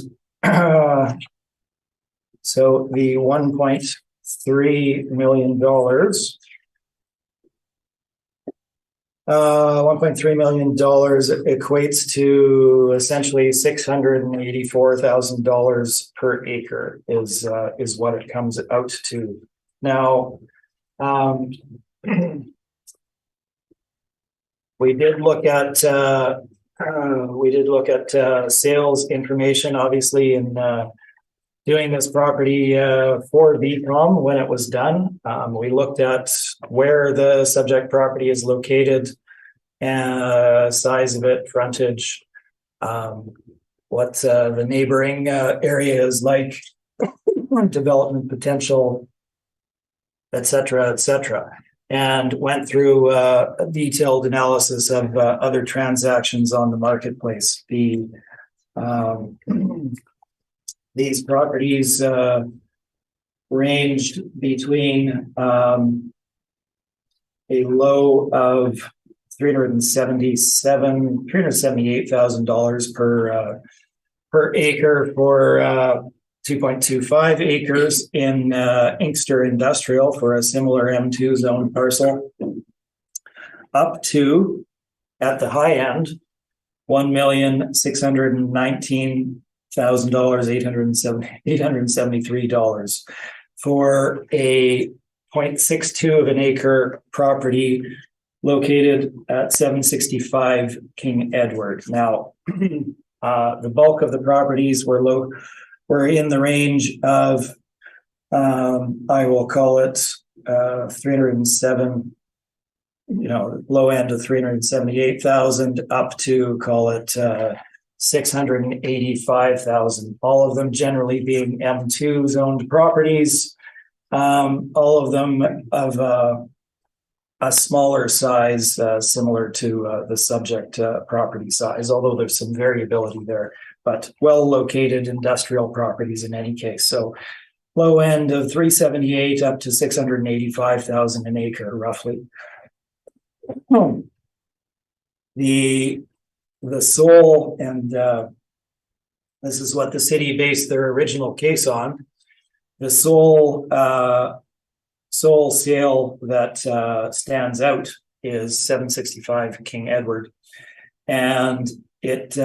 so the $1.3 million, $1.3 million equates to essentially $684,000 per acre is what it comes out to. Now, we did look at sales information, obviously, in doing this property for VCOM when it was done. We looked at where the subject property is located, and size of it, frontage, what the neighboring area is like, development potential, et cetera, and went through a detailed analysis of other transactions on the marketplace. These properties ranged between a low of $378,000 per acre for 2.25 acres in Inkster Industrial for a similar M2 zone parcel, up to, at the high end, $1,619,873 for a 0.62 of an acre property located at 765 King Edward. Now, the bulk of the properties were in the range of, I will call it 307, low end of 378,000 up to, call it 685,000. All of them generally being M2 zoned properties, all of them of a smaller size, similar to the subject property size, although there's some variability there, but well located industrial properties in any case. So low end of 378 up to 685,000 an acre, roughly. The sole, and this is what the city based their original case on, the sole sale that stands out is 765 King Edward, and it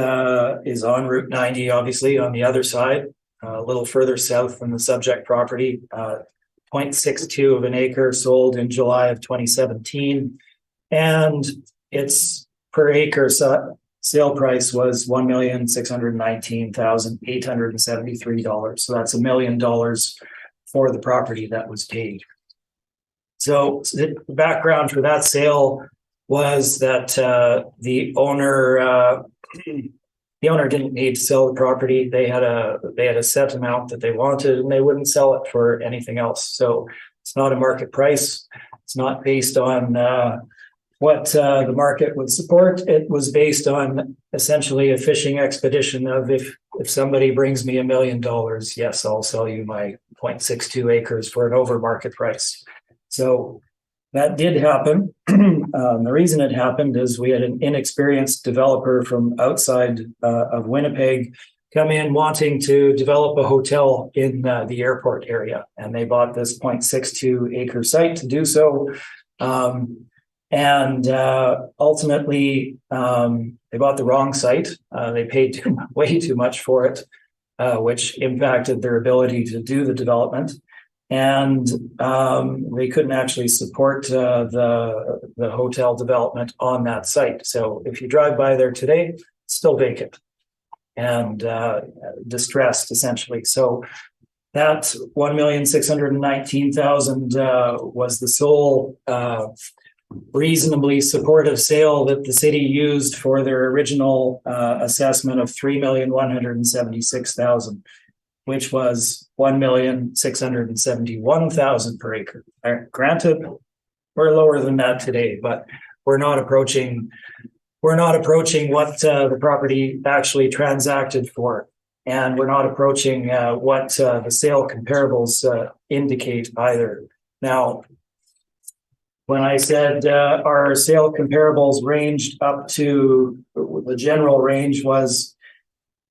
is on Route 90, obviously on the other side, a little further south from the subject property. 0.62 of an acre, sold in July of 2017, and its per acre sale price was $1,619,873. So that's $1 million for the property that was paid. So the background for that sale was that the owner didn't need to sell the property. They had a set amount that they wanted, and they wouldn't sell it for anything else. So it's not a market price. It's not based on what the market would support. It was based on essentially a fishing expedition of if somebody brings me $1 million, yes, I'll sell you my 0.62 acres for an over market price. So that did happen. The reason it happened is we had an inexperienced developer from outside of Winnipeg come in wanting to develop a hotel in the airport area. And they bought this 0.62 acre site to do so. And ultimately, they bought the wrong site. They paid way too much for it, which impacted their ability to do the development. And they couldn't actually support the hotel development on that site. So if you drive by there today, it's still vacant and distressed, essentially. So that $1,619,000 was the sole reasonably supportive sale that the city used for their original assessment of $3,176,000. which was 1,671,000 per acre. Granted, we're lower than that today, but we're not approaching what the property actually transacted for. And we're not approaching what the sale comparables indicate either. Now, when I said our sale comparables ranged up to, the general range was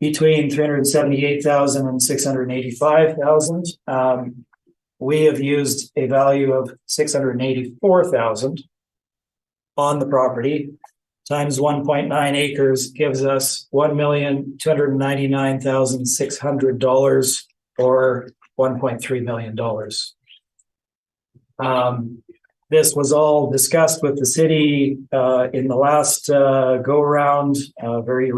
between 378,000 and 685,000. We have used a value of 684,000 on the property, times 1.9 acres gives us $1,299,600 or $1.3 million. This was all discussed with the city in the last go around very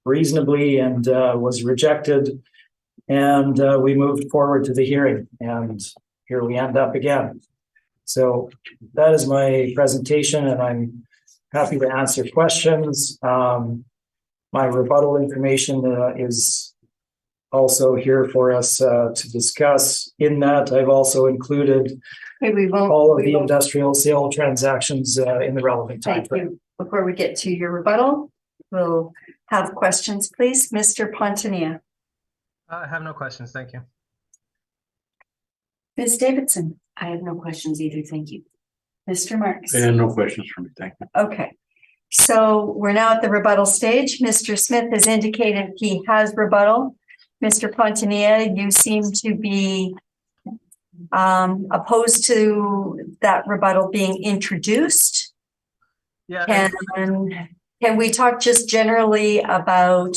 reasonably and was rejected. And we moved forward to the hearing, and here we end up again. So that is my presentation, and I'm happy to answer questions. My rebuttal information is also here for us to discuss. In that, I've also included all of the industrial sale transactions in the relevant time Thank frame. you. Before we get to your rebuttal, we'll have questions, please. Mr. Pontonia. I have no questions. Thank you. Ms. Davidson. I have no questions either, thank you. Mr. Marks. And no questions for me. Thank you. Okay. So we're now at the rebuttal stage. Mr. Smith has indicated he has rebuttal. Mr. Pontonia, you seem to be opposed to that rebuttal being introduced. Yeah. Can we talk just generally about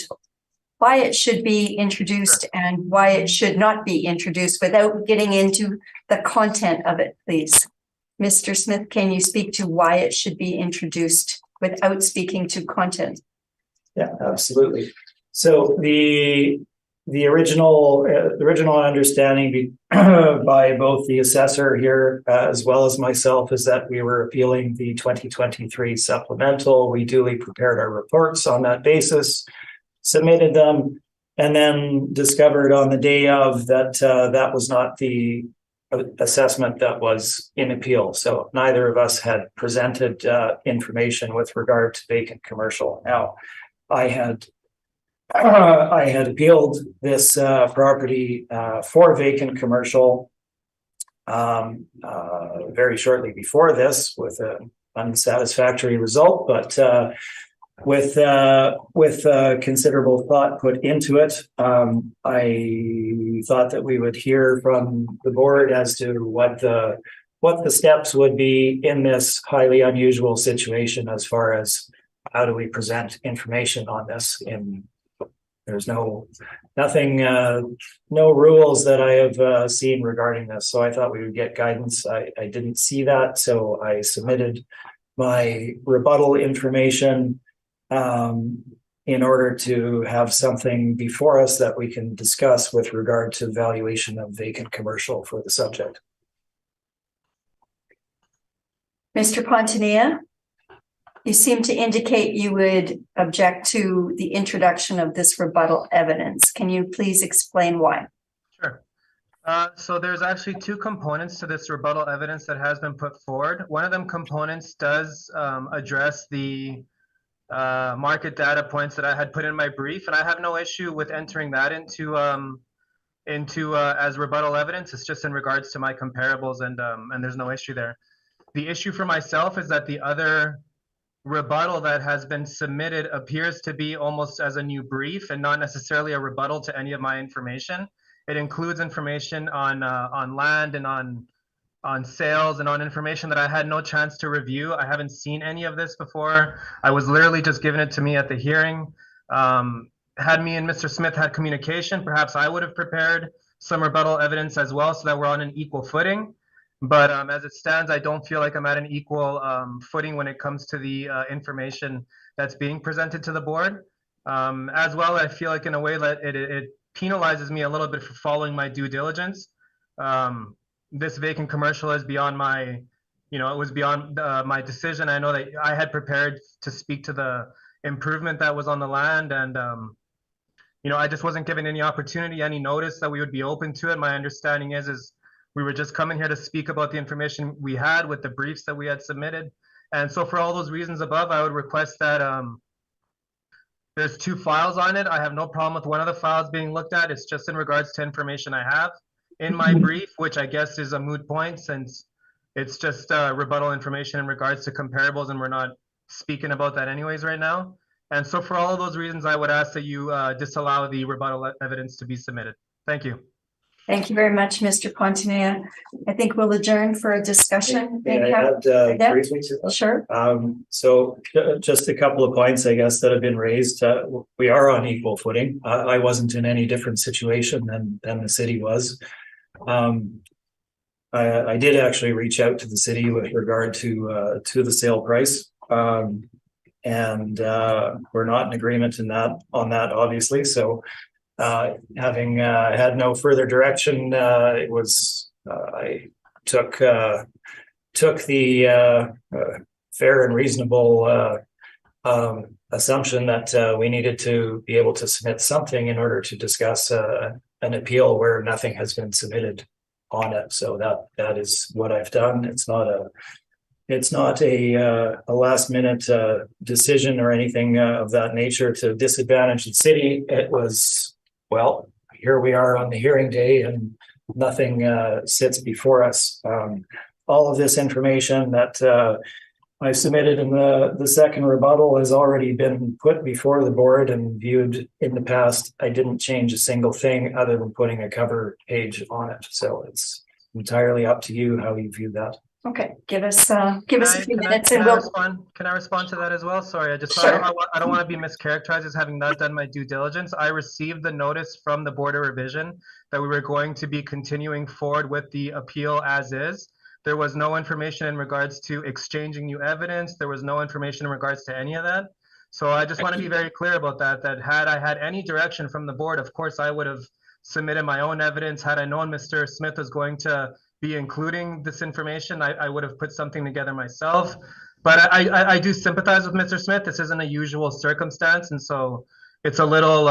why it should be introduced and why it should not be introduced without getting into the content of it, please? Mr. Smith, can you speak to why it should be introduced without speaking to content? Yeah, absolutely. So the original understanding by both the assessor here as well as myself is that we were appealing the 2023 supplemental. We duly prepared our reports on that basis, submitted them, and then discovered on the day of that that was not the assessment that was in appeal. So neither of us had presented information with regard to vacant commercial. Now, I had appealed this property for vacant commercial very shortly before this with an unsatisfactory result, but with considerable thought put into it. I thought that we would hear from the board as to what the steps would be in this highly unusual situation as far as how do we present information on this. There's no rules that I have seen regarding this. So I thought we would get guidance. I didn't see that. So I submitted my rebuttal information in order to have something before us that we can discuss with regard to valuation of vacant commercial for the subject. Mr. Pontonia, you seem to indicate you would object to the introduction of this rebuttal evidence. Can you please explain why? Sure. So there's actually two components to this rebuttal evidence that has been put forward. One of them components does address the market data points that I had put in my brief, and I have no issue with entering that into as rebuttal evidence. It's just in regards to my comparables, and there's no issue there. The issue for myself is that the other rebuttal that has been submitted appears to be almost as a new brief and not necessarily a rebuttal to any of my information. It includes information on land and on sales and on information that I had no chance to review. I haven't seen any of this before. I was literally just given it to me at the hearing. Had me and Mr. Smith had communication, perhaps I would have prepared some rebuttal evidence as well so that we're on an equal footing. But as it stands, I don't feel like I'm at an equal footing when it comes to the information that's being presented to the board. As well, I feel like in a way that it penalizes me a little bit for following my due diligence. This vacant commercial is beyond my, it was beyond my decision. I know that I had prepared to speak to the improvement that was on the land, and I just wasn't given any opportunity, any notice that we would be open to it. My understanding is we were just coming here to speak about the information we had with the briefs that we had submitted. And so for all those reasons above, I would request that there's 2 files on it. I have no problem with one of the files being looked at. It's just in regards to information I have in my brief, which I guess is a moot point since it's just rebuttal information in regards to comparables, and we're not speaking about that anyways right now. And so for all of those reasons, I would ask that you disallow the rebuttal evidence to be submitted. Thank you. Thank you very much, Mr. Pontanilla. I think we'll adjourn for a discussion. Yeah, I had briefly. Sure. So just a couple of points, I guess, that have been raised. We are on equal footing. I wasn't in any different situation than the city was. I did actually reach out to the city with regard to the sale price. And we're not in agreement on that, obviously. So having had no further direction, it was I took the fair and reasonable assumption that we needed to be able to submit something in order to discuss an appeal where nothing has been submitted on it. So that is what I've done. It's not a last minute decision or anything of that nature to disadvantage the city. It was, well, here we are on the hearing day and nothing sits before us. All of this information that I submitted in the second rebuttal has already been put before the board and viewed in the past. I didn't change a single thing other than putting a cover page on it. So it's entirely up to you how you view that. Okay, give us a few minutes and we'll respond. Can I respond to that as well? Sorry, I don't want to be mischaracterized as having not done my due diligence. I received the notice from the Board of Revision that we were going to be continuing forward with the appeal as is. There was no information in regards to exchanging new evidence. There was no information in regards to any of that. So I just want to be very clear about that had I had any direction from the board, of course, I would have submitted my own evidence. Had I known Mr. Smith was going to be including this information, I would have put something together myself. But I do sympathize with Mr. Smith. This isn't a usual circumstance. And so it's a little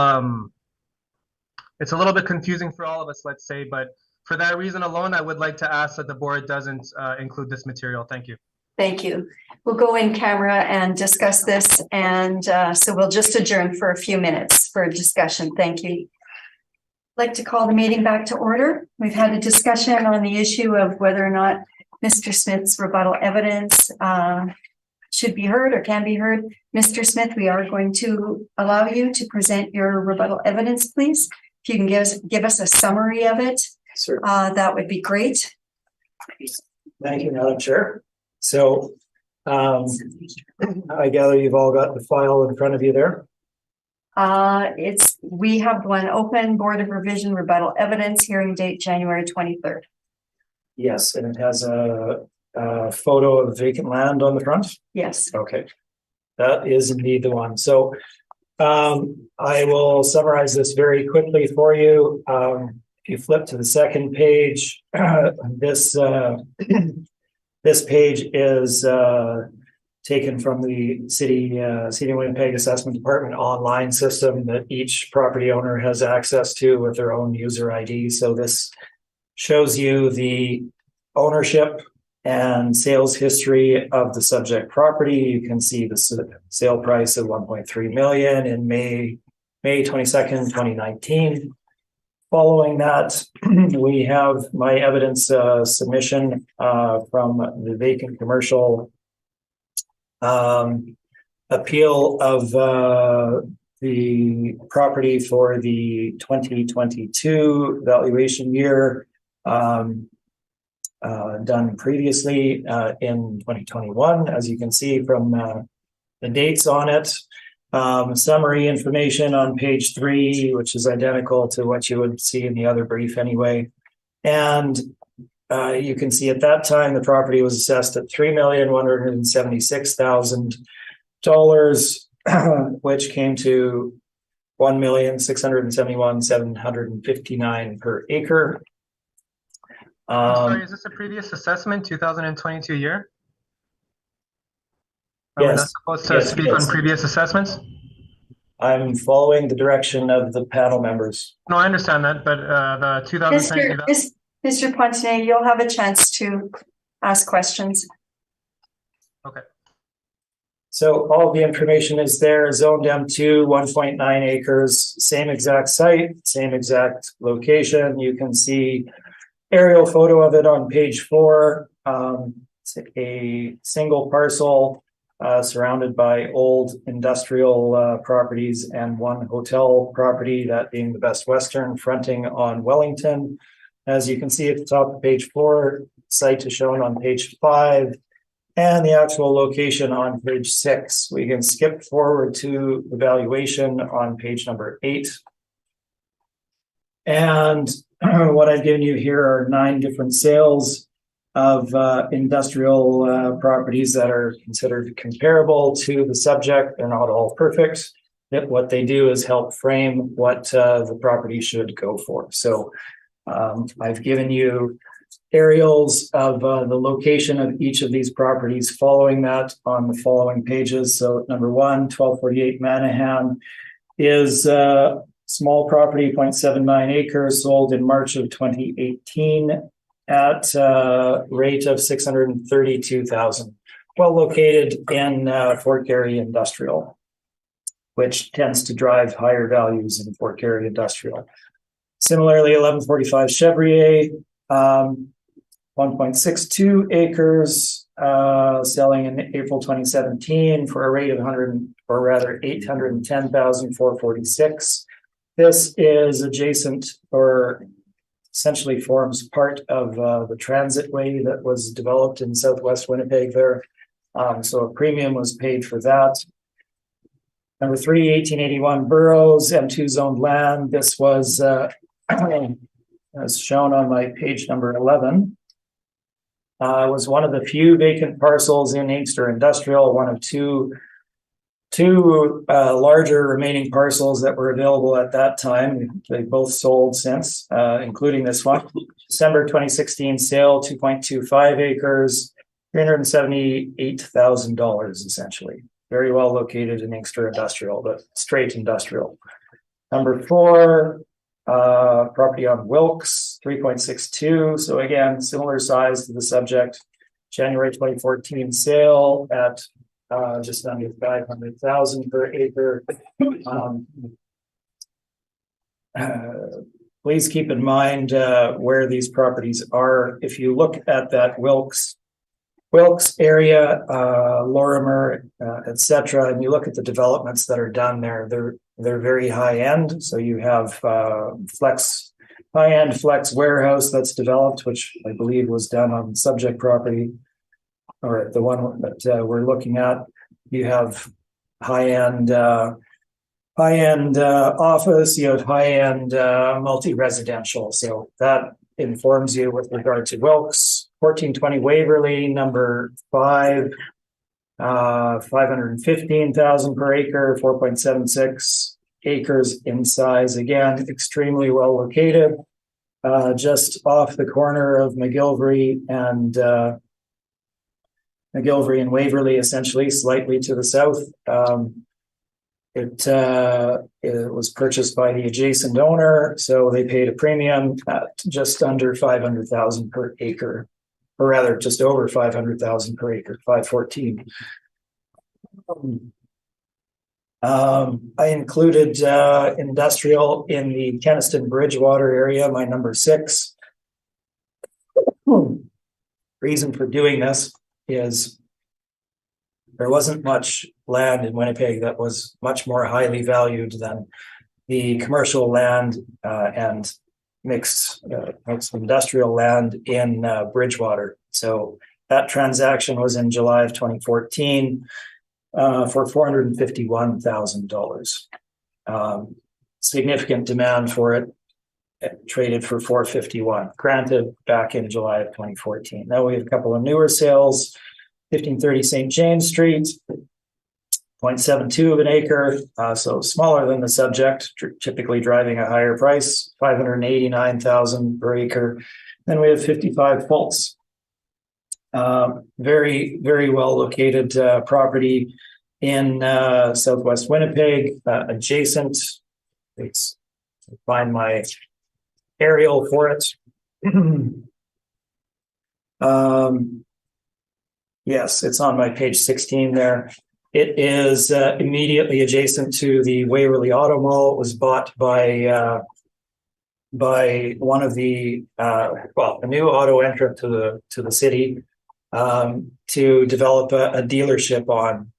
bit confusing for all of us, let's say. But for that reason alone, I would like to ask that the board doesn't include this material. Thank you. Thank you. We'll go in camera and discuss this. And so we'll just adjourn for a few minutes for a discussion. Thank you. I'd like to call the meeting back to order. We've had a discussion on the issue of whether or not Mr. Smith's rebuttal evidence should be heard or can be heard. Mr. Smith, we are going to allow you to present your rebuttal evidence, please. If you can give us a summary of it, that would be great. Thank you, Madam Chair. So I gather you've all got the file in front of you there. We have one open, Board of Revision rebuttal evidence, hearing date January 23rd. Yes, and it has a photo of vacant land on the front. Yes. Okay, that is indeed the one. So I will summarize this very quickly for you. If you flip to the second page, this page is taken from the City of Winnipeg Assessment Department online system that each property owner has access to with their own user ID. So this shows you the ownership and sales history of the subject property. You can see the sale price of 1.3 million in May 22nd, 2019. Following that, we have my evidence submission from the vacant commercial appeal of the property for the 2022 valuation year done previously in 2021, as you can see from the dates on it. Summary information on page 3, which is identical to what you would see in the other brief anyway. And you can see at that time the property was assessed at $3,176,000, which came to $1,671,759 per acre. I'm sorry, is this a previous assessment, 2022 year? Are we not supposed to speak on previous assessments? I'm following the direction of the panel members. No, I understand that, but the 2022. Mr. Pontier, you'll have a chance to ask questions. Okay. So all the information is there, zoned M2, 1.9 acres, same exact site, same exact location. You can see aerial photo of it on page 4. It's a single parcel surrounded by old industrial properties and one hotel property, that being the Best Western, fronting on Wellington. As you can see at the top of page 4, site is shown on page 5, and the actual location on page 6. We can skip forward to the valuation on page number 8. And what I've given you here are 9 different sales of industrial properties that are considered comparable to the subject. They're not all perfect. What they do is help frame what the property should go for. So I've given you aerials of the location of each of these properties following that on the following pages. So number 1, 1248 Manahan is small property, 0.79 acres, sold in March of 2018 at a rate of $632,000. Well located in Fort Garry Industrial, which tends to drive higher values in Fort Garry Industrial. Similarly, 1145 Chevrier, 1.62 acres, selling in April 2017 for a rate of $810,446. This is adjacent, or essentially forms part of the transit way that was developed in Southwest Winnipeg there. So a premium was paid for that. Number 3, 1881 Burroughs, M2 zoned land. This was as shown on my page number 11. Was one of the few vacant parcels in Inkster Industrial, one of two larger remaining parcels that were available at that time. They both sold since, including this one. December 2016 sale, 2.25 acres, $378,000 essentially. Very well located in Inkster Industrial, but straight industrial. Number 4, property on Wilkes, 3.62. So again, similar size to the subject. January 2014 sale at just under $500,000 per acre. Please keep in mind where these properties are. If you look at that Wilkes area, Lorimer, etc., and you look at the developments that are done there, they're very high end. So you have high-end flex warehouse that's developed, which I believe was done on subject property, or the one that we're looking at. You have high-end office, you have high-end multi-residential. So that informs you with regard to Wilkes. 1420 Waverly, number 5, 515,000 per acre, 4.76 acres in size. Again, extremely well located, just off the corner of McGillivray and Waverly, essentially, slightly to the south. It was purchased by the adjacent owner, so they paid a premium at just under $500,000 per acre, or rather, just over $500,000 per acre, 514. I included industrial in the Kenaston Bridgewater area, my number 6. Reason for doing this is there wasn't much land in Winnipeg that was much more highly valued than the commercial land and mixed industrial land in Bridgewater. So that transaction was in July of 2014 for $451,000. Significant demand for it. Traded for $451,000, granted back in July of 2014. Now we have a couple of newer sales. 1530 St. James Street, 0.72 of an acre, so smaller than the subject, typically driving a higher price, $589,000 per acre. Then we have 55 Fultz, very, very well located property in southwest Winnipeg, adjacent. Let's find my aerial for it. Yes, it's on my page 16 there. It is immediately adjacent to the Waverly Auto Mall. It was bought by one of the a new auto entrant to the city to develop a dealership on.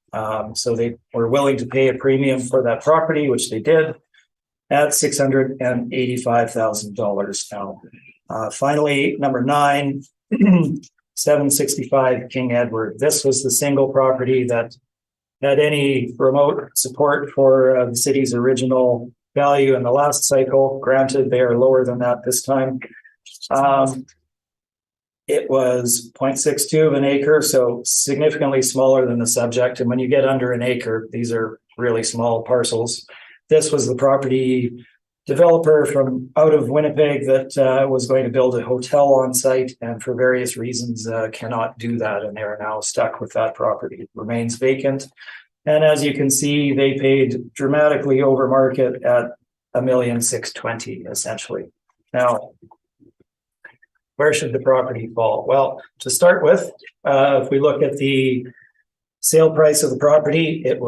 So they were willing to pay a premium for that property, which they did, at $685,000 now. Finally, number 9, 765 King Edward. This was the single property that had any remote support for the city's original value in the last cycle. Granted, they are lower than that this time. It was 0.62 of an acre, so significantly smaller than the subject. And when you get under an acre, these are really small parcels. This was the property developer from out of Winnipeg that was going to build a hotel on site, and for various reasons cannot do that, and they are now stuck with that property. It remains vacant. And as you can see, they paid dramatically over market at $1,620,000 essentially. Now, where should the property fall? Well, to start with, if we look at the sale price of the property, it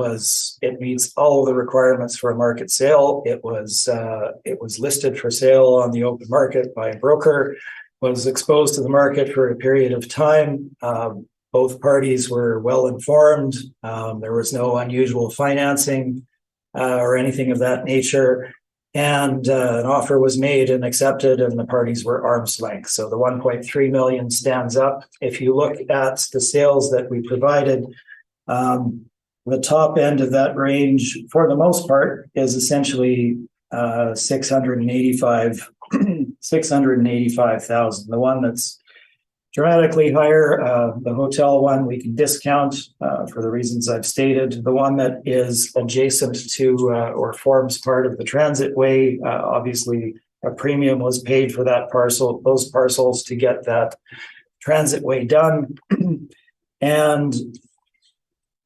meets all of the requirements for a market sale. It was listed for sale on the open market by a broker, was exposed to the market for a period of time. Both parties were well informed. There was no unusual financing or anything of that nature. And an offer was made and accepted, and the parties were arm's length. So the 1.3 million stands up. If you look at the sales that we provided, the top end of that range, for the most part, is essentially 685,000. The one that's dramatically higher, the hotel one, we can discount for the reasons I've stated. The one that is adjacent to or forms part of the transit way, obviously a premium was paid for that parcel, those parcels, to get that transit way done. And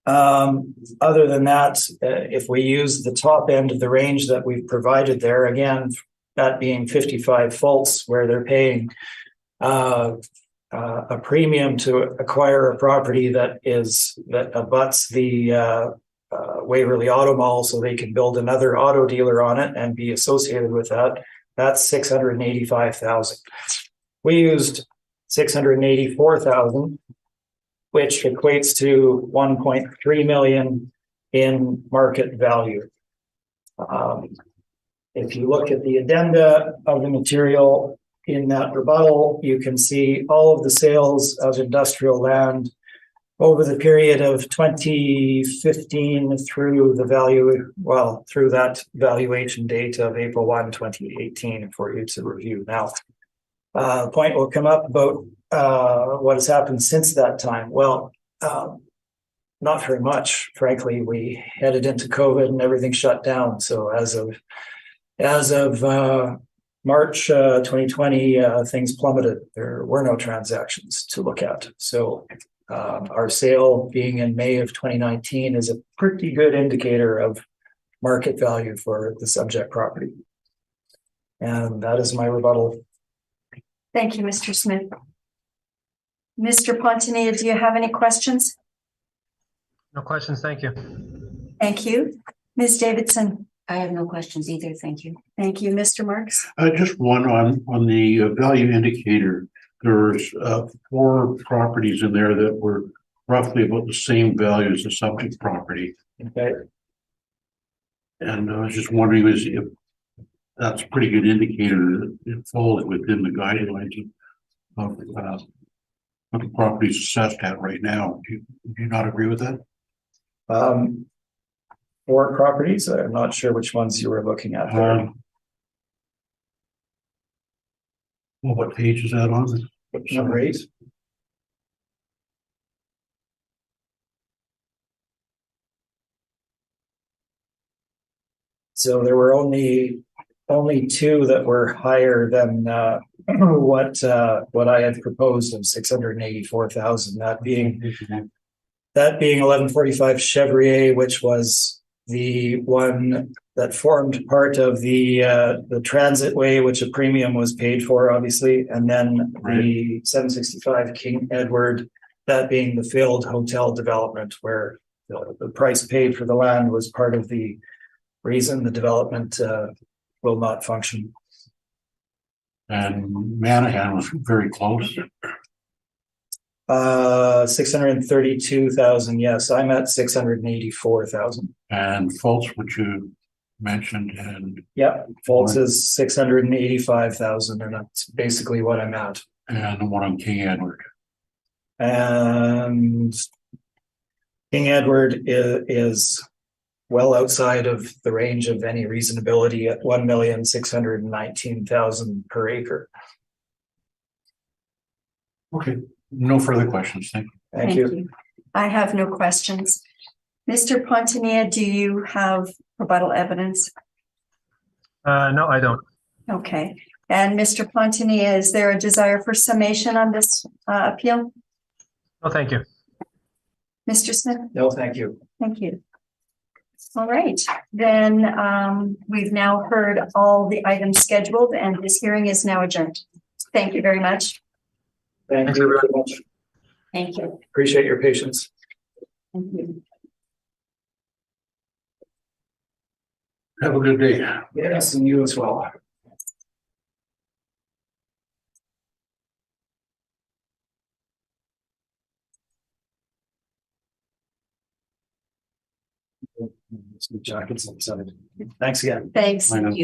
other than that, if we use the top end of the range that we've provided there, again, that being 55 Fultz, where they're paying a premium to acquire a property that abuts the Waverly Auto Mall, so they can build another auto dealer on it and be associated with that. That's 685,000. We used 684,000, which equates to 1.3 million in market value. If you look at the addenda of the material in that rebuttal, you can see all of the sales of industrial land over the period of 2015 through through that valuation date of April 1, 2018 for you to review. Now, the point will come up about what has happened since that time. Well, not very much, frankly. We headed into COVID and everything shut down. So as of March 2020, things plummeted. There were no transactions to look at. So our sale being in May of 2019 is a pretty good indicator of market value for the subject property. And that is my rebuttal. Thank you, Mr. Smith. Mr. Pontanilla, do you have any questions? No questions, thank you. Thank you. Ms. Davidson. I have no questions either, thank you. Thank you, Mr. Marks. Just one on the value indicator. There's 4 properties in there that were roughly about the same value as the subject property. Okay. And I was just wondering if that's a pretty good indicator that it falls within the guidelines of what the property's assessed at right now. Do you not agree with that? 4 properties. I'm not sure which ones you were looking at there. Well, what page is that on? Number 8. So there were only 2 that were higher than what I had proposed of 684,000. That being That being 1145 Chevrier, which was the one that formed part of the transit way, which a premium was paid for, obviously, and then the 765 King Edward, that being the failed hotel development where the price paid for the land was part of the reason the development will not function. And Manahan was very close. 632,000, yes, I'm at 684,000. And Fultz, which you mentioned, and Yeah, Fultz is 685,000, and that's basically what I'm at. the one on King Edward. And King Edward is well outside of the range of any reasonability at 1,619,000 per acre. Okay, no further questions. Thank you. Thank you. I have no questions. Mr. Pontinia, do you have rebuttal evidence? No, I don't. Okay. And Mr. Pontinia, is there a desire for summation on this appeal? No, thank you. Mr. Smith? No, thank you. Thank you. All right, then we've now heard all the items scheduled and this hearing is now adjourned. Thank you very much. Thank you very much. Thank you. Appreciate your patience. Thank you. Have a good day. Yes, and you as well. Jackets inside. Thanks again. Thanks. I know.